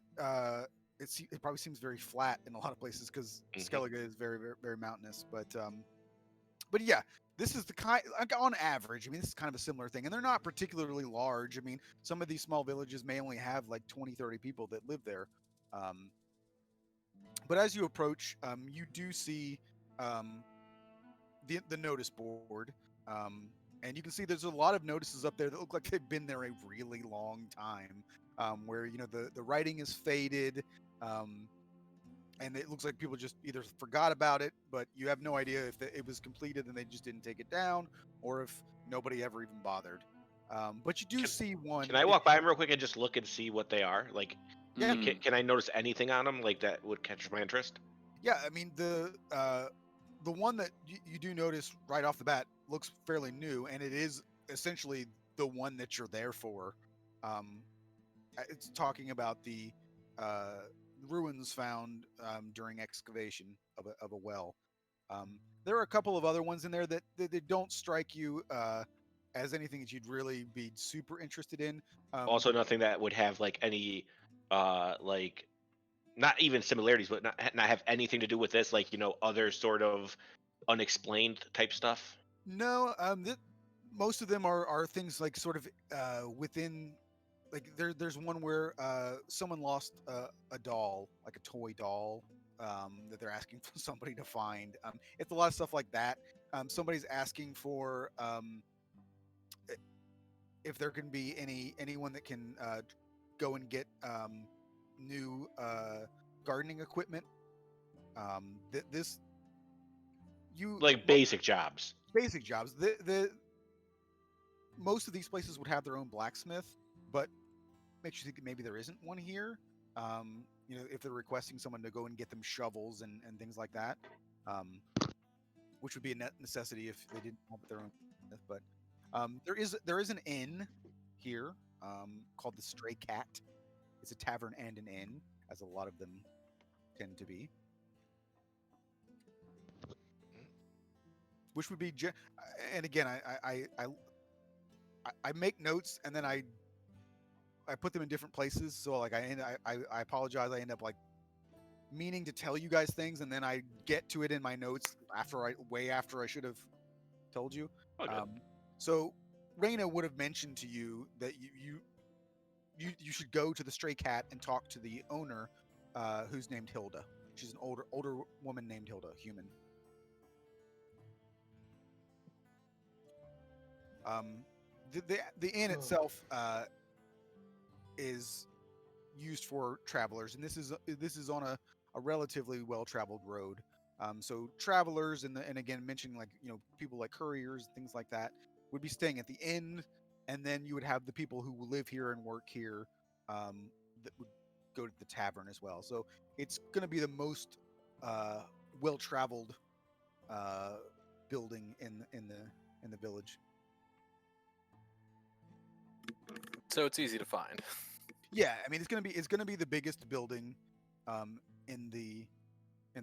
probably seems very flat in a lot of places because Skellige is very, very, very mountainous. But yeah, this is the kind like on average. I mean, this is kind of a similar thing, and they're not particularly large. I mean, some of these small villages may only have like 20, 30 people that live there. Um, but as you approach, you do see the notice board, and you can see there's a lot of notices up there that look like they've been there a really long time. Where the writing is faded, and it looks like people just either forgot about it, but you have no idea if it was completed and they just didn't take it down, or if nobody ever even bothered. But you do see one. Can I walk by them real quick and just look and see what they are? Like, Yeah. can I notice anything on them like that would catch my interest? Yeah, I mean the the one that you do notice right off the bat looks fairly new, and it is essentially the one that you're there for. Um, it's talking about the uh, ruins found during excavation of a well. There are a couple of other ones in there that don't strike you as anything that you'd really be super interested in. Also, nothing that would have like any, like not even similarities, but not have anything to do with this, like other sort of unexplained type stuff. No, most of them are things like sort of within. Like there's one where someone lost a doll, like a toy doll, that they're asking for somebody to find. It's a lot of stuff like that. Somebody's asking for if there can be anyone that can go and get new gardening equipment. This you Like basic jobs. basic jobs. The most of these places would have their own blacksmith, but makes you think that maybe there isn't one here. If they're requesting someone to go and get them shovels and things like that, which would be a necessity if they didn't have their own blacksmith. But there is an inn here called the Stray Cat. It's a tavern and an inn, as a lot of them tend to be. Which would be, and again, I make notes and then I put them in different places. So like I apologize. I end up like meaning to tell you guys things and then I get to it in my notes way after I should have told you. Oh, good. So Raina would have mentioned to you that you should go to the Stray Cat and talk to the owner, who's named Hilda. She's an older woman named Hilda, human. The inn itself is used for travelers, and this is on a relatively well-traveled road. So travelers and again mentioning like people like couriers, things like that, would be staying at the inn, and then you would have the people who live here and work here that would go to the tavern as well. So it's going to be the most well-traveled building in the village. So it's easy to find. Yeah, I mean it's gonna be the biggest building in the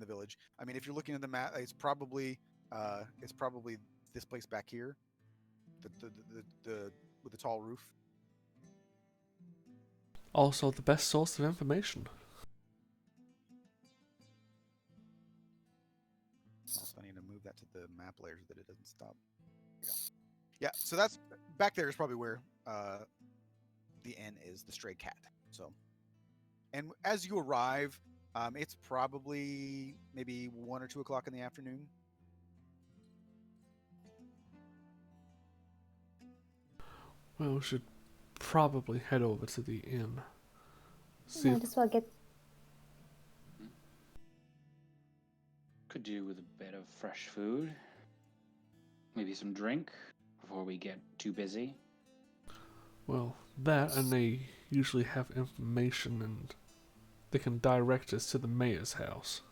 village. I mean, if you're looking at the map, it's probably this place back here, the with the tall roof. Also, the best source of information. Also, I need to move that to the map layer so that it doesn't stop. Yeah. So that's back there is probably where the inn is, the Stray Cat. So, and as you arrive, it's probably maybe 1 or 2 o'clock in the afternoon. Well, we should probably head over to the inn. See Might as well get. Could do with a bit of fresh food. Maybe some drink before we get too busy. Well, that, and they usually have information and they can direct us to the mayor's house.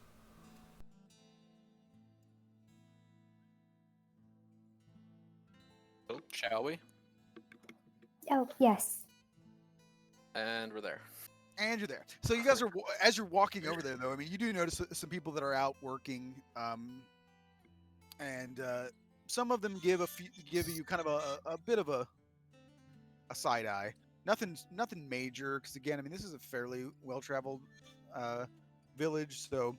Oh, shall we? Oh, yes. And we're there. And you're there. So you guys are, as you're walking over there, though. I mean, you do notice some people that are out working, and some of them give you kind of a bit of a side eye. Nothing major, because again, I mean, this is a fairly well-traveled village, so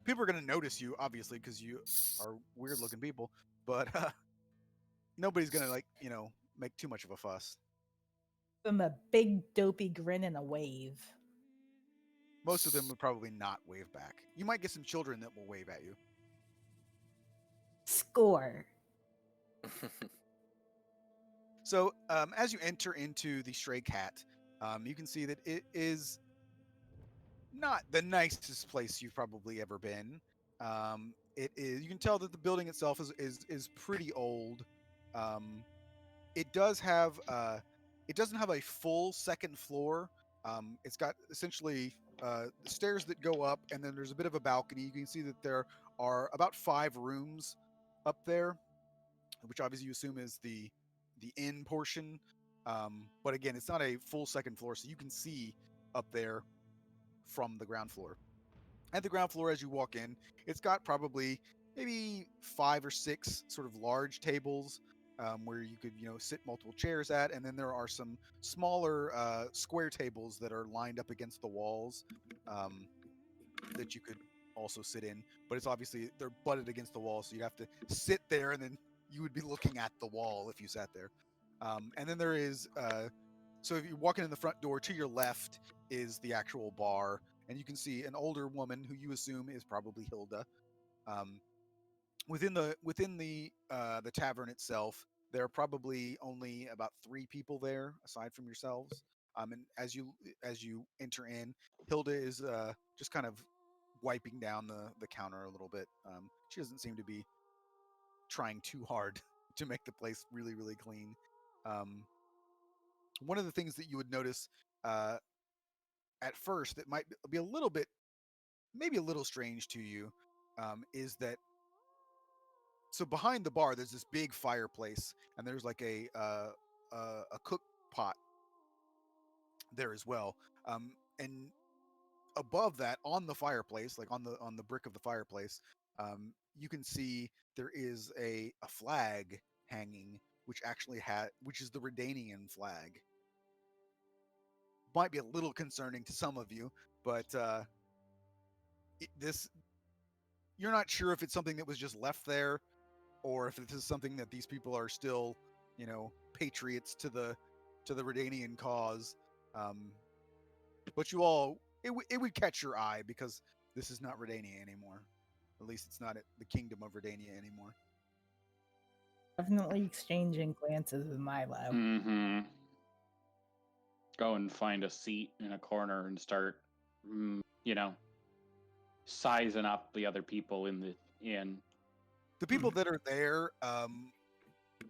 people are going to notice you, obviously, because you are weird-looking people. But nobody's going to make too much of a fuss. Give them a big dopey grin and a wave. Most of them would probably not wave back. You might get some children that will wave at you. Score. So as you enter into the Stray Cat, you can see that it is not the nicest place you've probably ever been. It is. You can tell that the building itself is pretty old. It does have. It doesn't have a full second floor. It's got essentially stairs that go up, and then there's a bit of a balcony. You can see that there are about 5 rooms up there, which obviously you assume is the inn portion. But again, it's not a full second floor, so you can see up there from the ground floor. At the ground floor, as you walk in, it's got probably maybe 5 or 6 sort of large tables where you could, sit multiple chairs at, and then there are some smaller square tables that are lined up against the walls um, that you could also sit in. But it's obviously they're butted against the wall, so you'd have to sit there, and then you would be looking at the wall if you sat there. And then there is so if you're walking in the front door, to your left is the actual bar, and you can see an older woman who you assume is probably Hilda. Um, within the tavern itself, there are probably only about 3 people there aside from yourselves. And as you enter in, Hilda is just kind of wiping down the counter a little bit. She doesn't seem to be trying too hard to make the place really really clean. Um, One of the things that you would notice uh, at first that might be a little bit, maybe a little strange to you, is that so behind the bar there's this big fireplace, and there's like a cook pot there as well. And above that, on the fireplace, like on the brick of the fireplace, you can see there is a flag hanging, which is the Redanian flag. Might be a little concerning to some of you, but this you're not sure if it's something that was just left there, or if this is something that these people are still, patriots to the Redanian cause. Um, but it would catch your eye because this is not Redania anymore. At least it's not the kingdom of Redania anymore. Definitely exchanging glances with Milo. Mm-hmm. Go and find a seat in a corner and start, sizing up the other people in the inn. The people that are there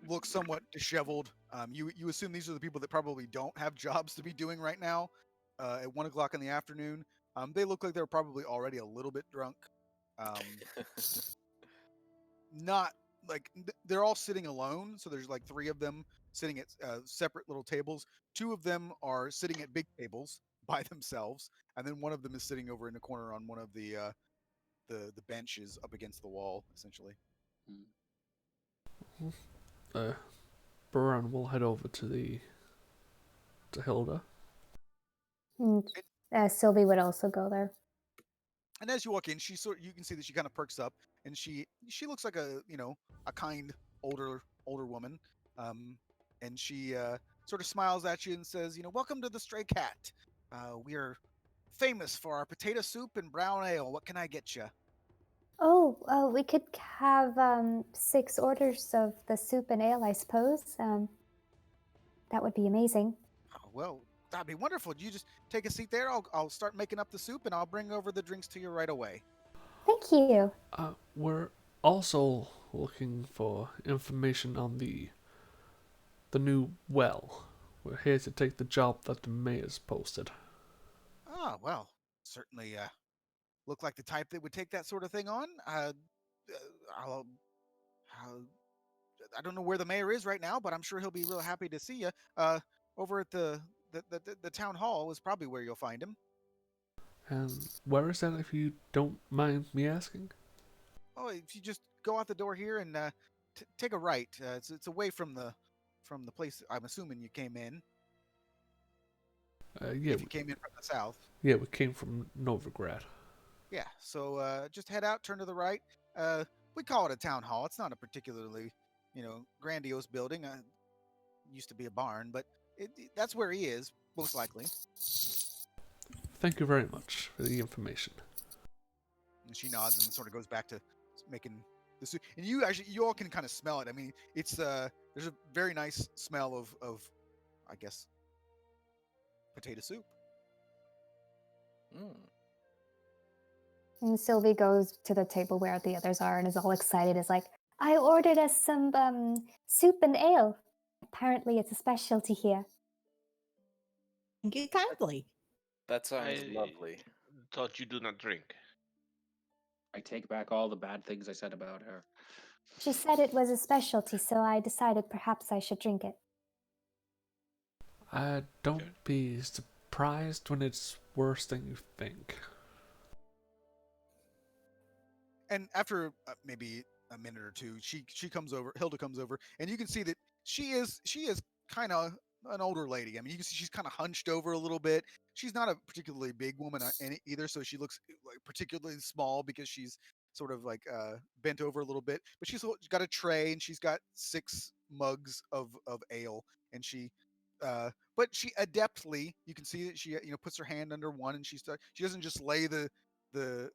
look somewhat disheveled. You assume these are the people that probably don't have jobs to be doing right now at 1 o'clock in the afternoon. They look like they're probably already a little bit drunk. Not like they're all sitting alone. So there's like 3 of them sitting at separate little tables. 2 of them are sitting at big tables by themselves, and then one of them is sitting over in the corner on one of the benches up against the wall, essentially. Baran will head over to Hilda. And Sylvie would also go there. And as you walk in, you can see that she kind of perks up, and she looks like a kind older woman, and she sort of smiles at you and says, welcome to the Stray Cat. We are famous for our potato soup and brown ale. What can I get you? Oh, we could have 6 orders of the soup and ale, I suppose. That would be amazing. Oh, well, that'd be wonderful. You just take a seat there. I'll start making up the soup, and I'll bring over the drinks to you right away. Thank you. We're also looking for information on the new well. We're here to take the job that the mayor's posted. Ah, well, certainly look like the type that would take that sort of thing on. I'll, I don't know where the mayor is right now, but I'm sure he'll be real happy to see you. Over at the town hall is probably where you'll find him. And where is that, if you don't mind me asking? Oh, if you just go out the door here and take a right. It's away from the place I'm assuming you came in. Yeah, if you came in from the south. Yeah, we came from Novigrad. Yeah, so just head out, turn to the right. We call it a town hall. It's not a particularly, grandiose building. Used to be a barn, but that's where he is, most likely. Thank you very much for the information. And she nods and sort of goes back to making the soup. And you all can kind of smell it. I mean, it's there's a very nice smell of I guess, potato soup. And Sylvie goes to the table where the others are and is all excited. Is like, I ordered us some soup and ale. Apparently, it's a specialty here. Thank you kindly. That sounds I lovely. thought you do not drink. I take back all the bad things I said about her. She said it was a specialty, so I decided perhaps I should drink it. Don't be surprised when it's worse than you think. And after maybe a minute or two, she comes over. Hilda comes over, and you can see that she is kind of an older lady. I mean, you can see she's kind of hunched over a little bit. She's not a particularly big woman either, so she looks like particularly small because she's sort of like bent over a little bit. But she's got a tray, and she's got 6 mugs of ale, and but she adeptly, you can see that she puts her hand under one, and she doesn't just lay the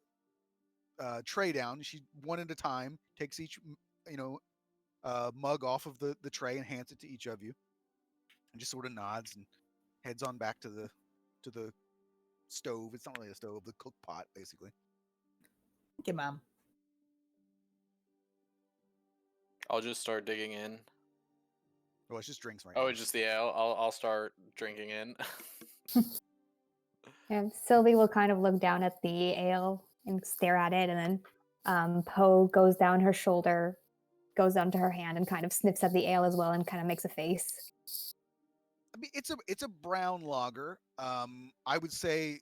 tray down. She one at a time takes each mug off of the tray and hands it to each of you, and just sort of nods and heads on back to the stove. It's not really a stove, the cook pot, basically. Thank you, Mom. I'll just start digging in. Oh, it's just drinks right Oh, now. it's just the ale. I'll start drinking in. And Sylvie will kind of look down at the ale and stare at it, and then Poe goes down her shoulder, goes down to her hand, and kind of sniffs at the ale as well, and kind of makes a face. I mean, it's a brown lager. I would say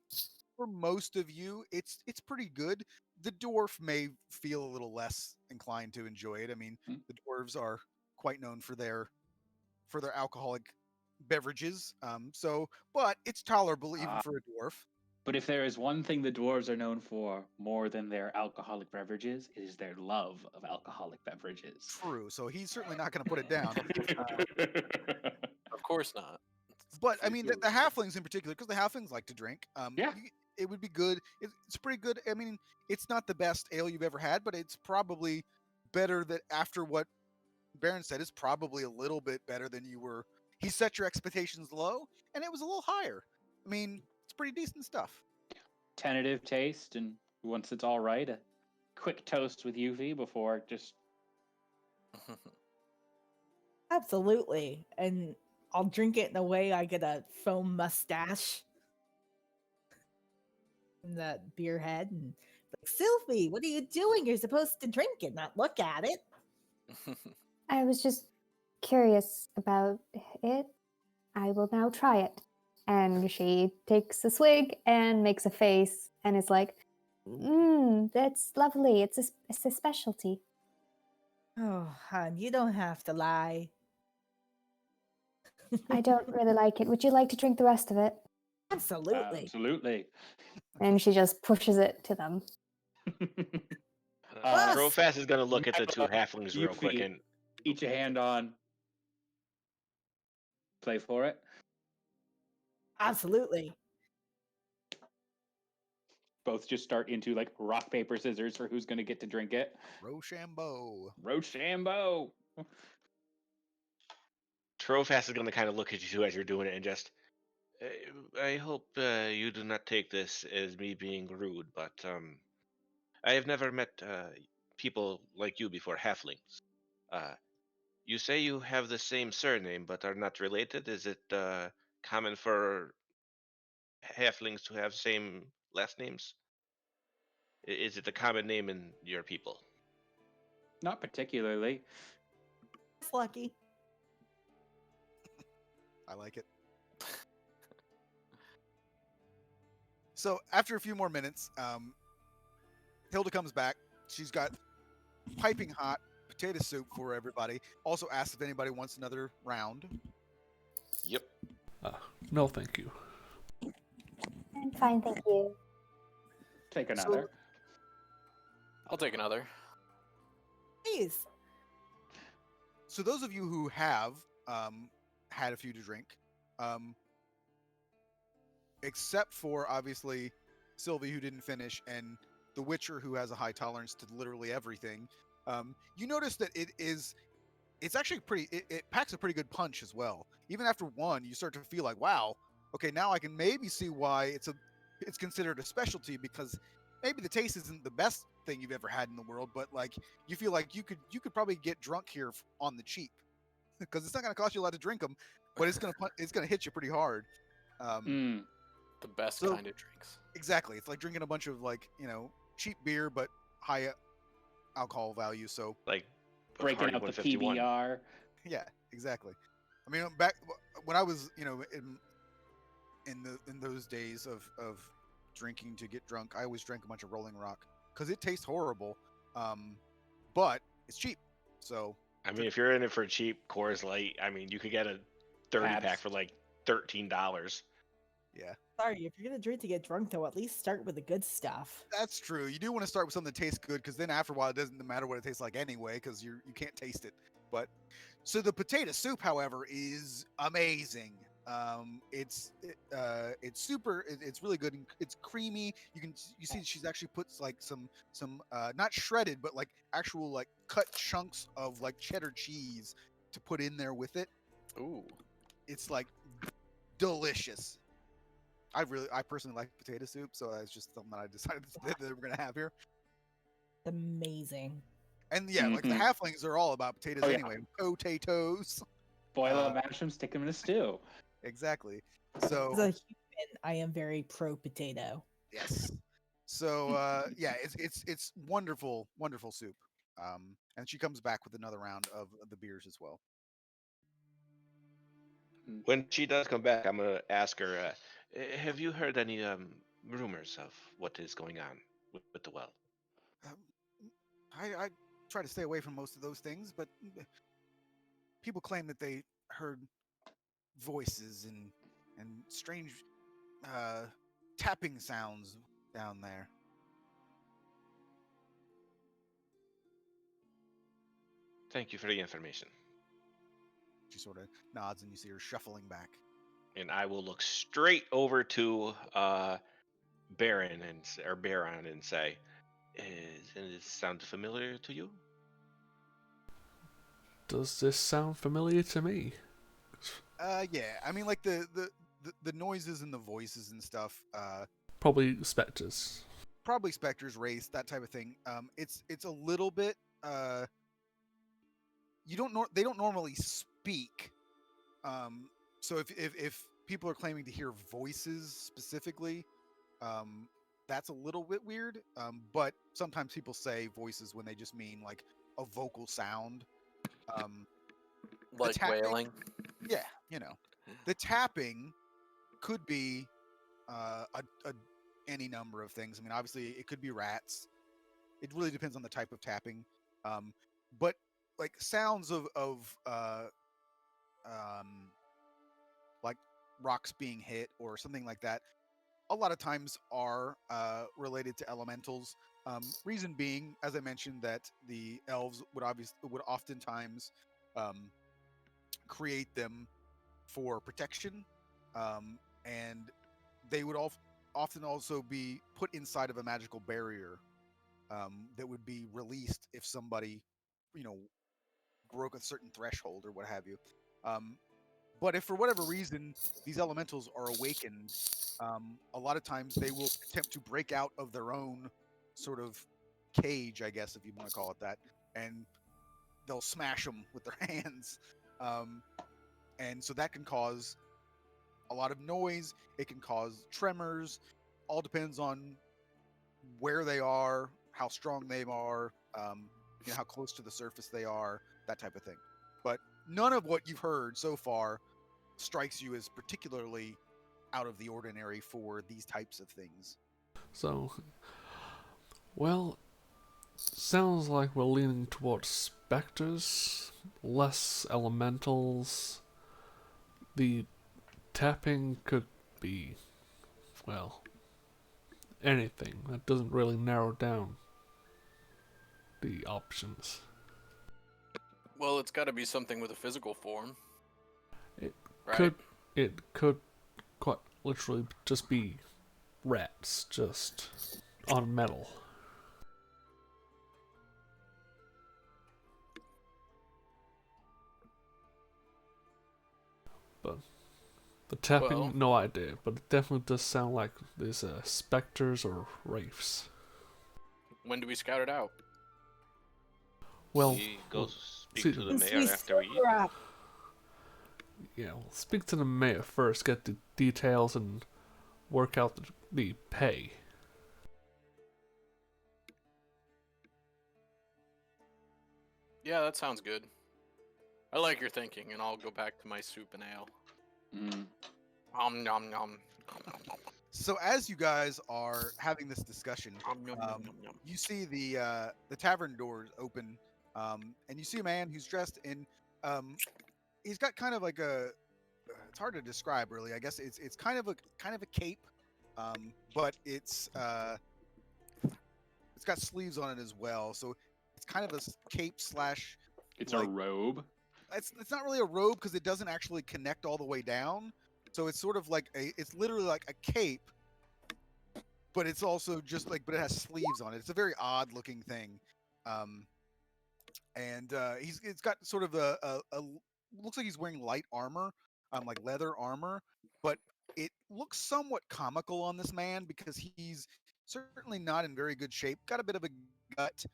for most of you, it's pretty good. The dwarf may feel a little less inclined to enjoy it. I mean, the dwarves are quite known for their alcoholic beverages. But it's tolerable even for a dwarf. But if there is one thing the dwarves are known for more than their alcoholic beverages, it is their love of alcoholic beverages. True. So he's certainly not going to put it down. Of course not. But I mean, the halflings in particular, because the halflings like to drink. Yeah. It would be good. It's pretty good. I mean, it's not the best ale you've ever had, but it's probably better that after what Baron said, is probably a little bit better than you were. He set your expectations low, and it was a little higher. I mean, it's pretty decent stuff. Tentative taste, and once it's all right, a quick toast with Yuffie before just. Absolutely. And I'll drink it in a way I get a foam mustache in that beer head. And like, Sylvie, what are you doing? You're supposed to drink it, not look at it. I was just curious about it. I will now try it. And she takes a swig and makes a face and is like, that's lovely. It's a specialty. Oh, hon, you don't have to lie. I don't really like it. Would you like to drink the rest of it? Absolutely. Absolutely. And she just pushes it to them. Trofast is gonna look at the 2 halflings real quick Yuffie, and each a hand on. Play for it. Absolutely. Both just start into like rock, paper, scissors for who's going to get to drink it. Rochambeau. Rochambeau. Trofast is gonna kind of look at you 2 as you're doing it and just. I hope you do not take this as me being rude, but I have never met people like you before, halflings. You say you have the same surname but are not related. Is it common for halflings to have same last names? Is it a common name in your people? Not particularly. It's lucky. I like it. So after a few more minutes, Hilda comes back. She's got piping hot potato soup for everybody. Also asks if anybody wants another round. Yep. No, thank you. I'm fine, thank you. Take another. I'll take another. Please. So those of you who have had a few to drink, except for obviously Sylvie, who didn't finish, and the Witcher, who has a high tolerance to literally everything, you notice that it's actually it packs a pretty good punch as well. Even after one, you start to feel like, wow, okay, now I can maybe see why it's considered a specialty, because maybe the taste isn't the best thing you've ever had in the world, but like you feel like you could probably get drunk here on the cheap, because it's not going to cost you a lot to drink them, but it's going to hit you pretty hard. The best kind of drinks. Exactly, it's like drinking a bunch of like cheap beer, but high alcohol value. So Like Breaking Hardy up the 151. PBR. yeah, exactly. I mean, back when I was, in those days of drinking to get drunk, I always drank a bunch of Rolling Rock because it tastes horrible, but it's cheap. So I mean, if you're in it for cheap Coors Light, I mean, you could get a 30 pack Pabst. for like $13. yeah, Sorry, if you're gonna drink to get drunk, though, at least start with the good stuff. that's true. You do want to start with something that tastes good because then after a while it doesn't matter what it tastes like anyway because you can't taste it. But so the potato soup, however, is amazing. It's super. It's really good. And it's creamy. You see she's actually puts like some not shredded but like actual like cut chunks of like cheddar cheese to put in there with it. Ooh. It's like delicious. I personally like potato soup, so that's just something that I decided that we're gonna have here. Amazing. And yeah, like the Mhm. halflings are all about potatoes Oh, yeah. anyway. Potatoes. Boil Uh, up, mash them, stick them in a stew. exactly. As a So human, I am very pro potato. yes. So yeah, it's wonderful, wonderful soup. And she comes back with another round of the beers as well. When she does come back, I'm gonna ask her, have you heard any rumors of what is going on with the well? Um, I try to stay away from most of those things, but people claim that they heard voices and strange uh, tapping sounds down there. Thank you for the information. She sort of nods, and you see her shuffling back. And I will look straight over to Baron or Baron and say, does it sound familiar to you? Does this sound familiar to me? Yeah. I mean, like the noises and the voices and stuff. Probably specters. Probably specters, race, that type of thing. It's a little bit. You don't they don't normally speak. Um, so if people are claiming to hear voices specifically, um, that's a little bit weird. But sometimes people say voices when they just mean like a vocal sound. Um, the Like tapping, wailing. yeah, the tapping could be a any number of things. I mean, obviously, it could be rats. It really depends on the type of tapping. Um, but like sounds of um, like rocks being hit or something like that, a lot of times are related to elementals. Reason being, as I mentioned, that the elves would oftentimes um, create them for protection, and they would often also be put inside of a magical barrier that would be released if somebody, you know, broke a certain threshold or what have you. Um, but if for whatever reason these elementals are awakened, a lot of times they will attempt to break out of their own sort of cage, I guess, if you want to call it that, and they'll smash them with their hands. Um, and so that can cause a lot of noise. It can cause tremors. All depends on where they are, how strong they are, how close to the surface they are, that type of thing. But none of what you've heard so far strikes you as particularly out of the ordinary for these types of things. So, well, sounds like we're leaning towards specters, less elementals. The tapping could be, well, anything. That doesn't really narrow down the options. Well, it's got to be something with a physical form. It right? could quite literally just be rats, just on metal. But the tapping, Well- no idea. But it definitely does sound like there's specters or wraiths. When do we scout it out? Well, We go speak see- to the Since mayor we after we eat. sober up, yeah, we'll speak to the mayor first, get the details, and work out the pay. Yeah, that sounds good. I like your thinking, and I'll go back to my soup and ale. Mm. Nom nom. So as you guys are having this discussion, Nom nom nom nom nom. you see the tavern doors open, and you see a man who's dressed in. He's got kind of like a. It's hard to describe, really. I guess it's kind of a cape, but it's got sleeves on it as well. So it's kind of a cape slash. It's like, a robe. It's not really a robe because it doesn't actually connect all the way down. So it's sort of like it's literally like a cape, but it's also just like, but it has sleeves on it. It's a very odd looking thing. And it's got sort of a looks like he's wearing light armor, like leather armor, but it looks somewhat comical on this man because he's certainly not in very good shape. Got a bit of a gut,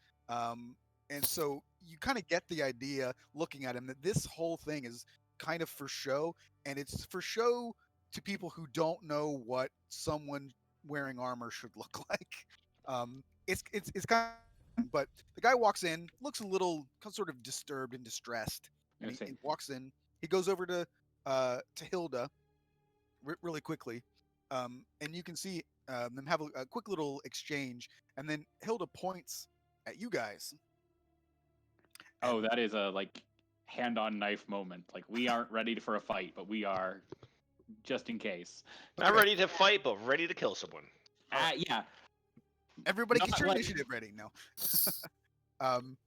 and so you kind of get the idea looking at him that this whole thing is kind of for show, and it's for show to people who don't know what someone wearing armor should look like. It's kind of, but the guy walks in, looks a little sort of disturbed and distressed, and Gonna say, he walks in. He goes over to Hilda really quickly, and you can see them have a quick little exchange, and then Hilda points at you guys. oh, And that is a like hand on knife moment. Like we aren't ready for a fight, but we are just in case. Not Okay. ready to fight, but ready to kill someone. Yeah. everybody get Not your like- initiative ready. No. um,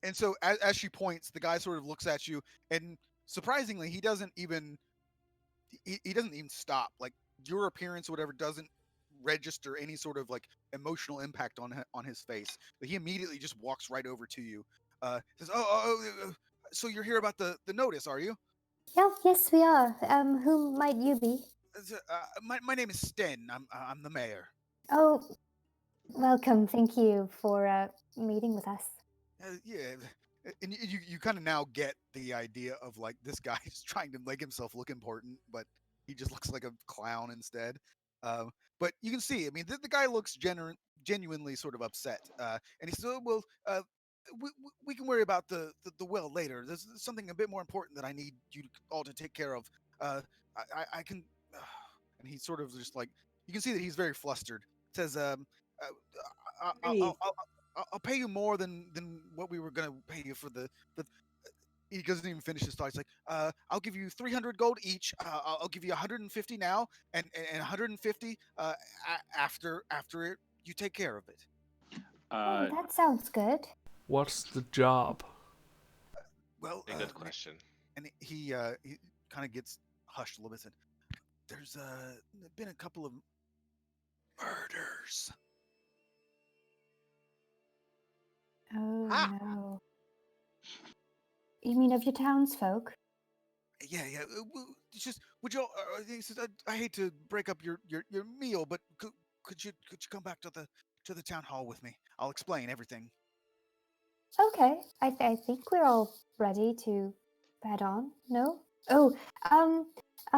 and so as she points, the guy sort of looks at you, and surprisingly, he doesn't even stop. Like your appearance, or whatever, doesn't register any sort of like emotional impact on his face. But he immediately just walks right over to you. Says, so you're here about the notice, are you? Oh, yes, we are. Who might you be? My name is Sten. I'm the mayor. Oh, welcome. Thank you for meeting with us. Yeah, and you kind of now get the idea of like this guy is trying to make himself look important, but he just looks like a clown instead. But you can see, I mean, the guy looks genuinely sort of upset, and he says, "Oh, well, we can worry about the well later. There's something a bit more important that I need you all to take care of. I can," and he sort of just like, you can see that he's very flustered. Says, Breathe. I'll pay you more than what we were gonna pay you for the." He doesn't even finish his thought. He's like, "I'll give you 300 gold each. I'll give you 150 now, and 150 after it. You take care of it." Oh, that sounds good. What's the job? Well, A good question. and he kind of gets hushed a little bit. Said, "There's been a couple of murders." Oh, Ah. no. You mean of your townsfolk? Yeah. It's just would you? He says, I hate to break up your meal, but could you come back to the town hall with me? I'll explain everything. Okay, I think we're all ready to head on. No? Oh,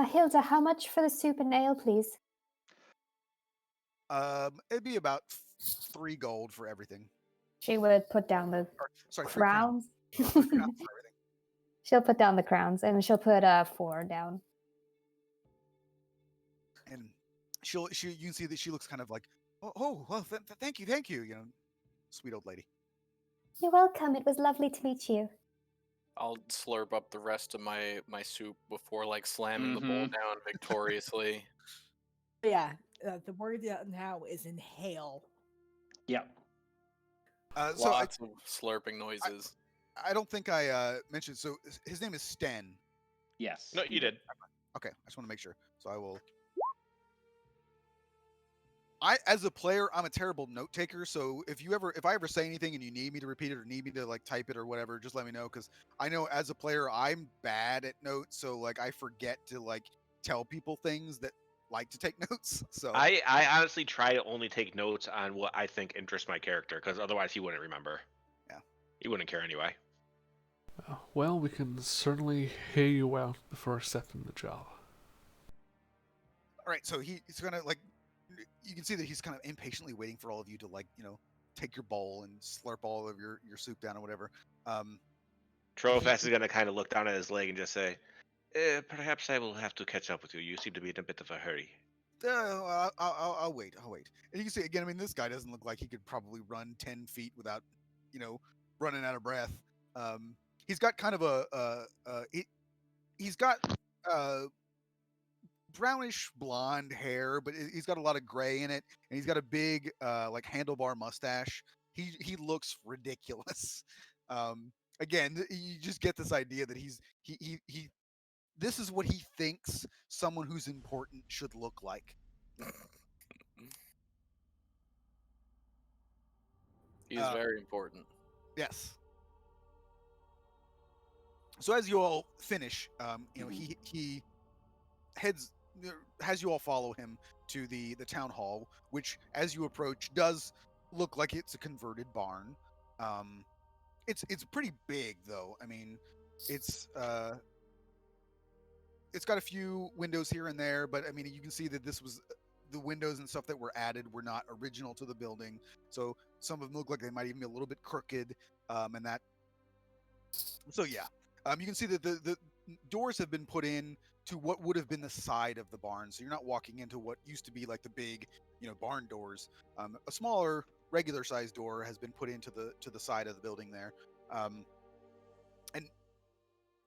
Hilda, how much for the soup and ale, please? It'd be about 3 gold for everything. She would put down the Or, sorry, 3 crowns. crowns. 3 crowns for everything. She'll put down the crowns, and she'll put 4 down. And you can see that she looks kind of like, well, thank you, you know, sweet old lady. You're welcome. It was lovely to meet you. I'll slurp up the rest of my soup before like slamming the bowl down victoriously. Yeah, the word now is inhale. Yep. So Lots of slurping noises. I don't think I mentioned. So his name is Sten. Yes. No, you did. Okay, I just want to make sure. So I will. As a player, I'm a terrible note taker. So if I ever say anything and you need me to repeat it or need me to like type it or whatever, just let me know, because I know as a player I'm bad at notes. So like I forget to like tell people things that like to take notes. So I honestly try to only take notes on what I think interests my character, because otherwise he wouldn't remember. Yeah. He wouldn't care anyway. Well, we can certainly hear you out before accepting the job. all right. So he's gonna like, you can see that he's kind of impatiently waiting for all of you to like, you know, take your bowl and slurp all of your soup down or whatever. Um, Trollfast is gonna kind of look down at his leg and just say, "Perhaps I will have to catch up with you. You seem to be in a bit of a hurry." I'll wait. I'll wait. And you can see again. I mean, this guy doesn't look like he could probably run 10 feet without, you know, running out of breath. He's got kind of he's got uh, brownish blonde hair, but he's got a lot of gray in it, and he's got a big like handlebar mustache. He looks ridiculous. Again, you just get this idea that he this is what he thinks someone who's important should look like. He is very important. Yes. So as you all finish, he heads has you all follow him to the town hall, which as you approach does look like it's a converted barn. It's pretty big though. I mean, it's got a few windows here and there, but I mean you can see that this was the windows and stuff that were added were not original to the building. So some of them look like they might even be a little bit crooked, and that. So yeah, you can see that the doors have been put in to what would have been the side of the barn. So you're not walking into what used to be like the big, barn doors. A smaller, regular sized door has been put into the side of the building there. And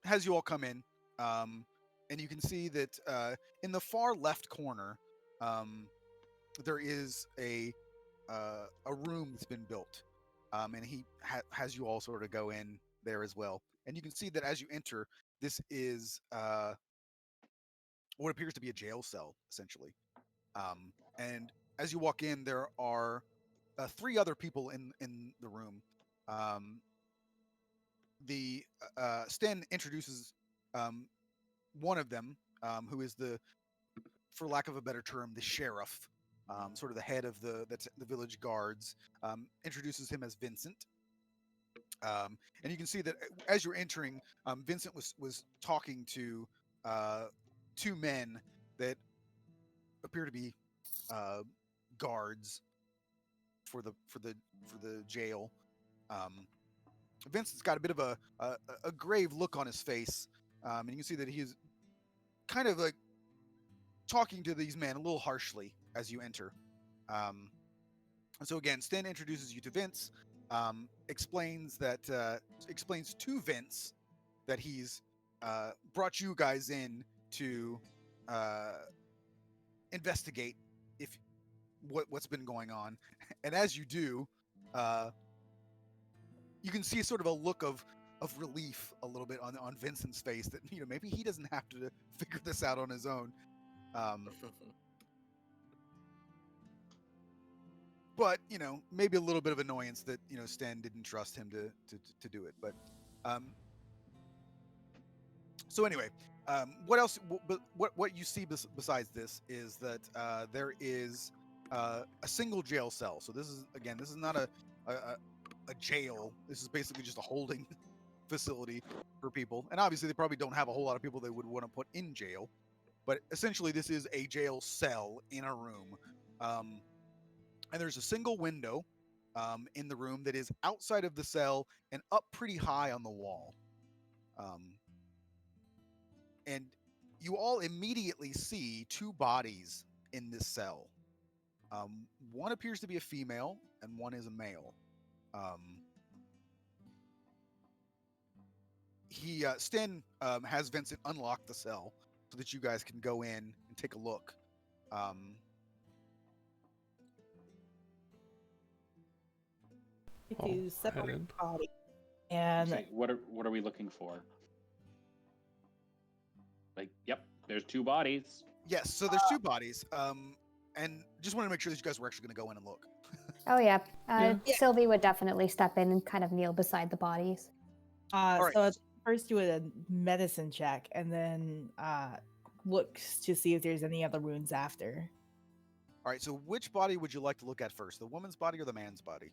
as you all come in, and you can see that in the far left corner, there is a room that's been built, and he has you all sort of go in there as well. And you can see that as you enter, this is what appears to be a jail cell, essentially. And as you walk in, there are 3 other people in the room. The Sten introduces one of them, who is for lack of a better term, the sheriff, sort of the head of the village guards. Introduces him as Vincent. And you can see that as you're entering, Vincent was talking to 2 men that appear to be guards for the jail. Vincent's got a bit of a grave look on his face, and you can see that he's kind of like talking to these men a little harshly as you enter. So again, Sten introduces you to Vince, explains to Vince that he's brought you guys in to investigate what's been going on. And as you do, you can see sort of a look of relief a little bit on Vincent's face that maybe he doesn't have to figure this out on his own. But maybe a little bit of annoyance that Stan didn't trust him to do it. But so anyway, what else? What you see besides this is that there is a single jail cell. So this is not a jail. This is basically just a holding facility for people. And obviously, they probably don't have a whole lot of people they would want to put in jail. But essentially, this is a jail cell in a room. And there's a single window in the room that is outside of the cell and up pretty high on the wall. And you all immediately see 2 bodies in this cell. One appears to be a female and one is a male. Sten has Vincent unlock the cell so that you guys can go in and take a look. To separate the body. And Say, what are we looking for? Like, yep, there's 2 bodies. Yes, so there's 2 bodies. And just wanted to make sure that you guys were actually going to go in and look. Oh yeah. Yeah. Sylvie would definitely step in and kind of kneel beside the bodies. right. So first do a medicine check and then looks to see if there's any other wounds after. All right, so which body would you like to look at first, the woman's body or the man's body?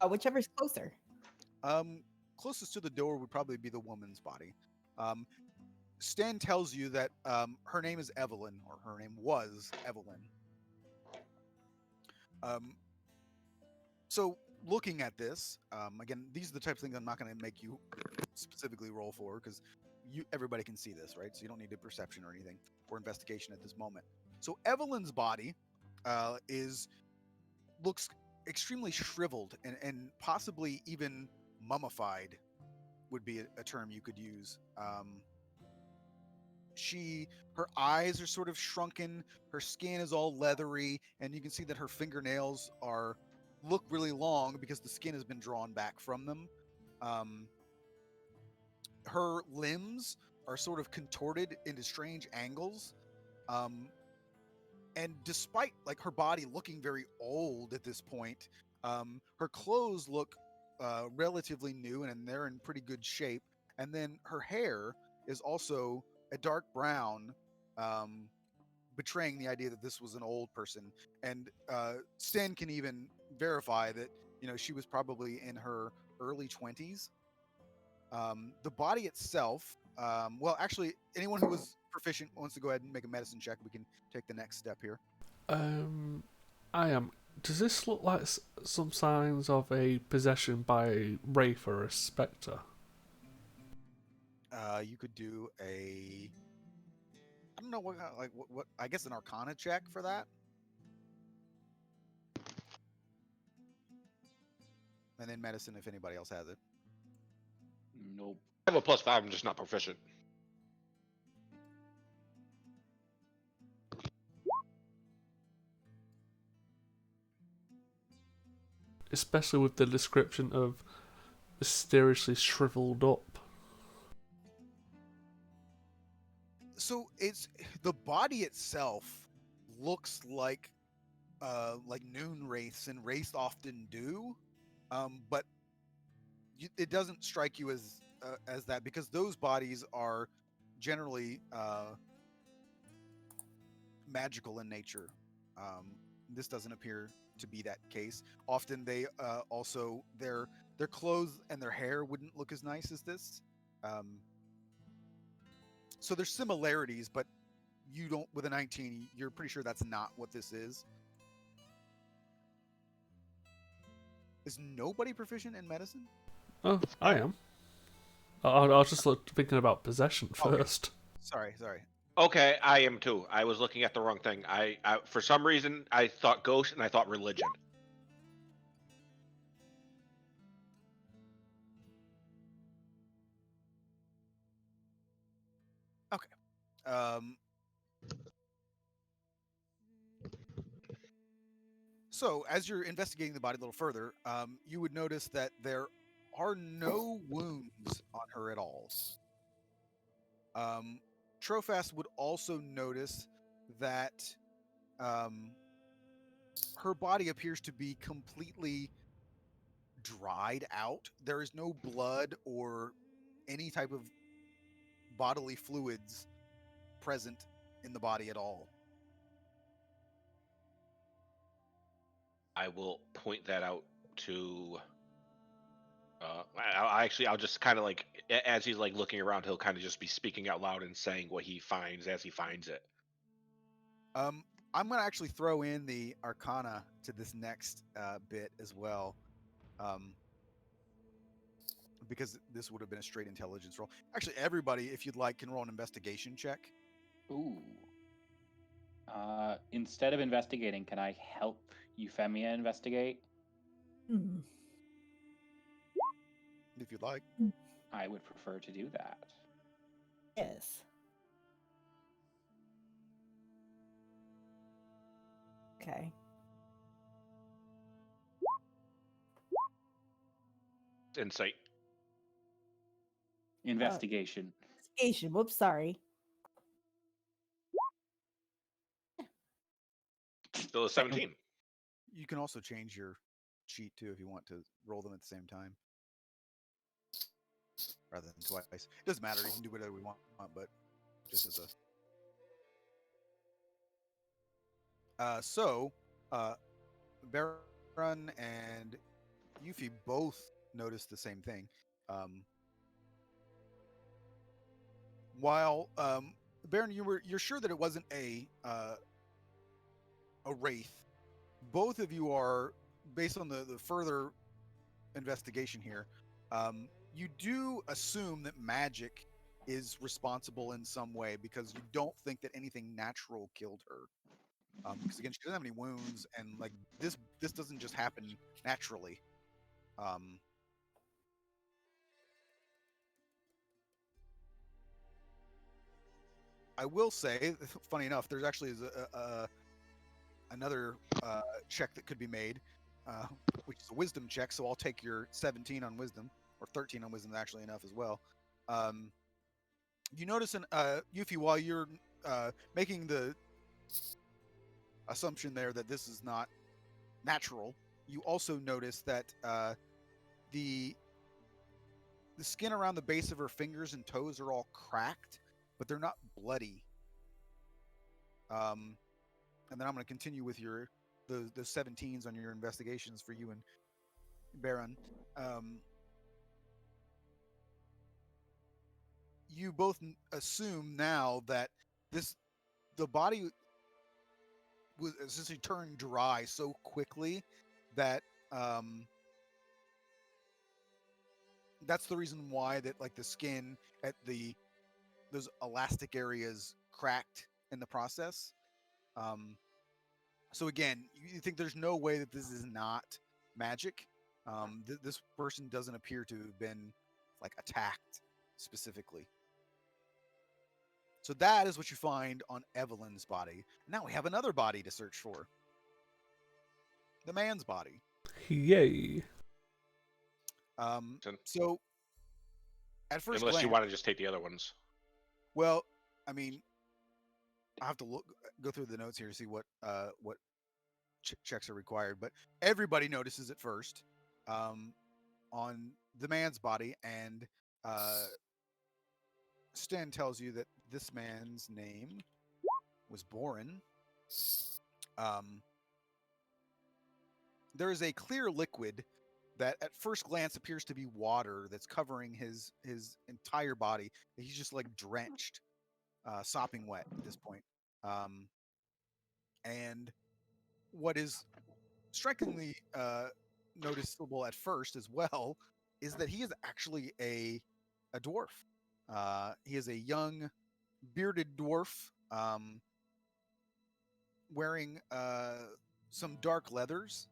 Whichever's closer. Closest to the door would probably be the woman's body. Stan tells you that her name is Evelyn, or her name was Evelyn. So looking at this, again, these are the types of things I'm not going to make you specifically roll for because everybody can see this, right? So you don't need a perception or anything or investigation at this moment. So Evelyn's body looks extremely shriveled and possibly even mummified would be a term you could use. Her eyes are sort of shrunken, her skin is all leathery, and you can see that her fingernails look really long because the skin has been drawn back from them. Her limbs are sort of contorted into strange angles. And despite like her body looking very old at this point, her clothes look relatively new and they're in pretty good shape. And then her hair is also a dark brown, betraying the idea that this was an old person. And Sten can even verify that she was probably in her early 20s. The body itself, well, actually, anyone who was proficient wants to go ahead and make a medicine check. We can take the next step here. I am. Does this look like some signs of a possession by a wraith or a spectre? You could do I don't know what I guess an Arcana check for that, and then medicine if anybody else has it. Nope. I have a +5. I'm just not proficient. Especially with the description of mysteriously shriveled up. So it's the body itself looks like noon wraiths and wraiths often do, but it doesn't strike you as that because those bodies are generally magical in nature. This doesn't appear to be that case. Often they also their clothes and their hair wouldn't look as nice as this. So there's similarities, but you don't with a 19. You're pretty sure that's not what this is. Is nobody proficient in medicine? Oh, I am. I was just thinking about possession first. Okay. Sorry. Okay, I am too. I was looking at the wrong thing. I for some reason I thought ghost and I thought religion. Okay. So as you're investigating the body a little further, you would notice that there are no wounds on her at all. Trophas would also notice that her body appears to be completely dried out. There is no blood or any type of bodily fluids present in the body at all. I will point that out to. I'll just kind of like as he's like looking around, he'll kind of just be speaking out loud and saying what he finds as he finds it. I'm going to actually throw in the Arcana to this next bit as well, because this would have been a straight intelligence roll. Actually, everybody, if you'd like, can roll an investigation check. Ooh. Instead of investigating, can I help Euphemia investigate? Hmm. If you'd like. I would prefer to do that. Yes. Okay. Insight. Investigation. Investigation. Whoops, sorry. Still a 17. You can also change your sheet too if you want to roll them at the same time rather than twice. It doesn't matter. You can do whatever we want, but just as a Baron and Yuffie both noticed the same thing. While Baron, you're sure that it wasn't a wraith. Both of you are, based on the further investigation here. You do assume that magic is responsible in some way because you don't think that anything natural killed her. Because again, she doesn't have any wounds, and like this doesn't just happen naturally. Um, I will say, funny enough, there's actually another check that could be made, uh, which is a wisdom check. So I'll take your 17 on wisdom, or 13 on wisdom, actually enough as well. You notice Yuffie, while you're making the assumption there that this is not natural, you also notice that the skin around the base of her fingers and toes are all cracked, but they're not bloody. And then I'm going to continue with the 17s on your investigations for you and Baron. You both assume now that the body was essentially turned dry so quickly that that's the reason why that like the skin at those elastic areas cracked in the process. So again, you think there's no way that this is not magic. This person doesn't appear to have been like attacked specifically. So that is what you find on Evelyn's body. Now we have another body to search for. The man's body. Yay. So at first Unless glance, you want to just take the other ones. well, I mean, I have to go through the notes here to see what checks are required, but everybody notices it first on the man's body, and Stan tells you that this man's name was Borin. There is a clear liquid that at first glance appears to be water that's covering his entire body. He's just like drenched, sopping wet at this point. And what is strikingly noticeable at first as well is that he is actually a dwarf. He is a young bearded dwarf wearing some dark leathers,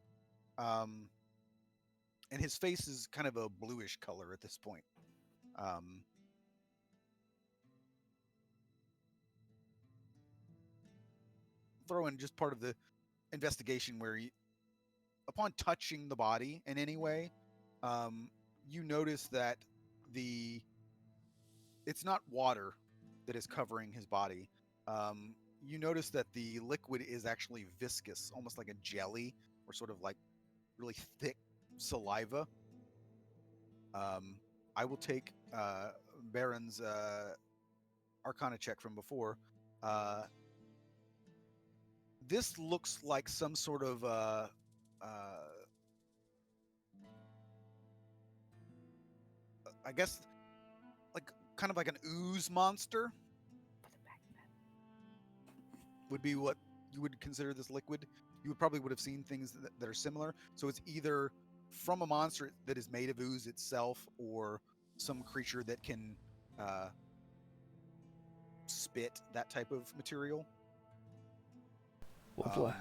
and his face is kind of a bluish color at this point. Throw in just part of the investigation where upon touching the body in any way, you notice that it's not water that is covering his body. You notice that the liquid is actually viscous, almost like a jelly, or sort of like really thick saliva. I will take Baron's Arcana check from before. This looks like some sort of I guess like kind of like an ooze monster would be what you would consider this liquid. You would have seen things that are similar. So it's either from a monster that is made of ooze itself, or some creature that can spit that type of material. Lovely.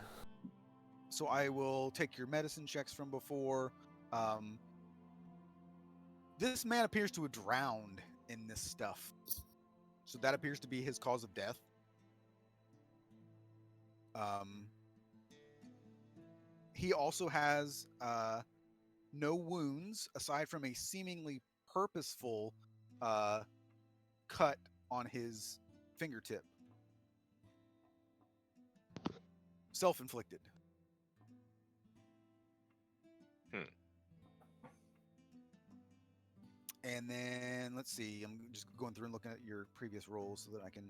So I will take your medicine checks from before. This man appears to have drowned in this stuff. So that appears to be his cause of death. He also has no wounds aside from a seemingly purposeful cut on his fingertip. Self-inflicted. And then let's see. I'm just going through and looking at your previous rolls so that I can.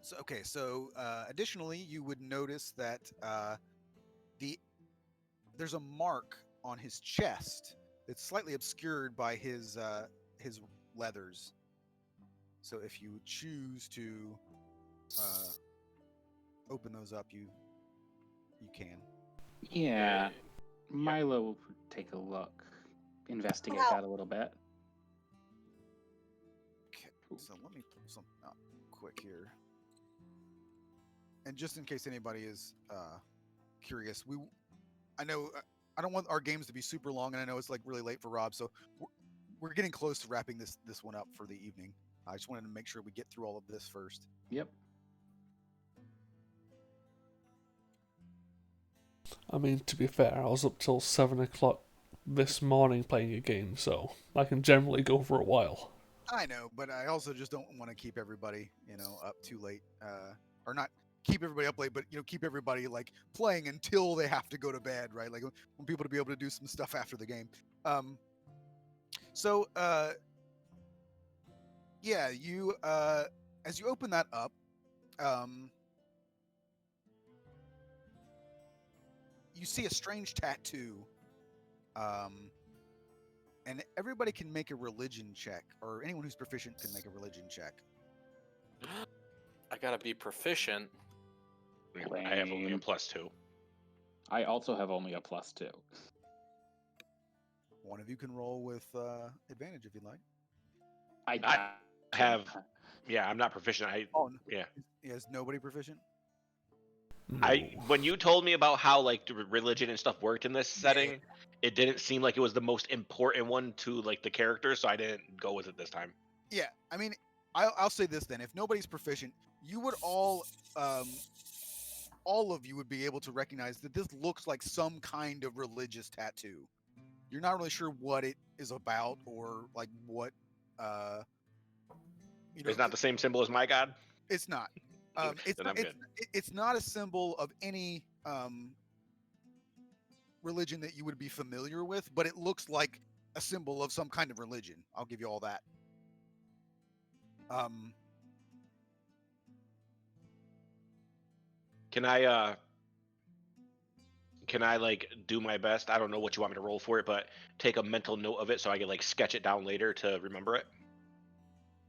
So okay. So additionally, you would notice that there's a mark on his chest that's slightly obscured by his leathers. So if you choose to open those up, you can. Yeah. Milo would take a look, investigate Wow. that a little bit. Okay, so let me pull something up quick here. And just in case anybody is curious, I know I don't want our games to be super long, and I know it's like really late for Rob, so we're getting close to wrapping this one up for the evening. I just wanted to make sure we get through all of this first. Yep. I mean, to be fair, I was up till 7 o'clock this morning playing a game, so I can generally go for a while. I know, but I also just don't want to keep everybody, up too late, or not keep everybody up late, but keep everybody like playing until they have to go to bed, right? Like want people to be able to do some stuff after the game. So yeah, you as you open that up, you see a strange tattoo, and everybody can make a religion check, or anyone who's proficient can make a religion check. I gotta be proficient. I have only a Lame. +2. I also have only a +2. One of you can roll with advantage if you'd like. I have. Yeah, I'm not proficient. Oh, yeah. Is nobody proficient? No. When you told me about how like the religion and stuff worked in this setting, it didn't seem like it was the most important one to like the characters, so I didn't go with it this time. Yeah, I mean, I'll say this then: if nobody's proficient, you would all of you would be able to recognize that this looks like some kind of religious tattoo. You're not really sure what it is about, or like what It's not the same symbol as my god. It's not. It's Then not, I'm good. it's not a symbol of any religion that you would be familiar with, but it looks like a symbol of some kind of religion. I'll give you all that. Can I like do my best? I don't know what you want me to roll for it, but take a mental note of it so I can like sketch it down later to remember it.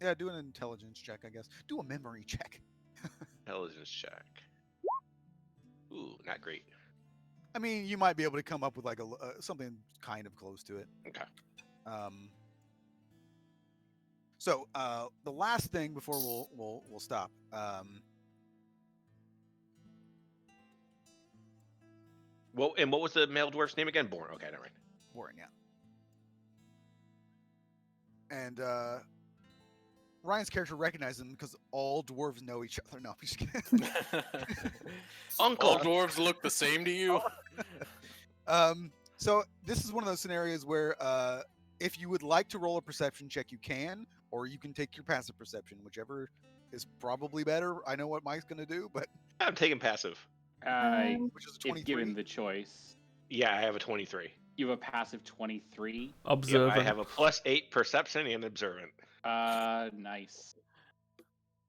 Yeah, do an intelligence check, I guess. Do a memory check. Intelligence check. Ooh, not great. I mean, you might be able to come up with like a something kind of close to it. Okay. So the last thing before we'll stop. Well, and what was the male dwarf's name again? Born. Okay, never mind. Warren, yeah. And Ryan's character recognizes him because all dwarves know each other. No, I'm just kidding. Uncle. All dwarves look the same to you. So this is one of those scenarios where if you would like to roll a perception check, you can, or you can take your passive perception, whichever is probably better. I know what Mike's going to do, but I'm taking passive. which is a If 23. given the choice, Yeah, I have a 23. you have a passive 23. Observant. Yeah, I have a +8 perception and observant. Nice.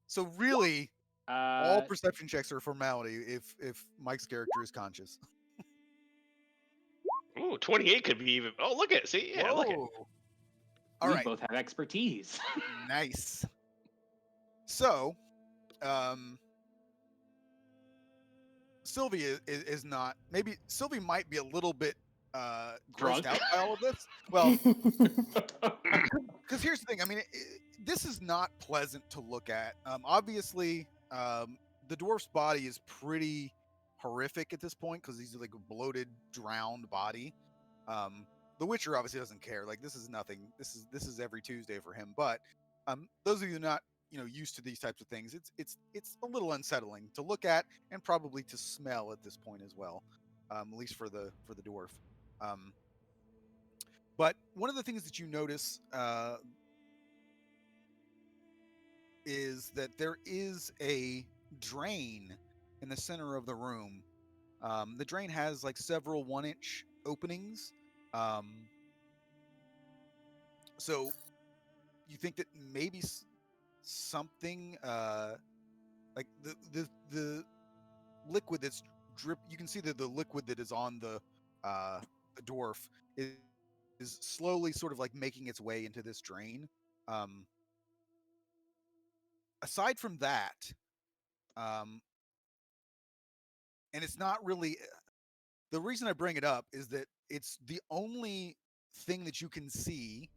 So really, all Uh, perception checks are a formality if Mike's character is conscious. Ooh, 28 could be even. Oh, look at see, yeah, look at. All we right, both have expertise. nice. So, Sylvie is not. Maybe Sylvie might be a little bit grossed Drunk? out by all of this. Well, because here's the thing. I mean, this is not pleasant to look at. Obviously, the dwarf's body is pretty horrific at this point because he's like a bloated, drowned body. The Witcher obviously doesn't care. Like this is nothing. This is every Tuesday for him. But those of you not used to these types of things, it's a little unsettling to look at and probably to smell at this point as well. At least for the dwarf. But one of the things that you notice is that there is a drain in the center of the room. The drain has like several 1-inch openings. So you think that maybe something like the liquid that's drip. You can see that the liquid that is on the dwarf is slowly sort of like making its way into this drain. Aside from that, and it's not really the reason I bring it up is that it's the only thing that you can see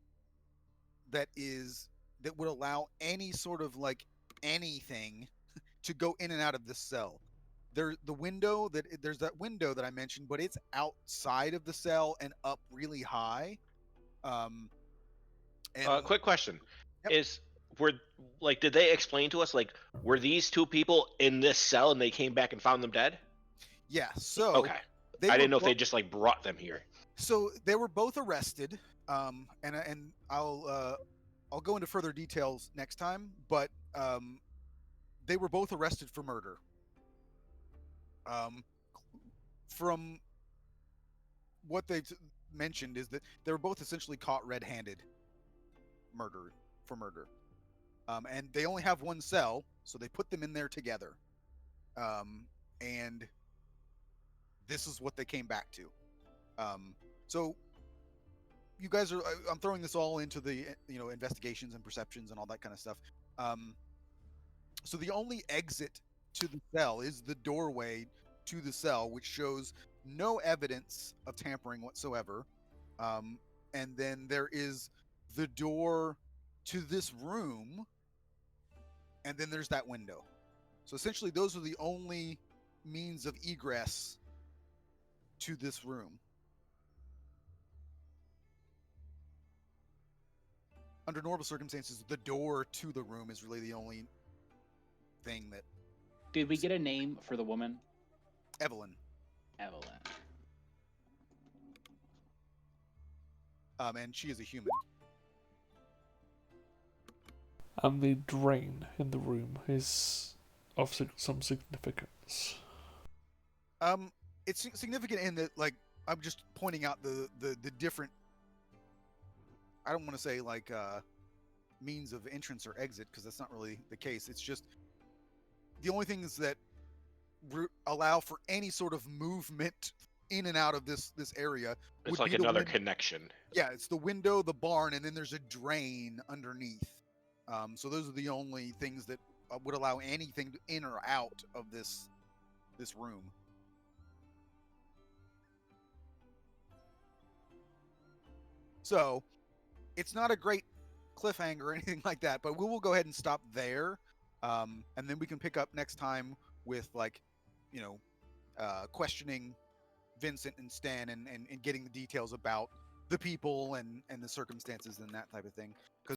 that would allow any sort of like anything to go in and out of this cell. There's that window that I mentioned, but it's outside of the cell and up really high. Um, and Quick question: Yep. Is were like did they explain to us like were these two people in this cell and they came back and found them dead? yeah, so Okay, they I were didn't know if bo- they just like brought them here. so they were both arrested. And I'll go into further details next time, but they were both arrested for murder. Um, from what they've mentioned is that they were both essentially caught red-handed murder for murder. And they only have one cell, so they put them in there together. And this is what they came back to. So you guys are I'm throwing this all into the investigations and perceptions and all that kind of stuff. Um, so the only exit to the cell is the doorway to the cell, which shows no evidence of tampering whatsoever. Um, and then there is the door to this room, and then there's that window. So essentially, those are the only means of egress to this room. Under normal circumstances, the door to the room is really the only thing that Did we get a name for the woman? Evelyn. Evelyn. And she is a human. And the drain in the room is of some significance. It's significant in that, like, I'm just pointing out the different. I don't want to say like means of entrance or exit because that's not really the case. It's just the only things that allow for any sort of movement in and out of this area It's would like be the another connection. Yeah, it's the window, the barn, and then there's a drain underneath. So those are the only things that would allow anything in or out of this room. So it's not a great cliffhanger or anything like that, but we will go ahead and stop there, and then we can pick up next time with like, questioning Vincent and Stan and getting the details about the people and the circumstances and that type of thing. Because